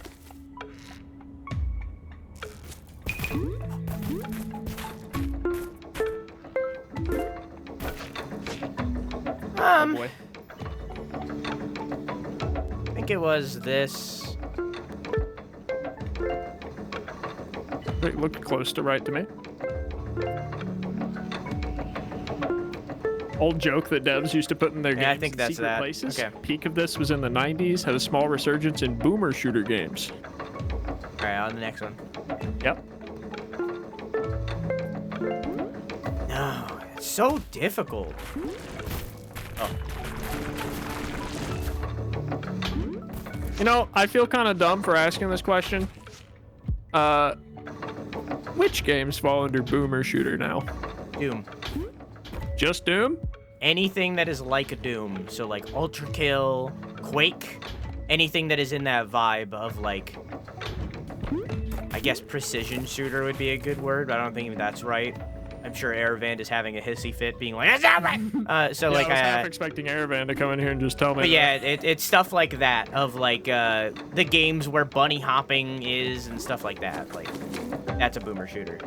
Oh, boy. I think it was this. Wait, look close to right to me. Old joke that devs used to put in their games Yeah, I think in that's secret that. places. Okay. Peak of this was in the 90s, had a small resurgence in boomer shooter games. All right, on the next one. Yep. No, it's so difficult. Oh. You know, I feel kind of dumb for asking this question. Which games fall under boomer shooter now? Doom. Just Doom? Anything that is like a Doom. So like Ultra Kill, Quake, anything that is in that vibe of like, I guess precision shooter would be a good word, but I don't think that's right. I'm sure Airvan is having a hissy fit, being like, "That's not right." So Yeah, like, I was half expecting Airvan to come in here and just tell me. but yeah, it's stuff like that of like the games where bunny hopping is and stuff like that. Like, that's a boomer shooter.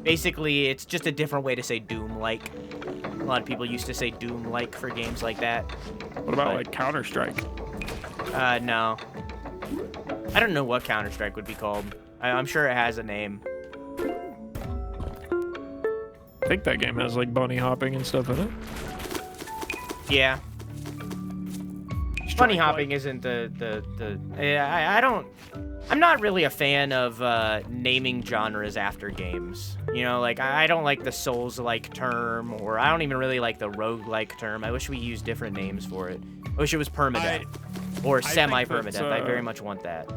Basically, it's just a different way to say Doom-like. A lot of people used to say Doom-like for games like that. What about like Counter-Strike? No. I don't know what Counter-Strike would be called. I'm sure it has a name. I think that game has like bunny hopping and stuff in it. Yeah. Strike Bunny hopping isn't I don't... I'm not really a fan of naming genres after games. You know, like, I don't like the Souls-like term, or I don't even really like the rogue-like term. I wish we used different names for it. I wish it was permadeath. Or semi-permadeath. I very much want that.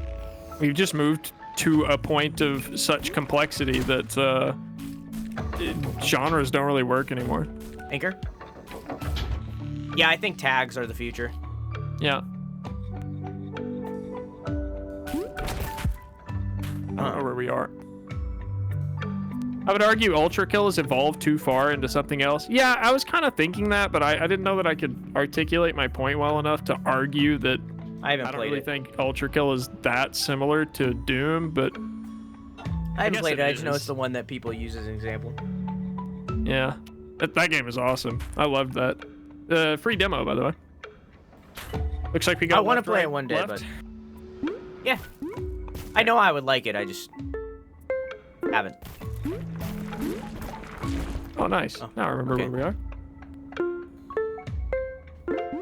We've just moved to a point of such complexity that genres don't really work anymore. Anchor? Yeah, I think tags are the future. Yeah. I don't know where we are. I would argue Ultra Kill has evolved too far into something else. Yeah, I was kind of thinking that, but I didn't know that I could articulate my point well enough to argue that I haven't I don't played really it. think Ultra Kill is that similar to Doom, but I haven't guess played it it. I just know is. it's the one that people use as an example. yeah. That game is awesome. I loved that. Free demo, by the way. Looks like we got I want to left, play right, it one day, left. but yeah, I know I would like it. I just haven't. Oh, nice. Oh, now I remember okay. where we are.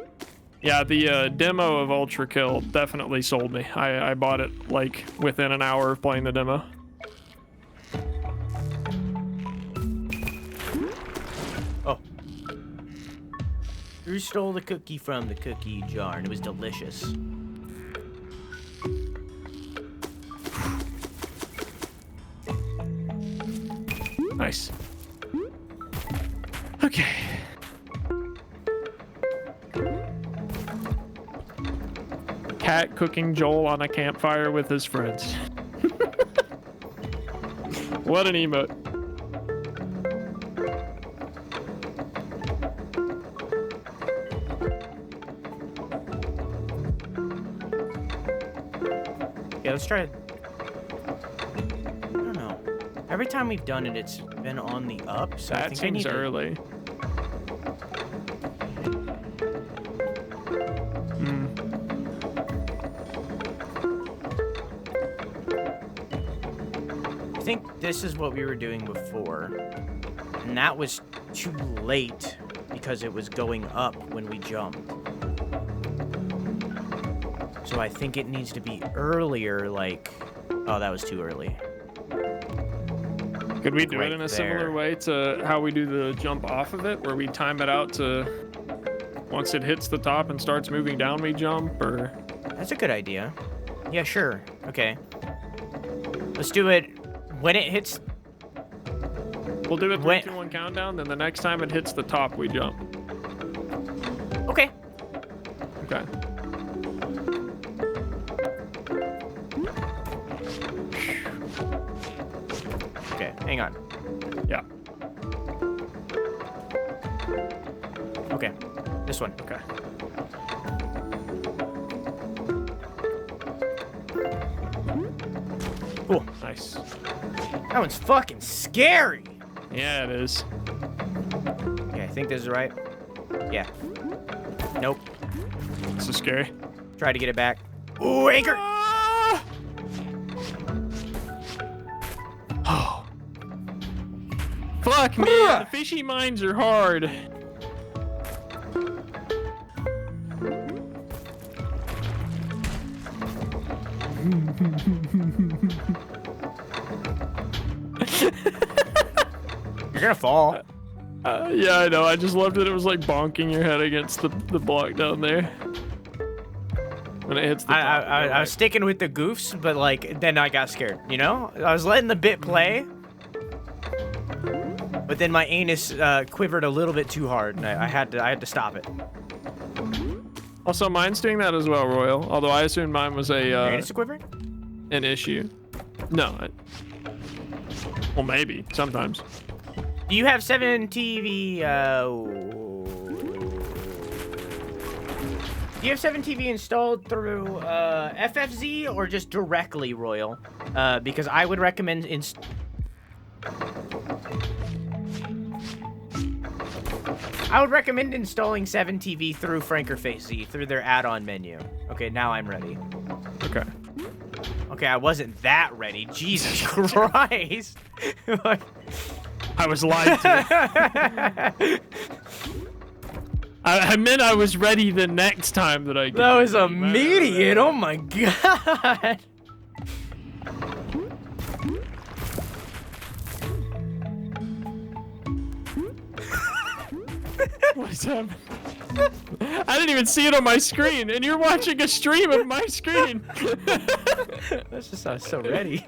Yeah, the demo of Ultra Kill definitely sold me. I bought it like within an hour of playing the demo. Oh. Who stole the cookie from the cookie jar? And it was delicious. Nice. Okay. Cat cooking Joel on a campfire with his friends. What an emote. Yeah, let's try it. I don't know. Every time we've done it, it's been on the up, so I That think I seems need to... early. I think this is what we were doing before, and that was too late because it was going up when we jumped. So I think it needs to be earlier, like... Oh, that was too early. Could we do Right it in a there. similar way to how we do the jump off of it, where we time it out to once it hits the top and starts moving down, we jump, or? That's a good idea. Yeah, sure. Okay. Let's do it when it hits... We'll do a 3, When- 2, 1 countdown, then the next time it hits the top, we jump. Okay. Okay. Okay, hang on. Yeah. Okay, this one. Okay. Cool. Nice. That one's fucking scary. Yeah, it is. Okay, I think this is right. Yeah. Nope. This is scary. Try to get it back. Ooh, anchor! Ah! Oh. Fuck, man. The fishy mines are hard. You're gonna fall. Yeah, I know. I just loved it. It was like bonking your head against the block down there. When it hits the top. I was sticking with the goofs, but like then I got scared. You know, I was letting the bit play, but then my anus quivered a little bit too hard, and I had to stop it. Also, mine's doing that as well, Royal. Although I assumed mine was Your a anus quivered? an issue. No. Well, maybe sometimes. Do you have 7 TV? Do you have 7 TV installed through FFZ or just directly Royal? Because I would recommend installing 7 TV through FrankerFaceZ through their add-on menu. Okay, now I'm ready. Okay. Okay, I wasn't that ready. Jesus Christ. I was lied to. I meant I was ready the next time that I. That was immediate. Oh my god. What is happening? I didn't even see it on my screen, and you're watching a stream of my screen. That's just I was so ready.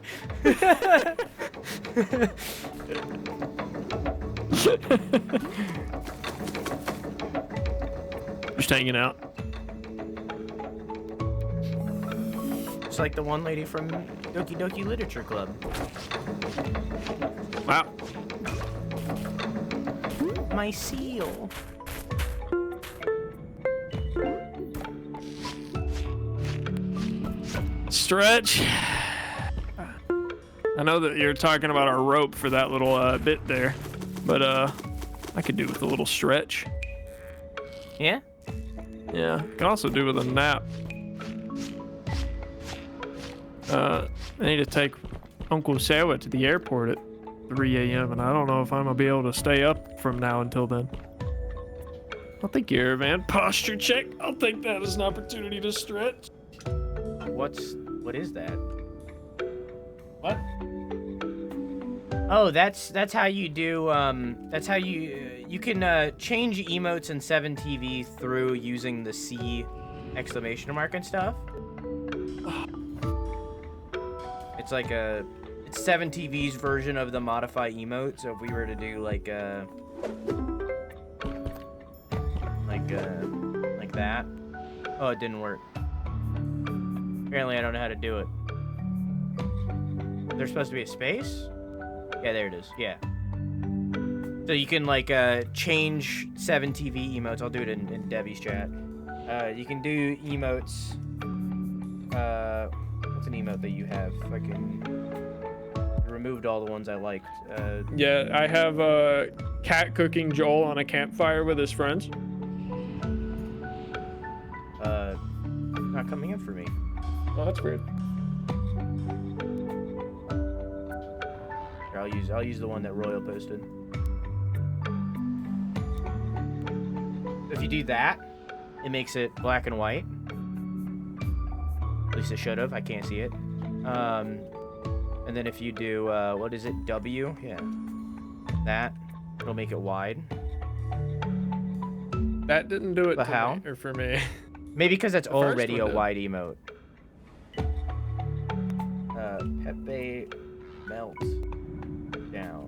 Just hanging out. It's like the one lady from Doki Doki Literature Club. Wow. My seal. Stretch. I know that you're talking about our rope for that little bit there, but I could do with a little stretch. Yeah? Yeah, can also do with a nap. I need to take Uncle Sarah to the airport at 3 a.m. and I don't know if I'm gonna be able to stay up from now until then. I'll take care of man. Posture check. I'll take that as an opportunity to stretch. What is that? What? Oh, that's how you do that's how you can change emotes in 7TV through using the C exclamation mark and stuff. It's like it's 7TV's version of the modify emote. So if we were to do like that. Oh, it didn't work. Apparently I don't know how to do it. There's supposed to be a space? Yeah, there it is. Yeah. So you can like change 7TV emotes. I'll do it in Devvy's chat. You can do emotes. What's an emote that you have? I removed all the ones I liked. Yeah, I have cat cooking Joel on a campfire with his friends. Not coming in for me. Oh, that's weird. Here, I'll use the one that Royal posted. If you do that, it makes it black and white. At least it should have. I can't see it. And then if you do, what is it? W? Yeah. That. It'll make it wide. That didn't do it But how? me, or for me. Maybe because that's The first already a one did. wide emote. Pepe melt down.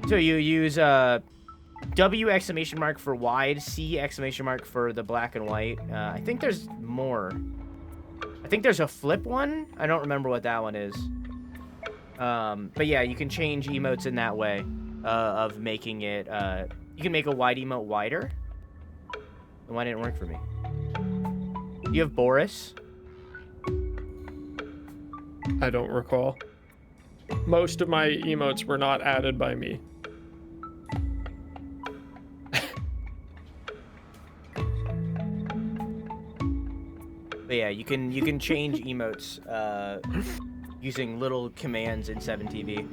So you use W exclamation mark for wide, C exclamation mark for the black and white. I think there's more. I think there's a flip one. I don't remember what that one is. But yeah, you can change emotes in that way of making it. You can make a wide emote wider. Why didn't it work for me? You have Boris. I don't recall. Most of my emotes were not added by me. But yeah, you can change emotes using little commands in 7TV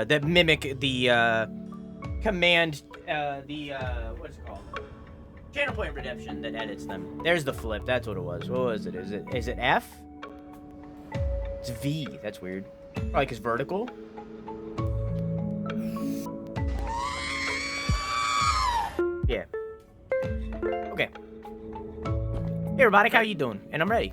that mimic the command what's it called? Channel point redemption that edits them. There's the flip. That's what it was. What was it? Is it F? It's V. That's weird. Probably because vertical. Yeah. Okay. Hey, robotic, how you doing? And I'm ready.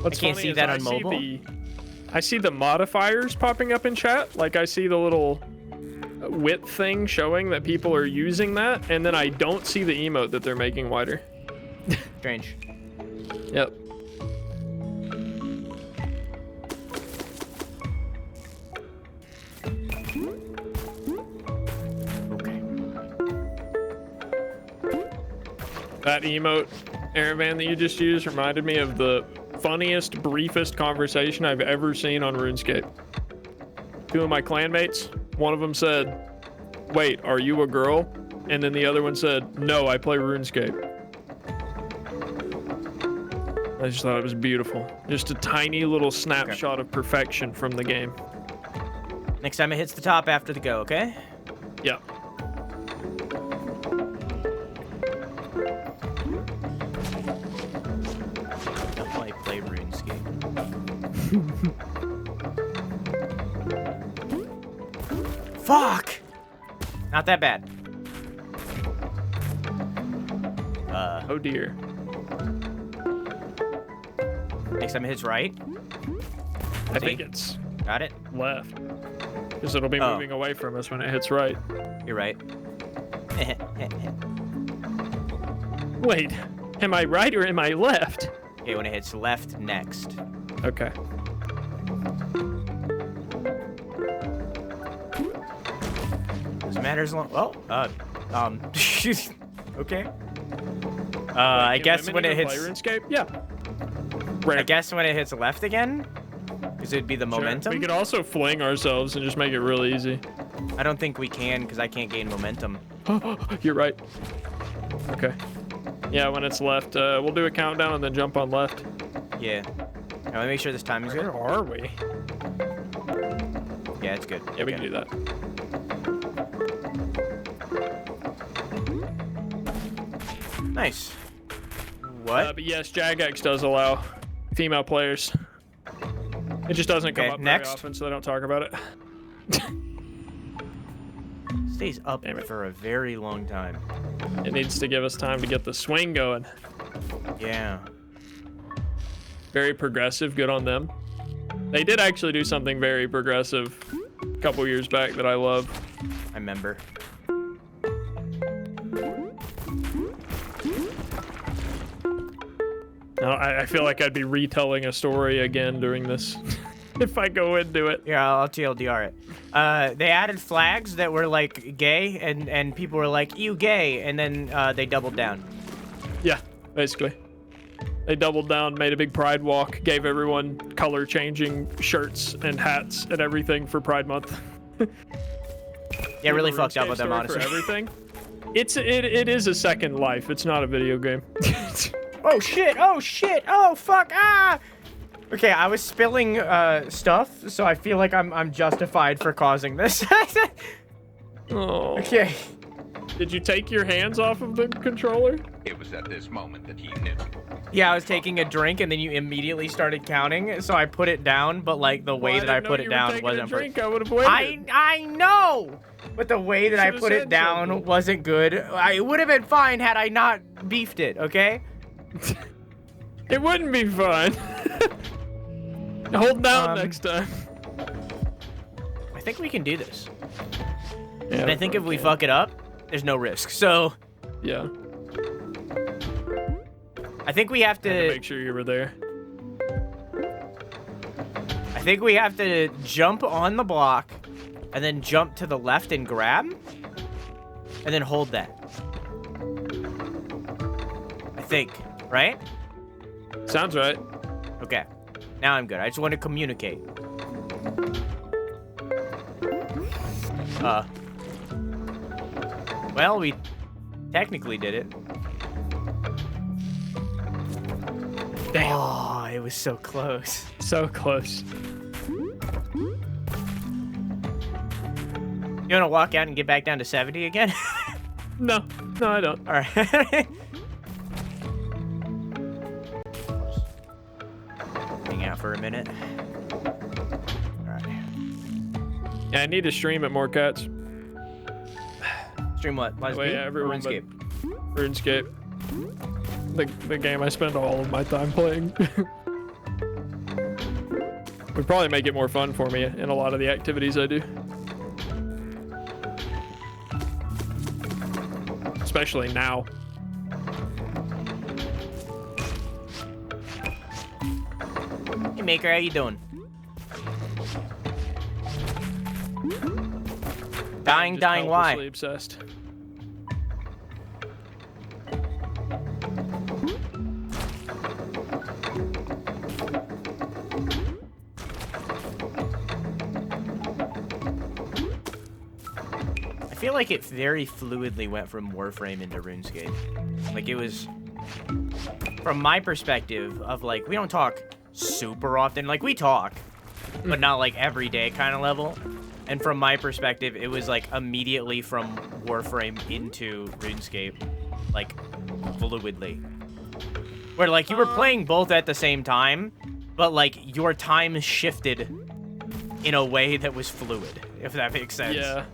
What's I can't funny see is that I on mobile. I see the modifiers popping up in chat. Like I see the little width thing showing that people are using that, and then I don't see the emote that they're making wider. Strange. Yep. Okay. That emote, Aravan, that you just used reminded me of the funniest, briefest conversation I've ever seen on RuneScape. Two of my clanmates, one of them said, "Wait, are you a girl?" And then the other one said, "No, I play RuneScape." I just thought it was beautiful. Just a tiny little snapshot of perfection from the game. Next time it hits the top after the go, okay? Yeah. That's why I play RuneScape. Fuck! Not that bad. Oh dear. Next time it hits right. I think it's Got it? left. Because it'll be Oh. moving away from us when it hits right. You're right. Wait, am I right or am I left? Okay, when it hits left next. Okay. Doesn't matter as long. Oh, okay. I Can guess women when it even hits. play RuneScape? Yeah. Rare. I guess when it hits left again, because it'd be the Sure. momentum. We could also fling ourselves and just make it real easy. I don't think we can because I can't gain momentum. You're right. Okay. Yeah, when it's left, we'll do a countdown and then jump on left. Yeah. Now, let me make sure this timing's good. Where are we? Yeah, it's good. Yeah, we Okay. can do that. Nice. What? But yes, Jagex does allow female players. It just doesn't come Okay, up next. very often, so they don't talk about it. Stays up Damn it. for a very long time. It needs to give us time to get the swing going. Yeah. Very progressive, good on them. They did actually do something very progressive a couple years back that I love. I remember. Now, I feel like I'd be retelling a story again during this if I go into it. Yeah, I'll TLDR it. They added flags that were like gay, and people were like, "You gay," and then they doubled down. Yeah, basically. They doubled down, made a big pride walk, gave everyone color changing shirts and hats and everything for Pride Month. Yeah, really The fucked up RuneScape with them, store honestly. For everything. It is a second life. It's not a video game. Oh shit! Oh shit! Oh fuck! Ah! Okay, I was spilling stuff, so I feel like I'm justified for causing this. Oh. Okay. Did you take your hands off of the controller? It was at this moment that he knew. Yeah, I was taking a drink, and then you immediately started counting, so I put it down, but, like, the way that I put it down wasn't... I would have waited. I know! But the way that I put it down wasn't good. It would have been fine had I not beefed it, okay? It wouldn't be fun. Hold down next time. I think we can do this. Yeah, and I think if we fuck it up, there's no risk. So... Yeah. I think we have I had to make sure you were there. I think we have to jump on the block and then jump to the left and grab and then hold that. I think, right? Sounds right. Okay. Now I'm good. I just want to communicate. Well, we technically did it. Damn. Oh, it was so close. So close. You want to walk out and get back down to 70 again? No, I don't. All right. Hang out for a minute. All right. Yeah, I need to stream it more, cats. Stream what? Live Yeah, everyone but RuneScape. RuneScape. The game I spend all of my time playing. Would probably make it more fun for me in a lot of the activities I do. Especially now. Hey Maker, how you doing? Dying, why? Helplessly obsessed. I feel like it very fluidly went from Warframe into RuneScape. Like it was, from my perspective of like, we don't talk super often. Like we talk, but not like every day kind of level. And from my perspective, it was like immediately from Warframe into RuneScape, like fluidly. Where like you were playing both at the same time, but like your time shifted in a way that was fluid, if that makes sense. Yeah.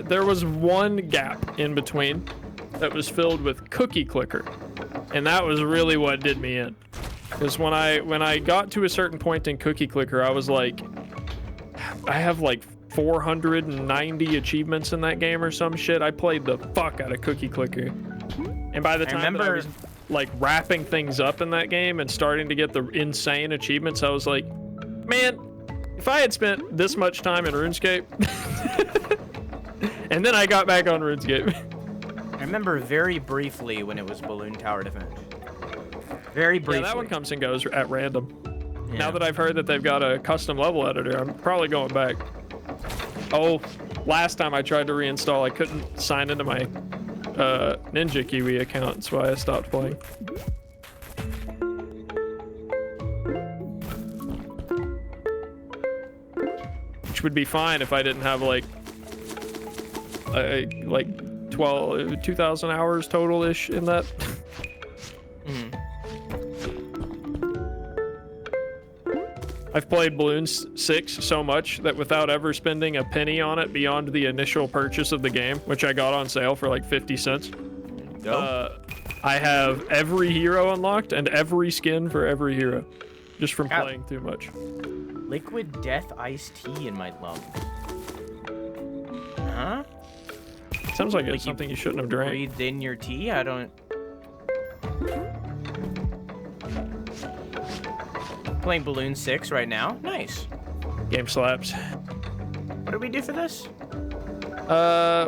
There was one gap in between that was filled with Cookie Clicker, and that was really what did me in. Because when I got to a certain point in Cookie Clicker, I was like, I have like 490 achievements in that game or some shit. I played the fuck out of Cookie Clicker, and by the time that I was like wrapping things up in that game and starting to get the insane achievements, I was like, man, if I had spent this much time in RuneScape, and then I got back on RuneScape. I remember very briefly when it was Balloon Tower Defense. Very briefly. Yeah, that one comes and goes at random. Yeah. Now that I've heard that they've got a custom level editor, I'm probably going back. Oh, last time I tried to reinstall, I couldn't sign into my Ninja Kiwi account, that's why I stopped playing. Which would be fine if I didn't have like 2,000 hours total-ish in that. I've played Balloons 6 so much that without ever spending a penny on it beyond the initial purchase of the game, which I got on sale for like 50 cents, I have every hero unlocked and every skin for every hero, just from playing too much. Liquid death iced tea in my lungs. Huh? Sounds like it's something you shouldn't have drank. Breathed in your tea? I don't... Playing Balloon 6 right now. Nice. Game slaps. What did we do for this?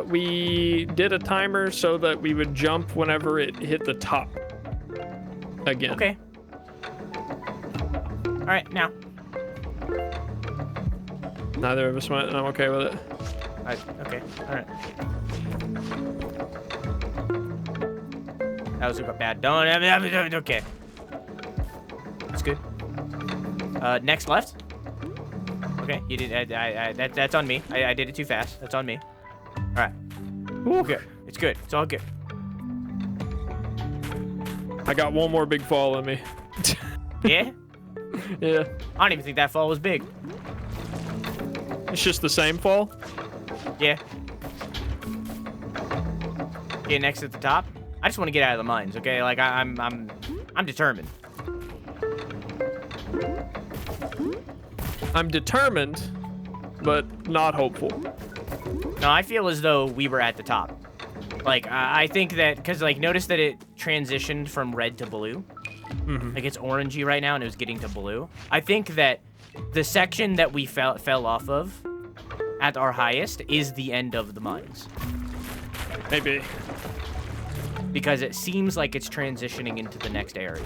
We did a timer so that we would jump whenever it hit the top again. Okay. All right, now. Neither of us went, and I'm okay with it. Okay, all right. That was a bad. Don't. Okay. Next left. Okay, you did. That's on me. I did it too fast. That's on me. All right. Ooh, good. It's good. It's all good. I got one more big fall in me. Yeah. Yeah. I don't even think that fall was big. It's just the same fall. Yeah. Get next at the top. I just want to get out of the mines. Okay, like I'm determined. I'm determined, but not hopeful. No, I feel as though we were at the top. Like, I think that, because, like, notice that it transitioned from red to blue. Like, it's orangey right now, and it was getting to blue. I think that the section that we fell off of at our highest is the end of the mines. Maybe. Because it seems like it's transitioning into the next area.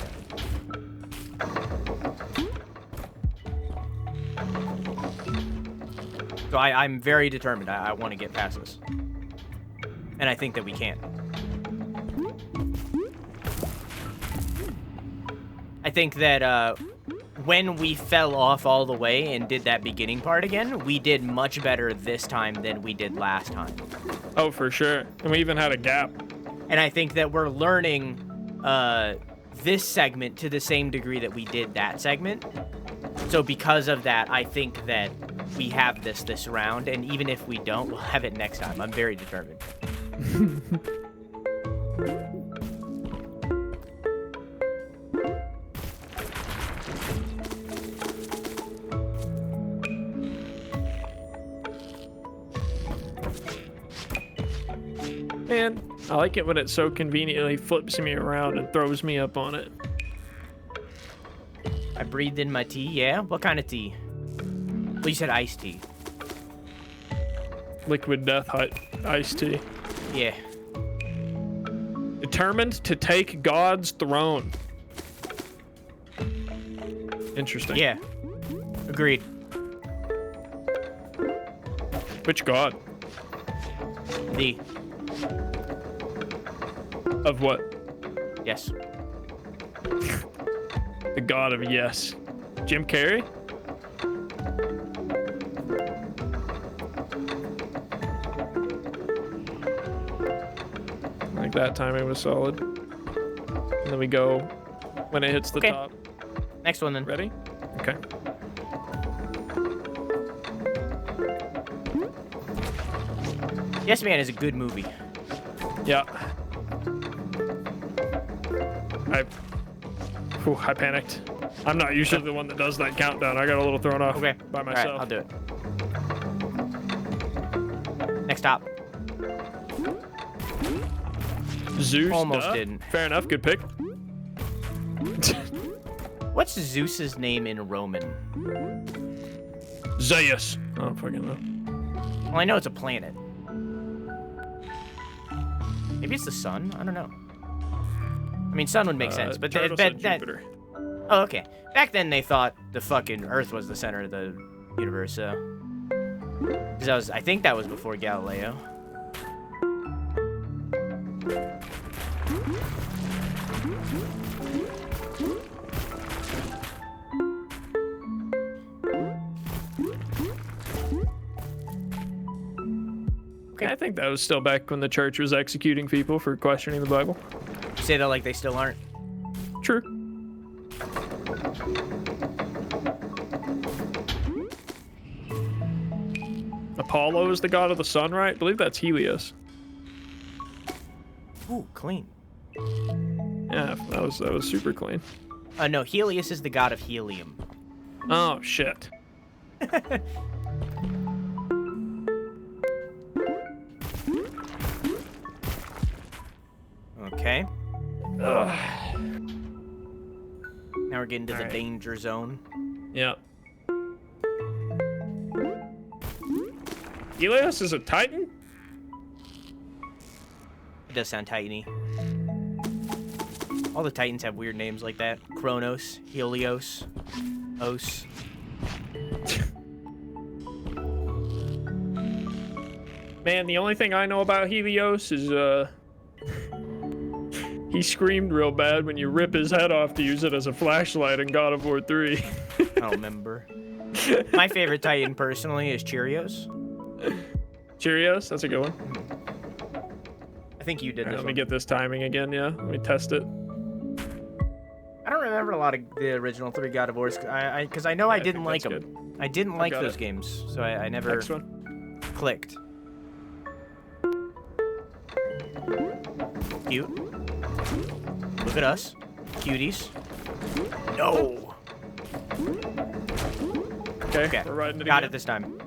So I'm very determined. I want to get past this. And I think that we can. I think that when we fell off all the way and did that beginning part again, we did much better this time than we did last time. Oh, for sure. And we even had a gap. And I think that we're learning this segment to the same degree that we did that segment. So because of that, I think that we have this round, and even if we don't, we'll have it next time. I'm very determined. Man, I like it when it so conveniently flips me around and throws me up on it. I breathed in my tea, yeah? What kind of tea? Well, you said iced tea. Liquid death iced tea. Yeah. Determined to take God's throne. Interesting. Yeah. Agreed. Which God? The. Of what? Yes. The God of yes. Jim Carrey? Like that timing was solid. And then we go when it hits the Okay. top. Next one then. Ready? Okay. Yes Man is a good movie. Yeah. I panicked. I'm not usually the one that does that countdown. I got a little thrown off Okay. by All right, myself. I'll do it. Next stop. Zeus. Almost duh. didn't. Fair enough. Good pick. What's Zeus's name in Roman? Zeus. I don't fucking know. Well, I know it's a planet. Maybe it's the sun? I don't know. I mean, sun would make sense, but Turtle said Jupiter. Oh, okay. Back then, they thought the fucking Earth was the center of the universe, so... Because I think that was before Galileo. Okay. I think that was still back when the church was executing people for questioning the Bible. You say that like they still aren't. True. Apollo is the god of the sun, right? I believe that's Helios. Ooh, clean. Yeah, that was super clean. No, Helios is the god of helium. Oh shit. Okay. Ugh. Now we're getting to the Alright. danger zone. Yeah. Helios is a titan? It does sound titany. All the titans have weird names like that. Kronos, Helios, Os. Man, the only thing I know about Helios is He screamed real bad when you rip his head off to use it as a flashlight in God of War 3. I don't remember. My favorite Titan, personally, is Cheerios. Cheerios, that's a good one. I think you did All right, this let me one. get this timing again, yeah? Let me test it. I don't remember a lot of the original 3 God of Wars, because I know I didn't like think them. that's I didn't like got those it. games, so I never Next one. clicked. Cute. Look at us. Cuties. No. Okay. We're riding it Got again. it this time.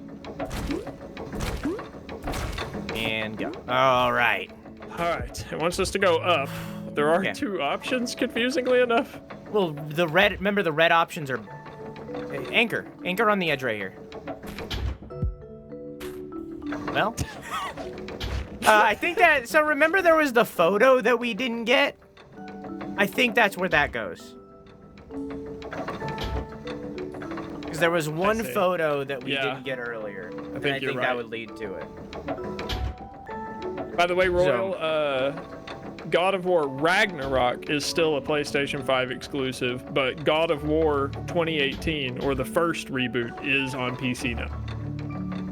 And go. All right. All right, it wants us to go up. There are Okay. 2 options, confusingly enough. Well, the red. Remember, the red options are anchor. Anchor on the edge right here. Well, I think that. So remember, there was the photo that we didn't get. I think that's where that goes. Because there was one see. photo that we Yeah. didn't get earlier. I think you're think right. that would lead to it. By the way, Royal, God of War Ragnarok is still a PlayStation 5 exclusive, but God of War 2018, or the first reboot, is on PC now.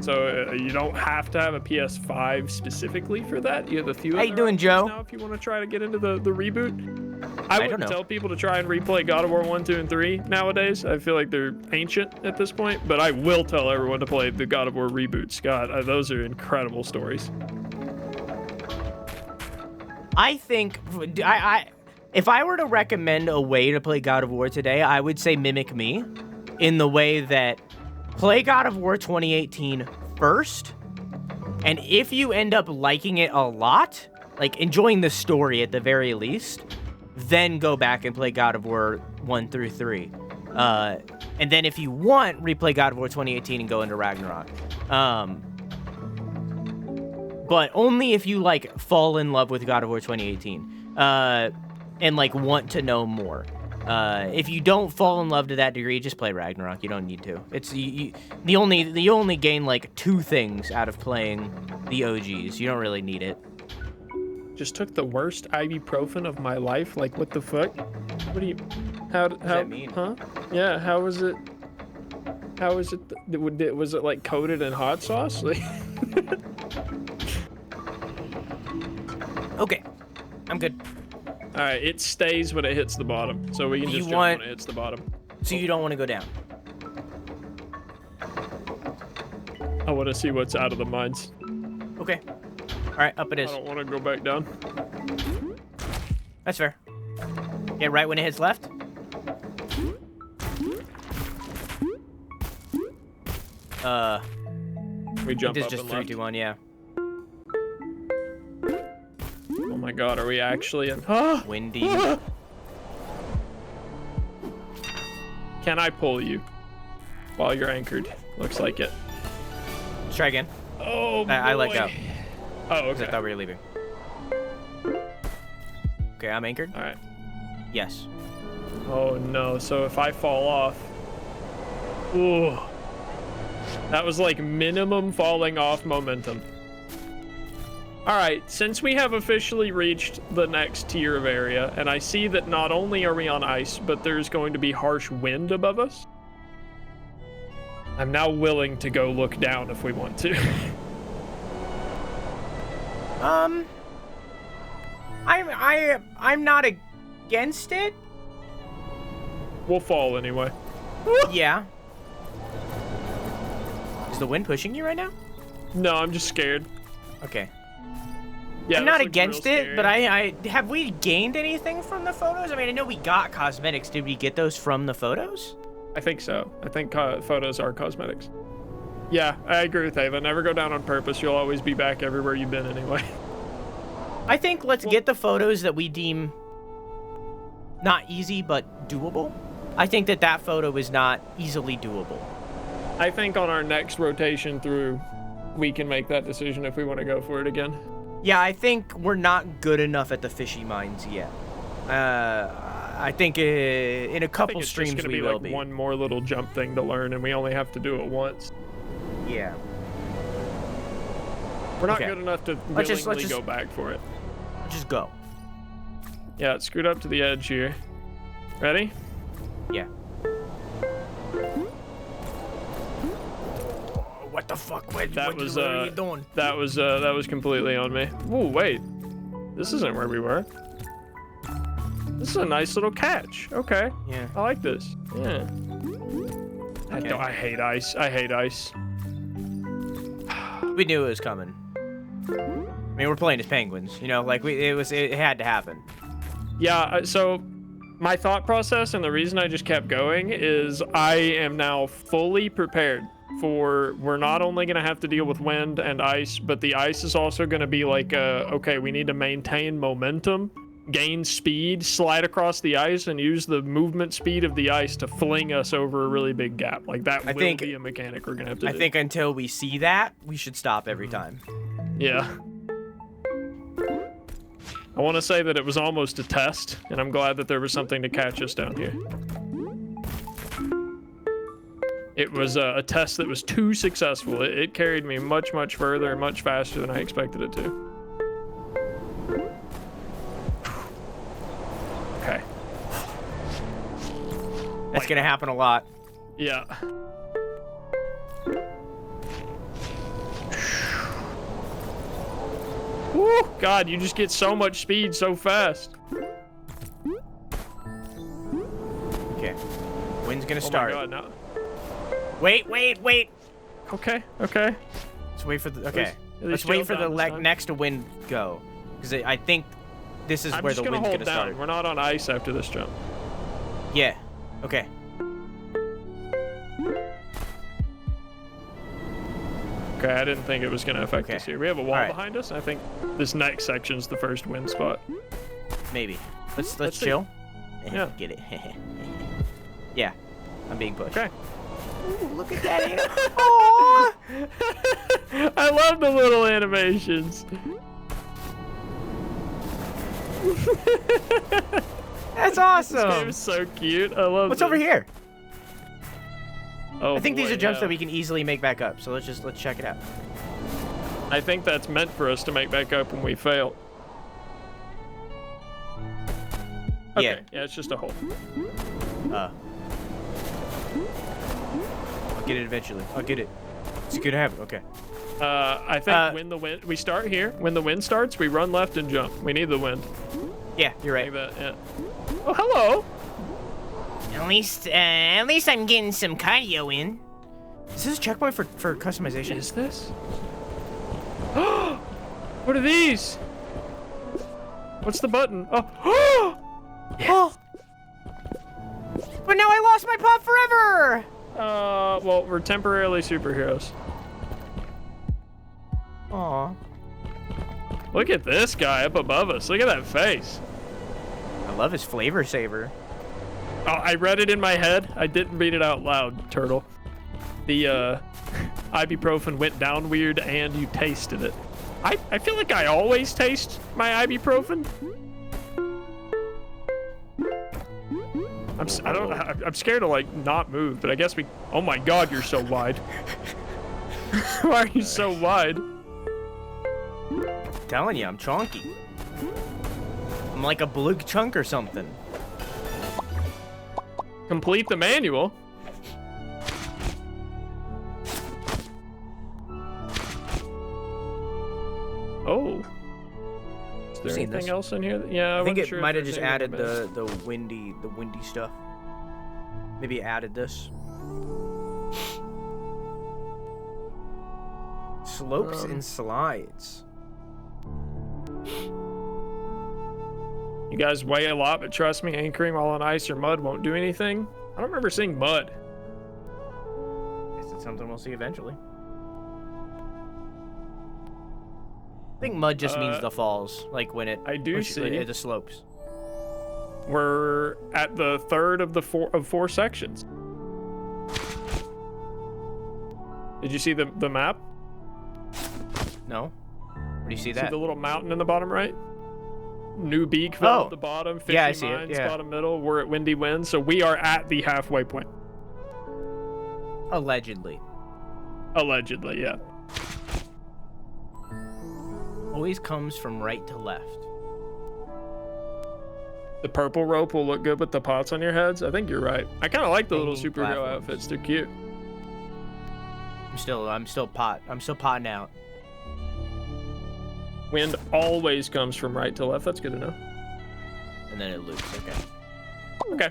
So you don't have to have a PS5 specifically for that. You have a few How you other doing, options Joe? now if you want to try to get into the reboot. I don't wouldn't know. tell people to try and replay God of War 1, 2, and 3 nowadays. I feel like they're ancient at this point, but I will tell everyone to play the God of War reboots. God, those are incredible stories. I think if I were to recommend a way to play God of War today, I would say Mimic Me, in the way that play God of War 2018 first, and if you end up liking it a lot, like enjoying the story at the very least, then go back and play God of War 1 through 3. And then if you want, replay God of War 2018 and go into Ragnarok. But only if you like fall in love with God of War 2018 and like want to know more. If you don't fall in love to that degree, just play Ragnarok. You don't need to. It's you only gain like 2 things out of playing the OGs. You don't really need it. Just took the worst ibuprofen of my life. Like, what the fuck? What do you? How does that mean? Huh? Yeah. How was it? How was it? Was it like coated in hot sauce? Like, Okay, I'm good. all right, it stays when it hits the bottom, so we can You just jump want- when it hits the bottom. So you don't want to go down. I want to see what's out of the mines. Okay. All right, up it I is. don't want to go back down. That's fair. Yeah, right when it hits left. We jump It is up just and 3, left. 2, 1. Yeah. Oh my god, are we actually in? Ah! Windy. Can I pull you while you're anchored? Looks like it. Let's try again. Oh, I let boy. go. Oh, 'Cause okay. I thought we were leaving. Okay, I'm anchored. All right. Yes. Oh no, so if I fall off. Ooh. That was like minimum falling off momentum. Alright, since we have officially reached the next tier of area, and I see that not only are we on ice, but there's going to be harsh wind above us, I'm now willing to go look down if we want to. I'm not against it. We'll fall anyway. Yeah. Is the wind pushing you right now? No, I'm just scared. Okay. Yeah, I'm this not looks against real it, scary. but I have we gained anything from the photos? I mean, I know we got cosmetics. Did we get those from the photos? I think so. I think photos are cosmetics. Yeah, I agree with Ava. Never go down on purpose. You'll always be back everywhere you've been anyway. I think let's get the photos that we deem not easy but doable. I think that photo is not easily doable. I think on our next rotation through, we can make that decision if we want to go for it again. Yeah, I think we're not good enough at the fishy mines yet. I think in a I couple think it's streams just gonna we be will like be. one more little jump thing to learn, and we only have to do it once. Yeah. We're not Okay. good enough to Let's willingly just- go back for it. Just go. Yeah, scoot up to the edge here. Ready? Yeah. What the fuck? What are you doing? That was completely on me. Ooh, wait. This isn't where we were. This is a nice little catch. Okay. Yeah. I like this. Yeah. Okay. I hate ice. I hate ice. We knew it was coming. I mean, we're playing as penguins, you know, like it had to happen. Yeah, so my thought process and the reason I just kept going is I am now fully prepared for, we're not only going to have to deal with wind and ice, but the ice is also going to be like, okay, we need to maintain momentum, gain speed, slide across the ice, and use the movement speed of the ice to fling us over a really big gap. Like that will be a mechanic we're going to have to do. I think until we see that, we should stop every time. Yeah. I want to say that it was almost a test, and I'm glad that there was something to catch us down here. It was a test that was too successful. It carried me much, much further and much faster than I expected it to. Okay. That's gonna happen a lot. Yeah. Woo! God, you just get so much speed so fast. Okay. Wind's gonna Oh start. my God, no. Wait. Okay. Let's wait for the. Okay. Let's wait for the next wind go, because I think this is where the wind's gonna start. We're not on ice after this jump. Yeah. Okay. Okay, I didn't think it was going to affect us here. We have a wall All behind us. I think this next section's the first wind spot. Maybe. Let's chill. Yeah. Get it. Yeah. I'm being pushed. Okay. Ooh, look at that. Aww. I love the little animations. That's awesome. This game is so cute. I love What's over here? Oh, I think these boy, are jumps yeah. that we can easily make back up. So let's check it out. I think that's meant for us to make back up when we fail. Okay. Yeah, it's just a hole. I'll get it eventually. I'll get it. It's good to have it. Okay. I think when the wind, we start here. When the wind starts, we run left and jump. We need the wind. Yeah, you're right. Like that, yeah. Oh, hello. At least I'm getting some cardio in. Is this a checkpoint for customization? Is this? What are these? What's the button? Oh. Yes. Oh. But now I lost my pop forever. Well, we're temporarily superheroes. Aw. Look at this guy up above us. Look at that face. I love his flavor saver. Oh, I read it in my head. I didn't read it out loud, Turtle. The ibuprofen went down weird and you tasted it. I feel like I always taste my ibuprofen. I'm scared to like not move, but I guess we. Oh my God, you're so wide. Why are you so wide? I'm telling you, I'm chonky. I'm like a blue chunk or something. Complete the manual. Oh. Is there anything else in here? Yeah, I think it sure might have just anything added I missed. the windy stuff. Maybe it added this. Slopes and slides. You guys weigh a lot, but trust me, anchoring while on ice or mud won't do anything. I don't remember seeing mud. Guess it's something we'll see eventually. I think mud just means the falls, like when it. I do see the slopes. We're at the third of the four sections. Did you see the map? No. Where do you see that? See the little mountain in the bottom right? New Beakville at the bottom, 50 yeah, I see Mines, it. Yeah. bottom middle. We're at Windy Wind, so we are at the halfway point. Allegedly. Allegedly, yeah. Always comes from right to left. The purple rope will look good with the pots on your heads. I think you're right. I kind of like the little Hanging superhero platforms. outfits. They're cute. I'm still potting out. Wind always comes from right to left. That's good to know. And then it loops. Okay. Okay.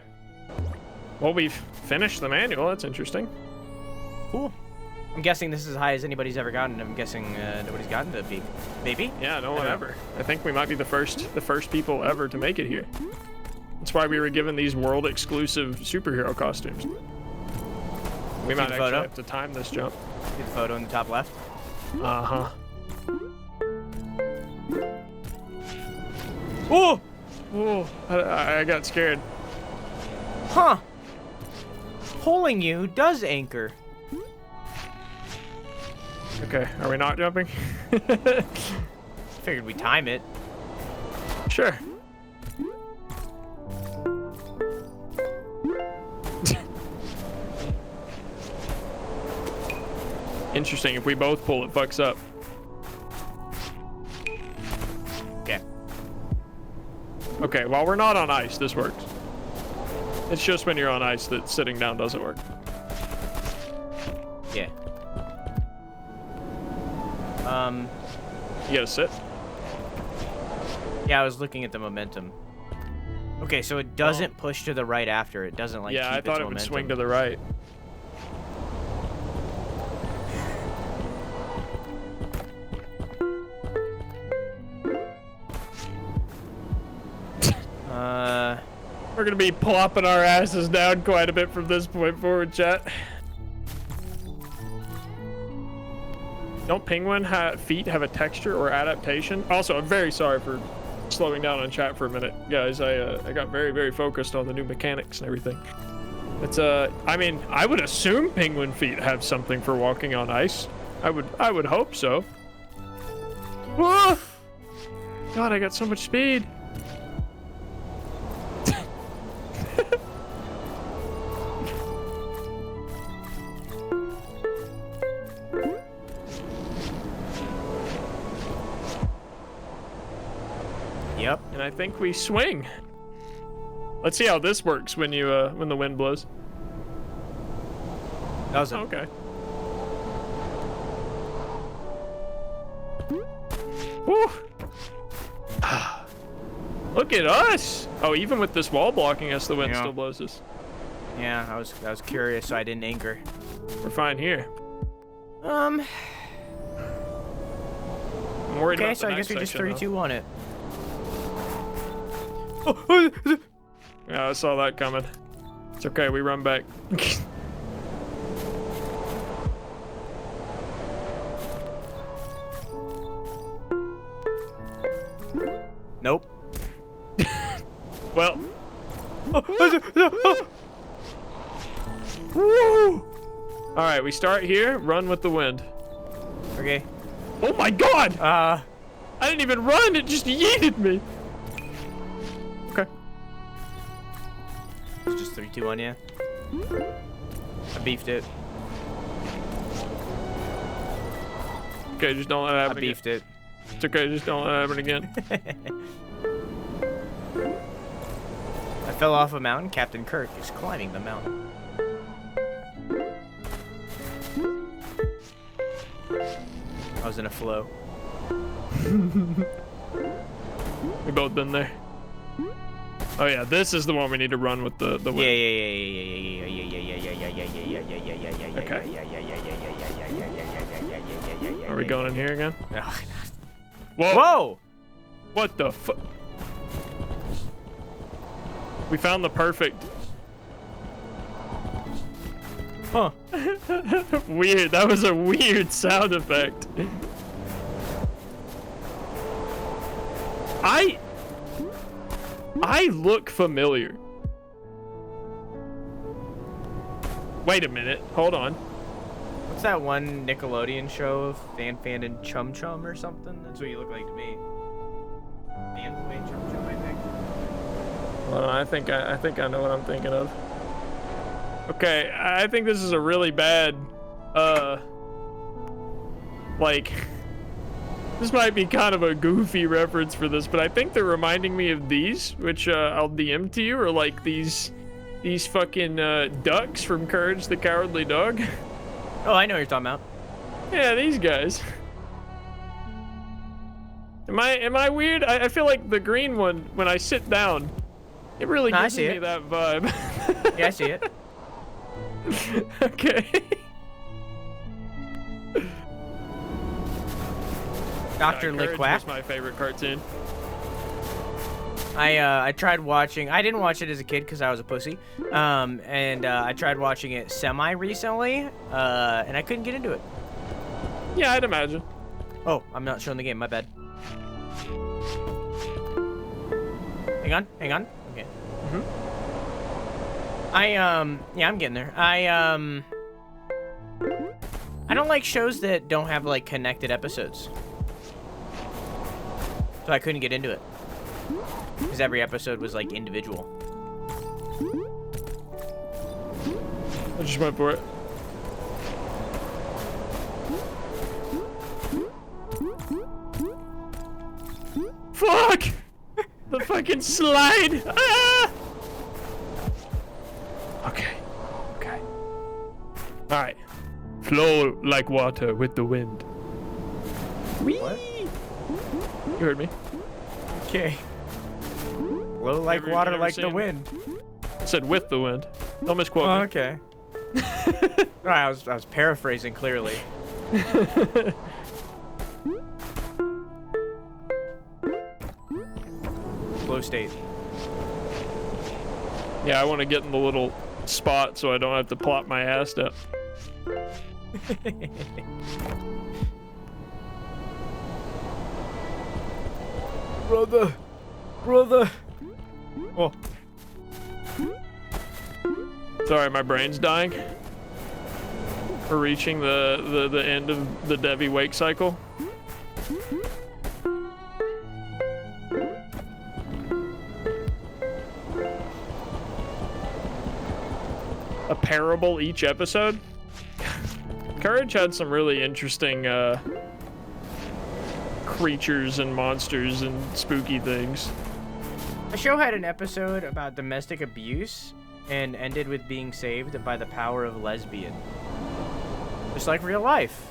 Well, we've finished the manual. That's interesting. Cool. I'm guessing this is as high as anybody's ever gotten. I'm guessing nobody's gotten to the peak. Maybe? Yeah, no one I don't ever. I think we might be the first people ever to make it here. That's why we were given these world exclusive superhero costumes. We might the actually photo? have to time this jump. Get the photo in the top left. Uh-huh. Oh! Whoa, I got scared. Huh. Pulling you does anchor. Okay, are we not jumping? Figured we time it. Sure. Interesting, if we both pull, it fucks up. Okay. Okay, while we're not on ice, this works. It's just when you're on ice that sitting down doesn't work. Yeah. You gotta sit. Yeah, I was looking at the momentum. Okay, so it doesn't push to the right after. It doesn't like Yeah, keep I thought its it would momentum. swing to the right. We're gonna be plopping our asses down quite a bit from this point forward, chat. Don't penguin feet have a texture or adaptation? Also, I'm very sorry for slowing down on chat for a minute, guys. I got very, very focused on the new mechanics and everything. It's I mean, I would assume penguin feet have something for walking on ice. I would hope so. Whoa! God, I got so much speed. Yep. And I think we swing. Let's see how this works when you when the wind blows. Doesn't. Okay. Woo. Look at us. Oh, even with this wall blocking us, the wind Yeah. still blows us. Yeah, I was curious, so I didn't anchor. We're fine here. Um. I'm worried Okay, about so the I guess next we just section, 3, 2, 1 it. though. Yeah, I saw that coming. It's okay, we run back. Nope. Well. Woo! All right, we start here. Run with the wind. Okay. Oh my God! Uh. I didn't even run. It just yeeted me. Okay. It's just 3, 2, 1, yeah. I beefed it. Okay, just don't let it I happen again. beefed it. It's okay, just don't let it happen again. I fell off a mountain. Captain Kirk is climbing the mountain. I was in a flow. We both been there. Oh yeah, this is the one we need to run with the wind. Okay. Are we going in here again? Whoa! Whoa! What the fuck? We found the perfect. Huh. Weird. That was a weird sound effect. I look familiar. Wait a minute. Hold on. What's that one Nickelodeon show? Fan Fan and Chum Chum or something? That's what you look like to me. Fan Fan Chum Chum, I think. Well, I think I know what I'm thinking of. Okay, I think this is a really bad, like, This might be kind of a goofy reference for this, but I think they're reminding me of these, which I'll DM to you, or like these fucking ducks from Courage the Cowardly Dog. Oh, I know what you're talking about. Yeah, these guys. Am I weird? I feel like the green one, when I sit down, it really gives me that vibe. Yeah, I see it. Okay. Dr. Courage Liquack. was my favorite cartoon. I tried watching. I didn't watch it as a kid because I was a pussy. I tried watching it semi recently, and I couldn't get into it. Yeah, I'd imagine. Oh, I'm not showing the game. My bad. Hang on. Okay. Yeah, I'm getting there. I don't like shows that don't have like connected episodes. So I couldn't get into it. Because every episode was like individual. I just went for it. Fuck! The fucking slide! Ah! Okay. Alright. Flow like water with the wind. Whee! What? You heard me. Okay. Blow like water like the wind. I said with the wind. Don't misquote me. Okay. Alright, I was paraphrasing clearly. Flow state. Yeah, I want to get in the little spot so I don't have to plop my ass up. Brother. Oh. Sorry, my brain's dying. We're reaching the end of the Devvy wake cycle. A parable each episode. Courage had some really interesting creatures and monsters and spooky things. The show had an episode about domestic abuse and ended with being saved by the power of lesbian. Just like real life.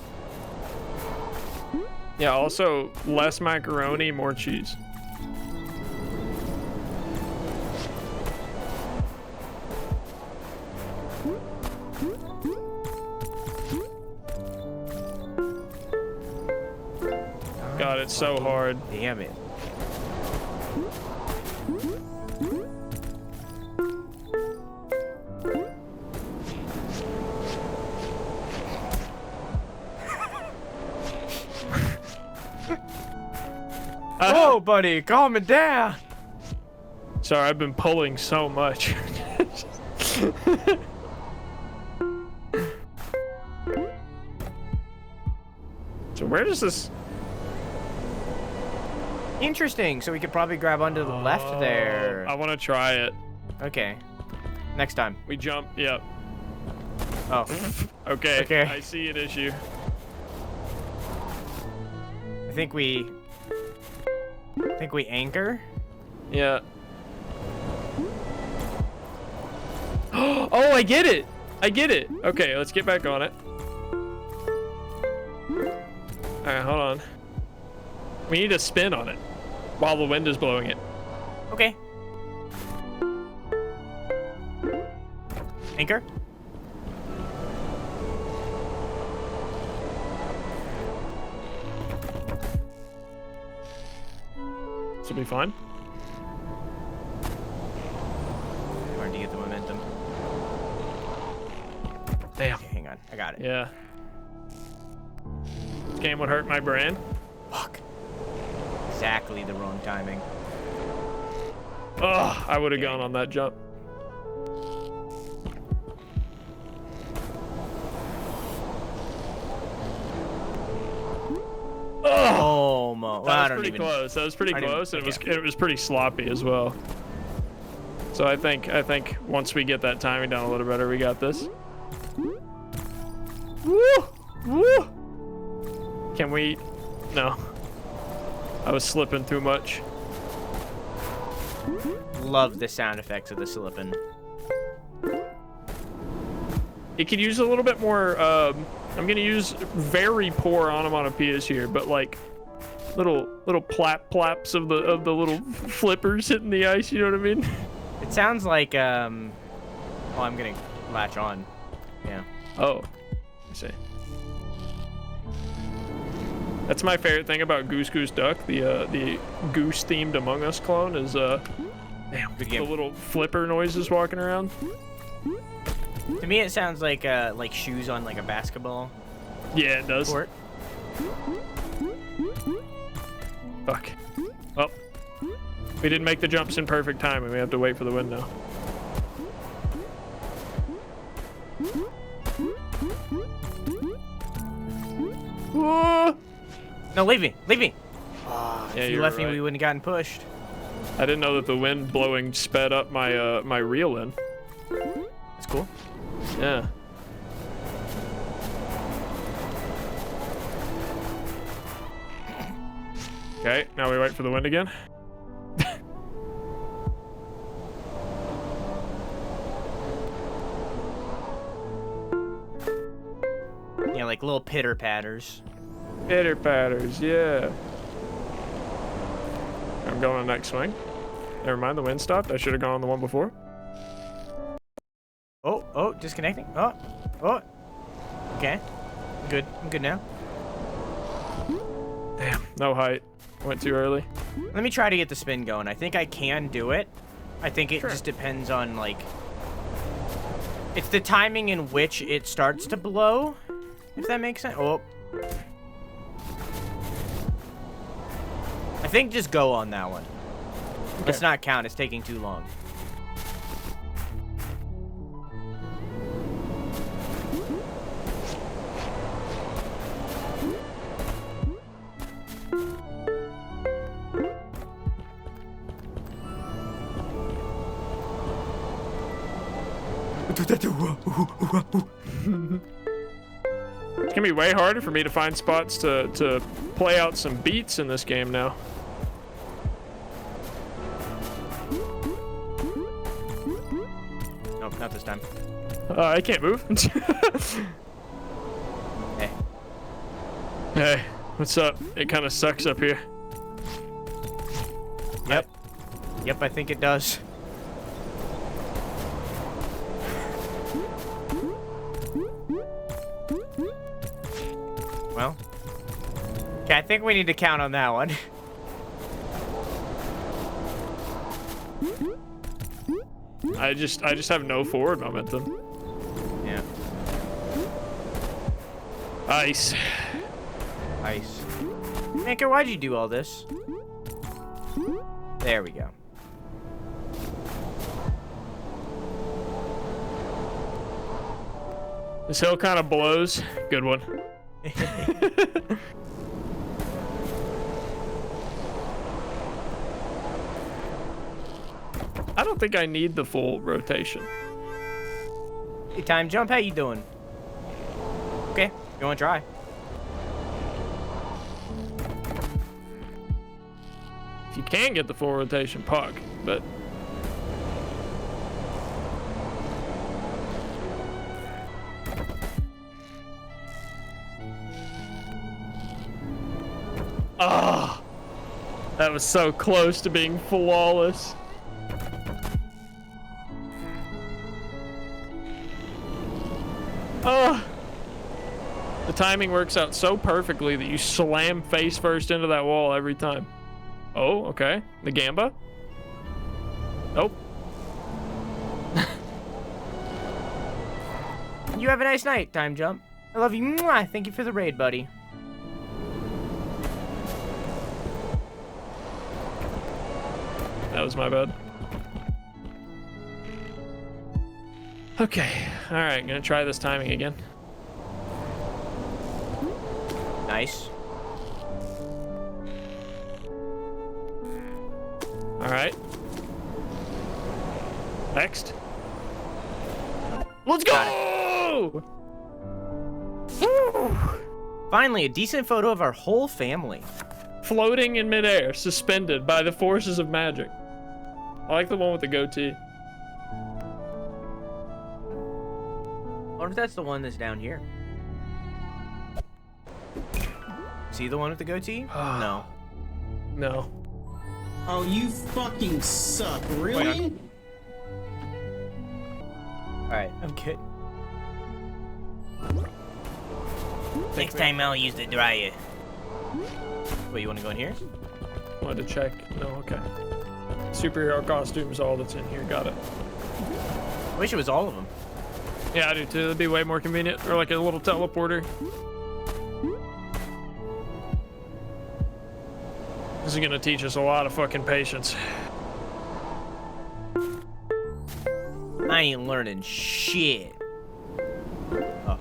Yeah, also less macaroni, more cheese. God, it's so hard. Damn it. Oh, buddy, calm it down. Sorry, I've been pulling so much. So where does this... Interesting. So we could probably grab onto the left there. I want to try it. Okay. Next time. We jump. Yep. Oh. Okay. Okay. I see an issue. I think we anchor. Yeah. Oh, I get it. Okay, let's get back on it. All right, hold on. We need to spin on it while the wind is blowing it. Okay. Anchor. This will be fine. Hard to get the momentum. Damn. Okay, hang on. I got it. Yeah. This game would hurt my brain. Fuck. Exactly the wrong timing. Ugh, I would have gone on that jump. Oh, Mo. Well, I That don't was pretty even. close. That was pretty I don't close, and even- it was pretty sloppy as well. So I think once we get that timing down a little better, we got this. Woo! Woo! Can we? No. I was slipping too much. Love the sound effects of the slipping. It could use a little bit more, I'm gonna use very poor onomatopoeias here, but like little plaps of the little flippers hitting the ice, you know what I mean? It sounds like, oh, I'm gonna latch on. Yeah. Oh, I see. That's my favorite thing about Goose Goose Duck, the goose-themed Among Us clone is, damn, the little flipper noises walking around. To me, it sounds like shoes on like a basketball Yeah, it does. court. Fuck. Well, we didn't make the jumps in perfect time, and we have to wait for the wind now. Whoa! No, leave me, leave me. Yeah, If you you're left me, right. we wouldn't have gotten pushed. I didn't know that the wind blowing sped up my my reel in. That's cool. Yeah. Okay, now we wait for the wind again. Yeah, like little pitter patters. Pitter patters, yeah. I'm going on the next swing. Never mind, the wind stopped. I should have gone on the one before. Oh, disconnecting. Oh. Okay. Good. I'm good now. Damn, no height. Went too early. Let me try to get the spin going. I think I can do it. I think it Sure. just depends on, like... It's the timing in which it starts to blow, if that makes sense. Oh. I think just go on that one. Let's not count. It's taking too long. It's gonna be way harder for me to find spots to play out some beats in this game now. Nope, not this time. I can't move. Hey. Hey, what's up? It kind of sucks up here. Yep. Yep, I think it does. Well. Okay, I think we need to count on that one. I just have no forward momentum. Yeah. Ice. Ice. Anchor, why'd you do all this? There we go. This hill kind of blows. Good one. I don't think I need the full rotation. Hey, Time Jump, how you doing? Okay, you wanna try? If you can get the full rotation, puck, but ah, that was so close to being flawless. Oh, the timing works out so perfectly that you slam face first into that wall every time. Oh, okay. The Gamba. Nope. You have a nice night, Time Jump. I love you. Mwah. Thank you for the raid, buddy. That was my bad. Okay. All right. Gonna try this timing again. Nice. All right. Next. Let's go! Woo! Finally, a decent photo of our whole family. floating in midair, suspended by the forces of magic. I like the one with the goatee. I wonder if that's the one that's down here. See the one with the goatee? No. No. Oh, you fucking suck. Really? Alright, I'm good. Next time I'll use the dryer. Wait, you want to go in here? Wanted to check. No, okay. Superhero costumes, all that's in here. Got it. I wish it was all of them. Yeah, I do too. That'd be way more convenient. Or like a little teleporter. This is gonna teach us a lot of fucking patience. I ain't learning shit. Oh.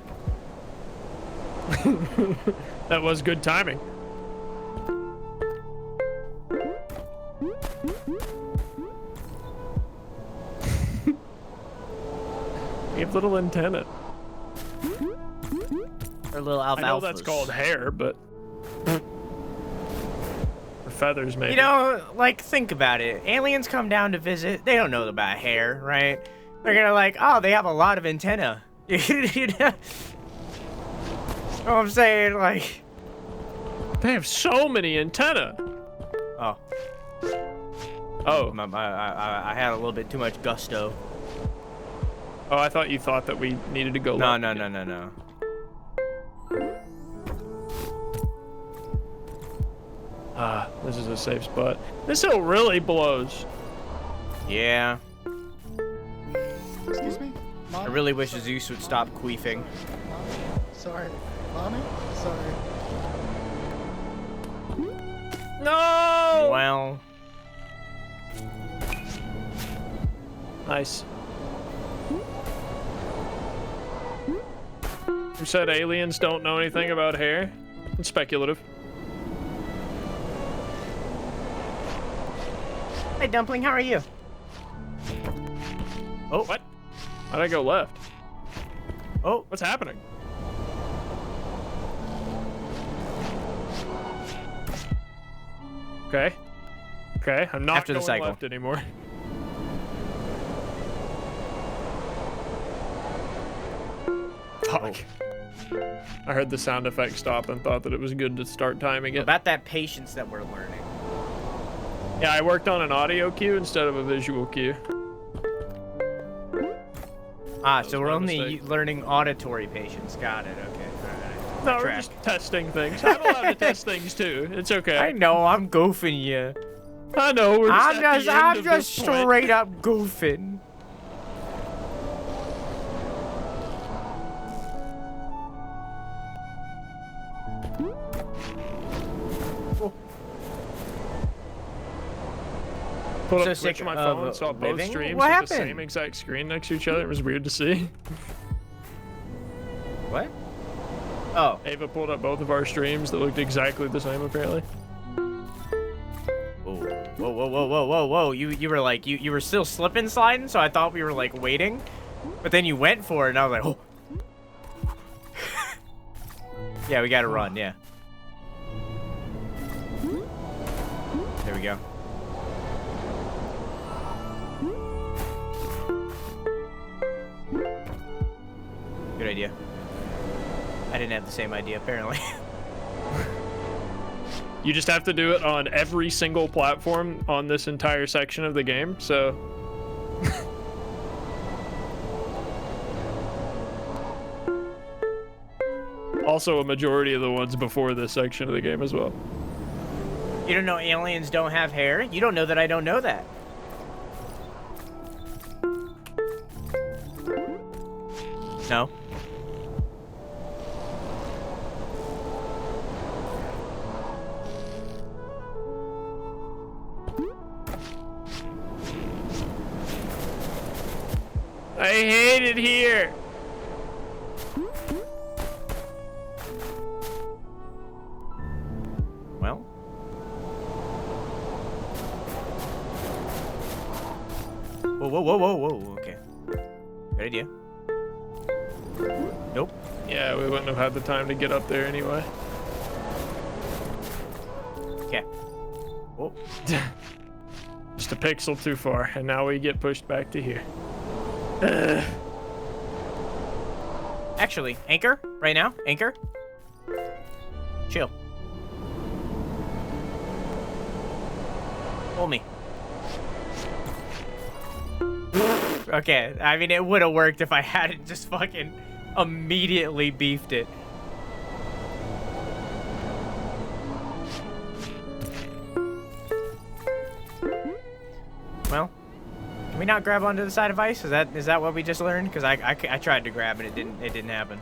That was good timing. We have little antenna. Or little alfalfas. I know that's called hair, but or feathers maybe. You know, like, think about it. Aliens come down to visit. They don't know about hair, right? They're gonna like, oh, they have a lot of antenna. You know what I'm saying? Like, they have so many antenna. oh, Oh. I had a little bit too much gusto. Oh, I thought you thought that we needed to go. No, left no, again. no, no, no. Ah, this is a safe spot. This hill really blows. Yeah. Excuse me? I Mommy? really wish Zeus would stop queefing. Mommy? Sorry. Mommy? Sorry. No. Well, Nice. Who said aliens don't know anything about hair? It's speculative. hey, Dumpling, how are you? Oh, What? How'd I go left? oh, What's happening? Okay. Okay, I'm not After the going cycle. left anymore. Fuck. I heard the sound effect stop and thought that it was good to start timing it. about that patience that we're learning. Yeah, I worked on an audio cue instead of a visual cue. Ah, was so we're my only mistake. learning auditory patience. Got it. Okay. All right. No, we're Track. just testing things. I'm allowed to test things too. It's okay. I know, I'm goofing you. I know. We're just at the end I'm of just this point. straight up goofing. Pulled So up Twitch sick on my of phone and saw both living? streams What with the happened? same exact screen next to each other. It was weird to see. What? Oh. Ava pulled up both of our streams that looked exactly the same apparently. Whoa, whoa, whoa, whoa, whoa, whoa, whoa. You were like, you were still slipping sliding, so I thought we were like waiting. But then you went for it, and I was like, oh. Yeah, we gotta run, yeah. There we go. Good idea. I didn't have the same idea, apparently. You just have to do it on every single platform on this entire section of the game, so... Also a majority of the ones before this section of the game as well. You don't know aliens don't have hair? You don't know that I don't know that. No. I hate it here! Well. Whoa, whoa, whoa, whoa, whoa. Okay. Good idea. Nope. Yeah, we wouldn't have had the time to get up there anyway. Okay. Oh. Just a pixel too far, and now we get pushed back to here. Actually, anchor right now. Anchor. Chill. Hold me. Okay, I mean, it would have worked if I hadn't just fucking immediately beefed it. Well, can we not grab onto the side of ice? Is that what we just learned? Because I tried to grab and it didn't happen.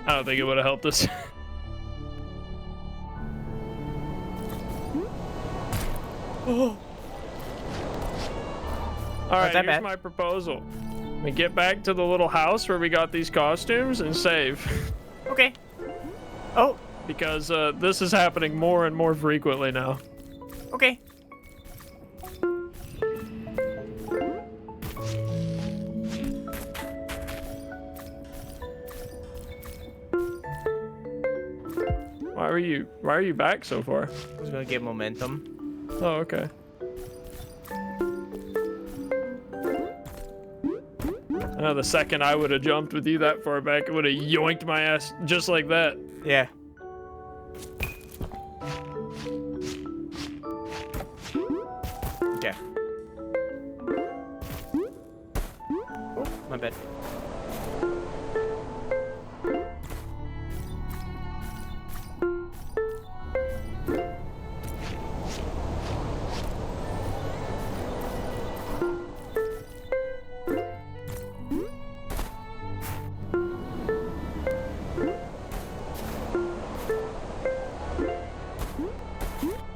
I don't think it would have helped us. Oh. All right, that here's bad. my proposal. We get back to the little house where we got these costumes and save. Okay. Oh. Because this is happening more and more frequently now. Okay. Why are you back so far? I was gonna get momentum. Oh, okay. I know the second I would have jumped with you that far back, it would have yoinked my ass just like that. Yeah. Okay. Oh, my bad.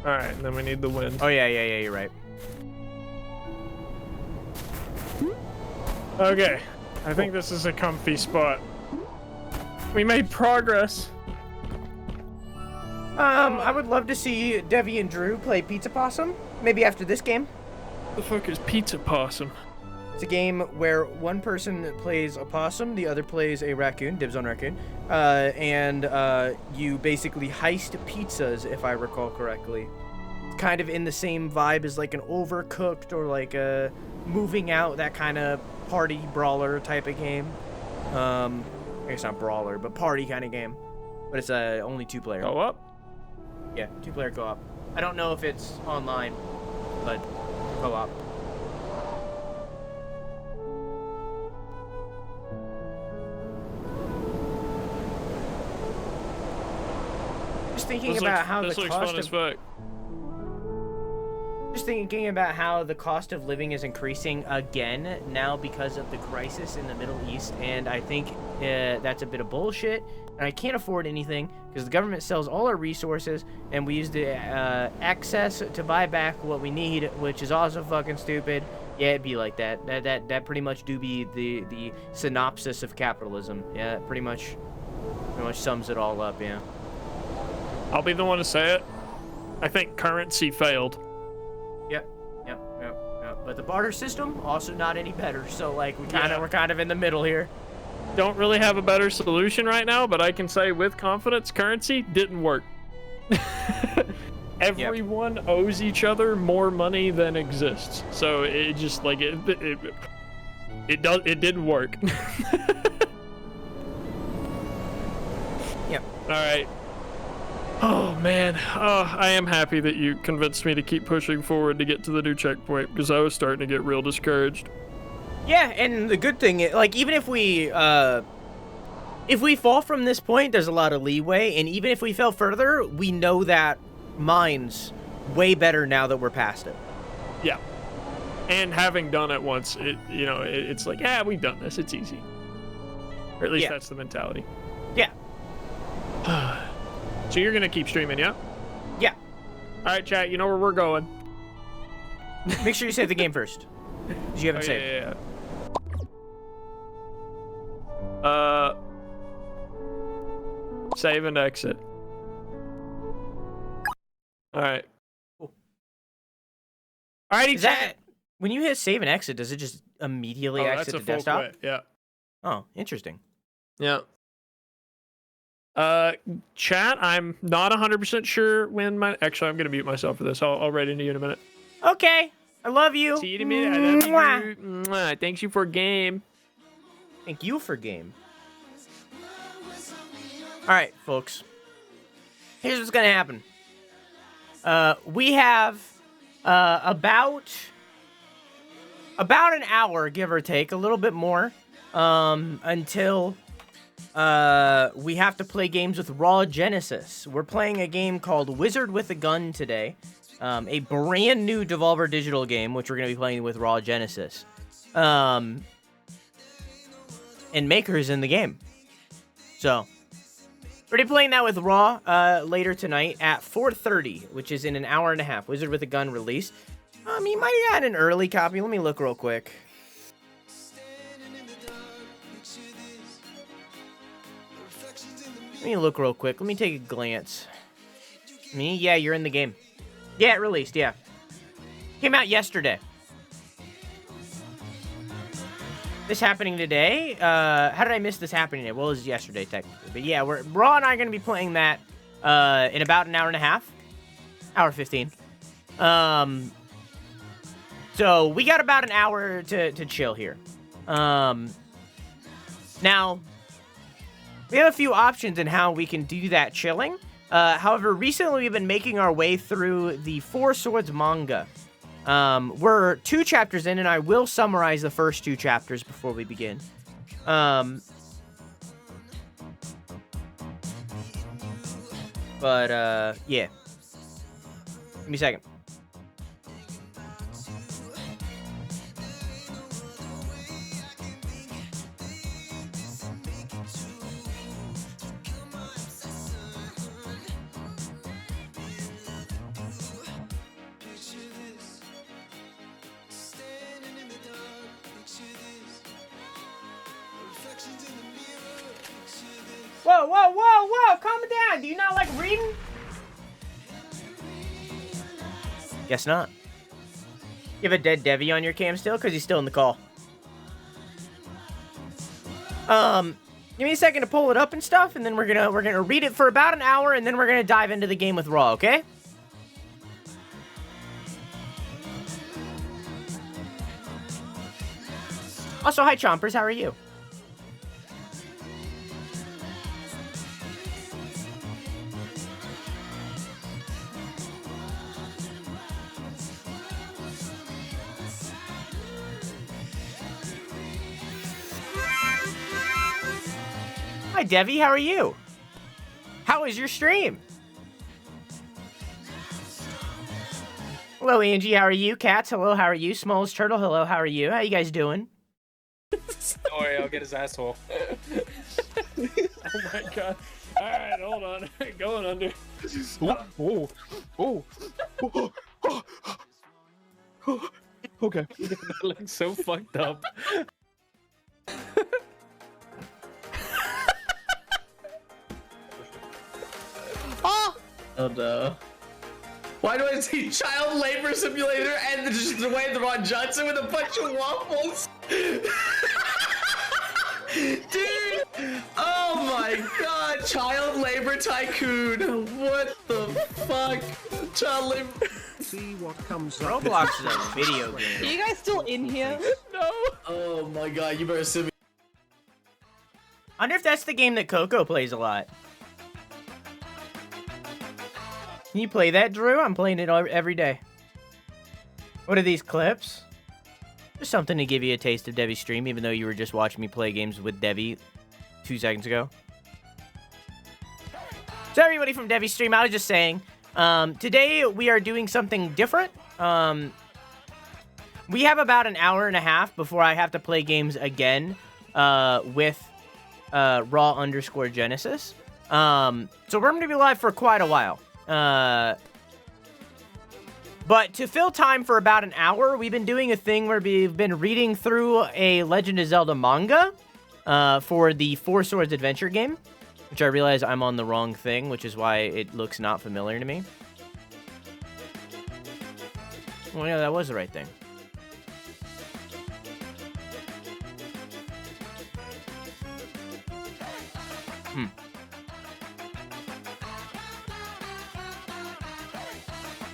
All right, and then we need the wind. Oh yeah, you're right. Okay, I think this is a comfy spot. We made progress. I would love to see Devvy and Drew play Pizza Possum. Maybe after this game. The fuck is Pizza Possum? It's a game where one person plays a possum, the other plays a raccoon, dibs on raccoon, and you basically heist pizzas, if I recall correctly. It's kind of in the same vibe as like an Overcooked or like a Moving Out, that kind of party brawler type of game. I guess not brawler, but party kind of game. But it's only 2-player. Go up? Yeah, 2-player co-op. I don't know if it's online, but co-op. Just thinking about how the this looks cost fun as of fuck. just thinking about how the cost of living is increasing again now because of the crisis in the Middle East, and I think that's a bit of bullshit. And I can't afford anything because the government sells all our resources, and we use the excess to buy back what we need, which is also fucking stupid. Yeah, it'd be like that. That pretty much do be the synopsis of capitalism. Yeah, it pretty much sums it all up. Yeah. I'll be the one to say it. I think currency failed. Yep. But the barter system also not any better. So like we're kind of in the middle here. Don't really have a better solution right now, but I can say with confidence, currency didn't work. Everyone owes each other more money than exists. So it just like it didn't work. Yep. All right. Oh man, I am happy that you convinced me to keep pushing forward to get to the new checkpoint because I was starting to get real discouraged. Yeah, and the good thing is, like, even if we fall from this point, there's a lot of leeway, and even if we fell further, we know that mine's way better now that we're past it. Yeah. And having done it once, it's like, yeah, we've done this, it's easy. Or at least that's the mentality. Yeah. So you're gonna keep streaming, yeah? Yeah. All right, chat. You know where we're going. Make sure you save the game first, 'cause you haven't saved. Yeah. Save and exit. All right. Cool. Alrighty, Is that when you hit save and exit? Does it just immediately exit the desktop? Quit. Yeah. Oh, interesting. Yeah. Chat, I'm not 100% sure when my... Actually, I'm going to mute myself for this. I'll write into you in a minute. Okay. I love you. See you in a minute. I love Mwah. you. Mwah. Thanks you for game. Thank you for game. All right, folks. Here's what's going to happen. We have about an hour, give or take, a little bit more, until we have to play games with Raw Genesis. We're playing a game called Wizard with a Gun today, a brand new Devolver Digital game, which we're going to be playing with Raw Genesis. And Maker's in the game. So, we're going to be playing that with Raw later tonight at 4:30, which is in an hour and a half. Wizard with a Gun release. He might have had an early copy. Let me look real quick. Let me take a glance. Yeah, you're in the game. Yeah, it released, yeah. Came out yesterday. This happening today? How did I miss this happening today? Well, it was yesterday, technically. But yeah, Raw and I are going to be playing that in about an hour and a half. Hour 15. So, we got about an hour to chill here. Now, we have a few options in how we can do that chilling. However, recently we've been making our way through the Four Swords manga. We're 2 chapters in, and I will summarize the first 2 chapters before we begin. Yeah. Give me a second. Whoa, calm down. Do you not like reading? Guess not. You have a dead Devvy on your cam still? Because he's still in the call. Give me a second to pull it up and stuff, and then we're gonna read it for about an hour, and then we're gonna dive into the game with Raw, okay? Also, hi Chompers, how are you? Hi, Devvy, how are you? How was your stream? Hello, Angie, how are you? Cats, hello, how are you? Smalls Turtle, hello, how are you? How you guys doing? Don't worry, I'll get his asshole. Oh my god. Alright, hold on. Going under. Okay. That looks so fucked up. Oh no. Why do I see child labor simulator and just Dwayne The Rock Johnson with a bunch of waffles? Dude! Oh my god! Child labor tycoon! What the fuck? Child labor. See what comes Roblox up. is a video Are game. you guys still in here? No! Oh my god, you better send me. I wonder if that's the game that Coco plays a lot. Can you play that, Drew? I'm playing it every day. What are these clips? Just something to give you a taste of Devvy's stream, even though you were just watching me play games with Devvy 2 seconds ago. So everybody from Devvy's stream, I was just saying, today we are doing something different. We have about an hour and a half before I have to play games again with Raw_Genesis. So we're going to be live for quite a while. But to fill time for about an hour, we've been doing a thing where we've been reading through a Legend of Zelda manga for the Four Swords adventure game, which I realize I'm on the wrong thing, which is why it looks not familiar to me. Well, yeah, that was the right thing.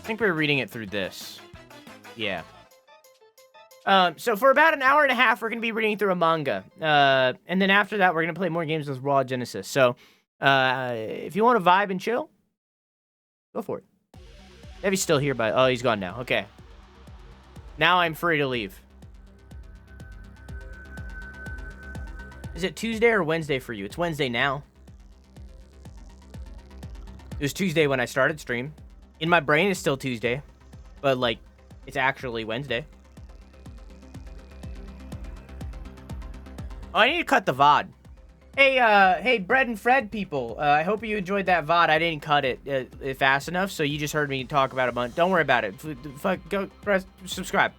think we were reading it through this. Yeah. So for about an hour and a half, we're going to be reading through a manga. And then after that, we're going to play more games with Raw Genesis. So if you want to vibe and chill, go for it. Devvy's still here, but oh, he's gone now. Okay. Now I'm free to leave. Is it Tuesday or Wednesday for you? It's Wednesday now. It was Tuesday when I started stream. In my brain, it's still Tuesday. But, like, it's actually Wednesday. Oh, I need to cut the VOD. Hey, Bread and Fred people. I hope you enjoyed that VOD. I didn't cut it fast enough, so you just heard me talk about it a bunch. Don't worry about it. Go press subscribe.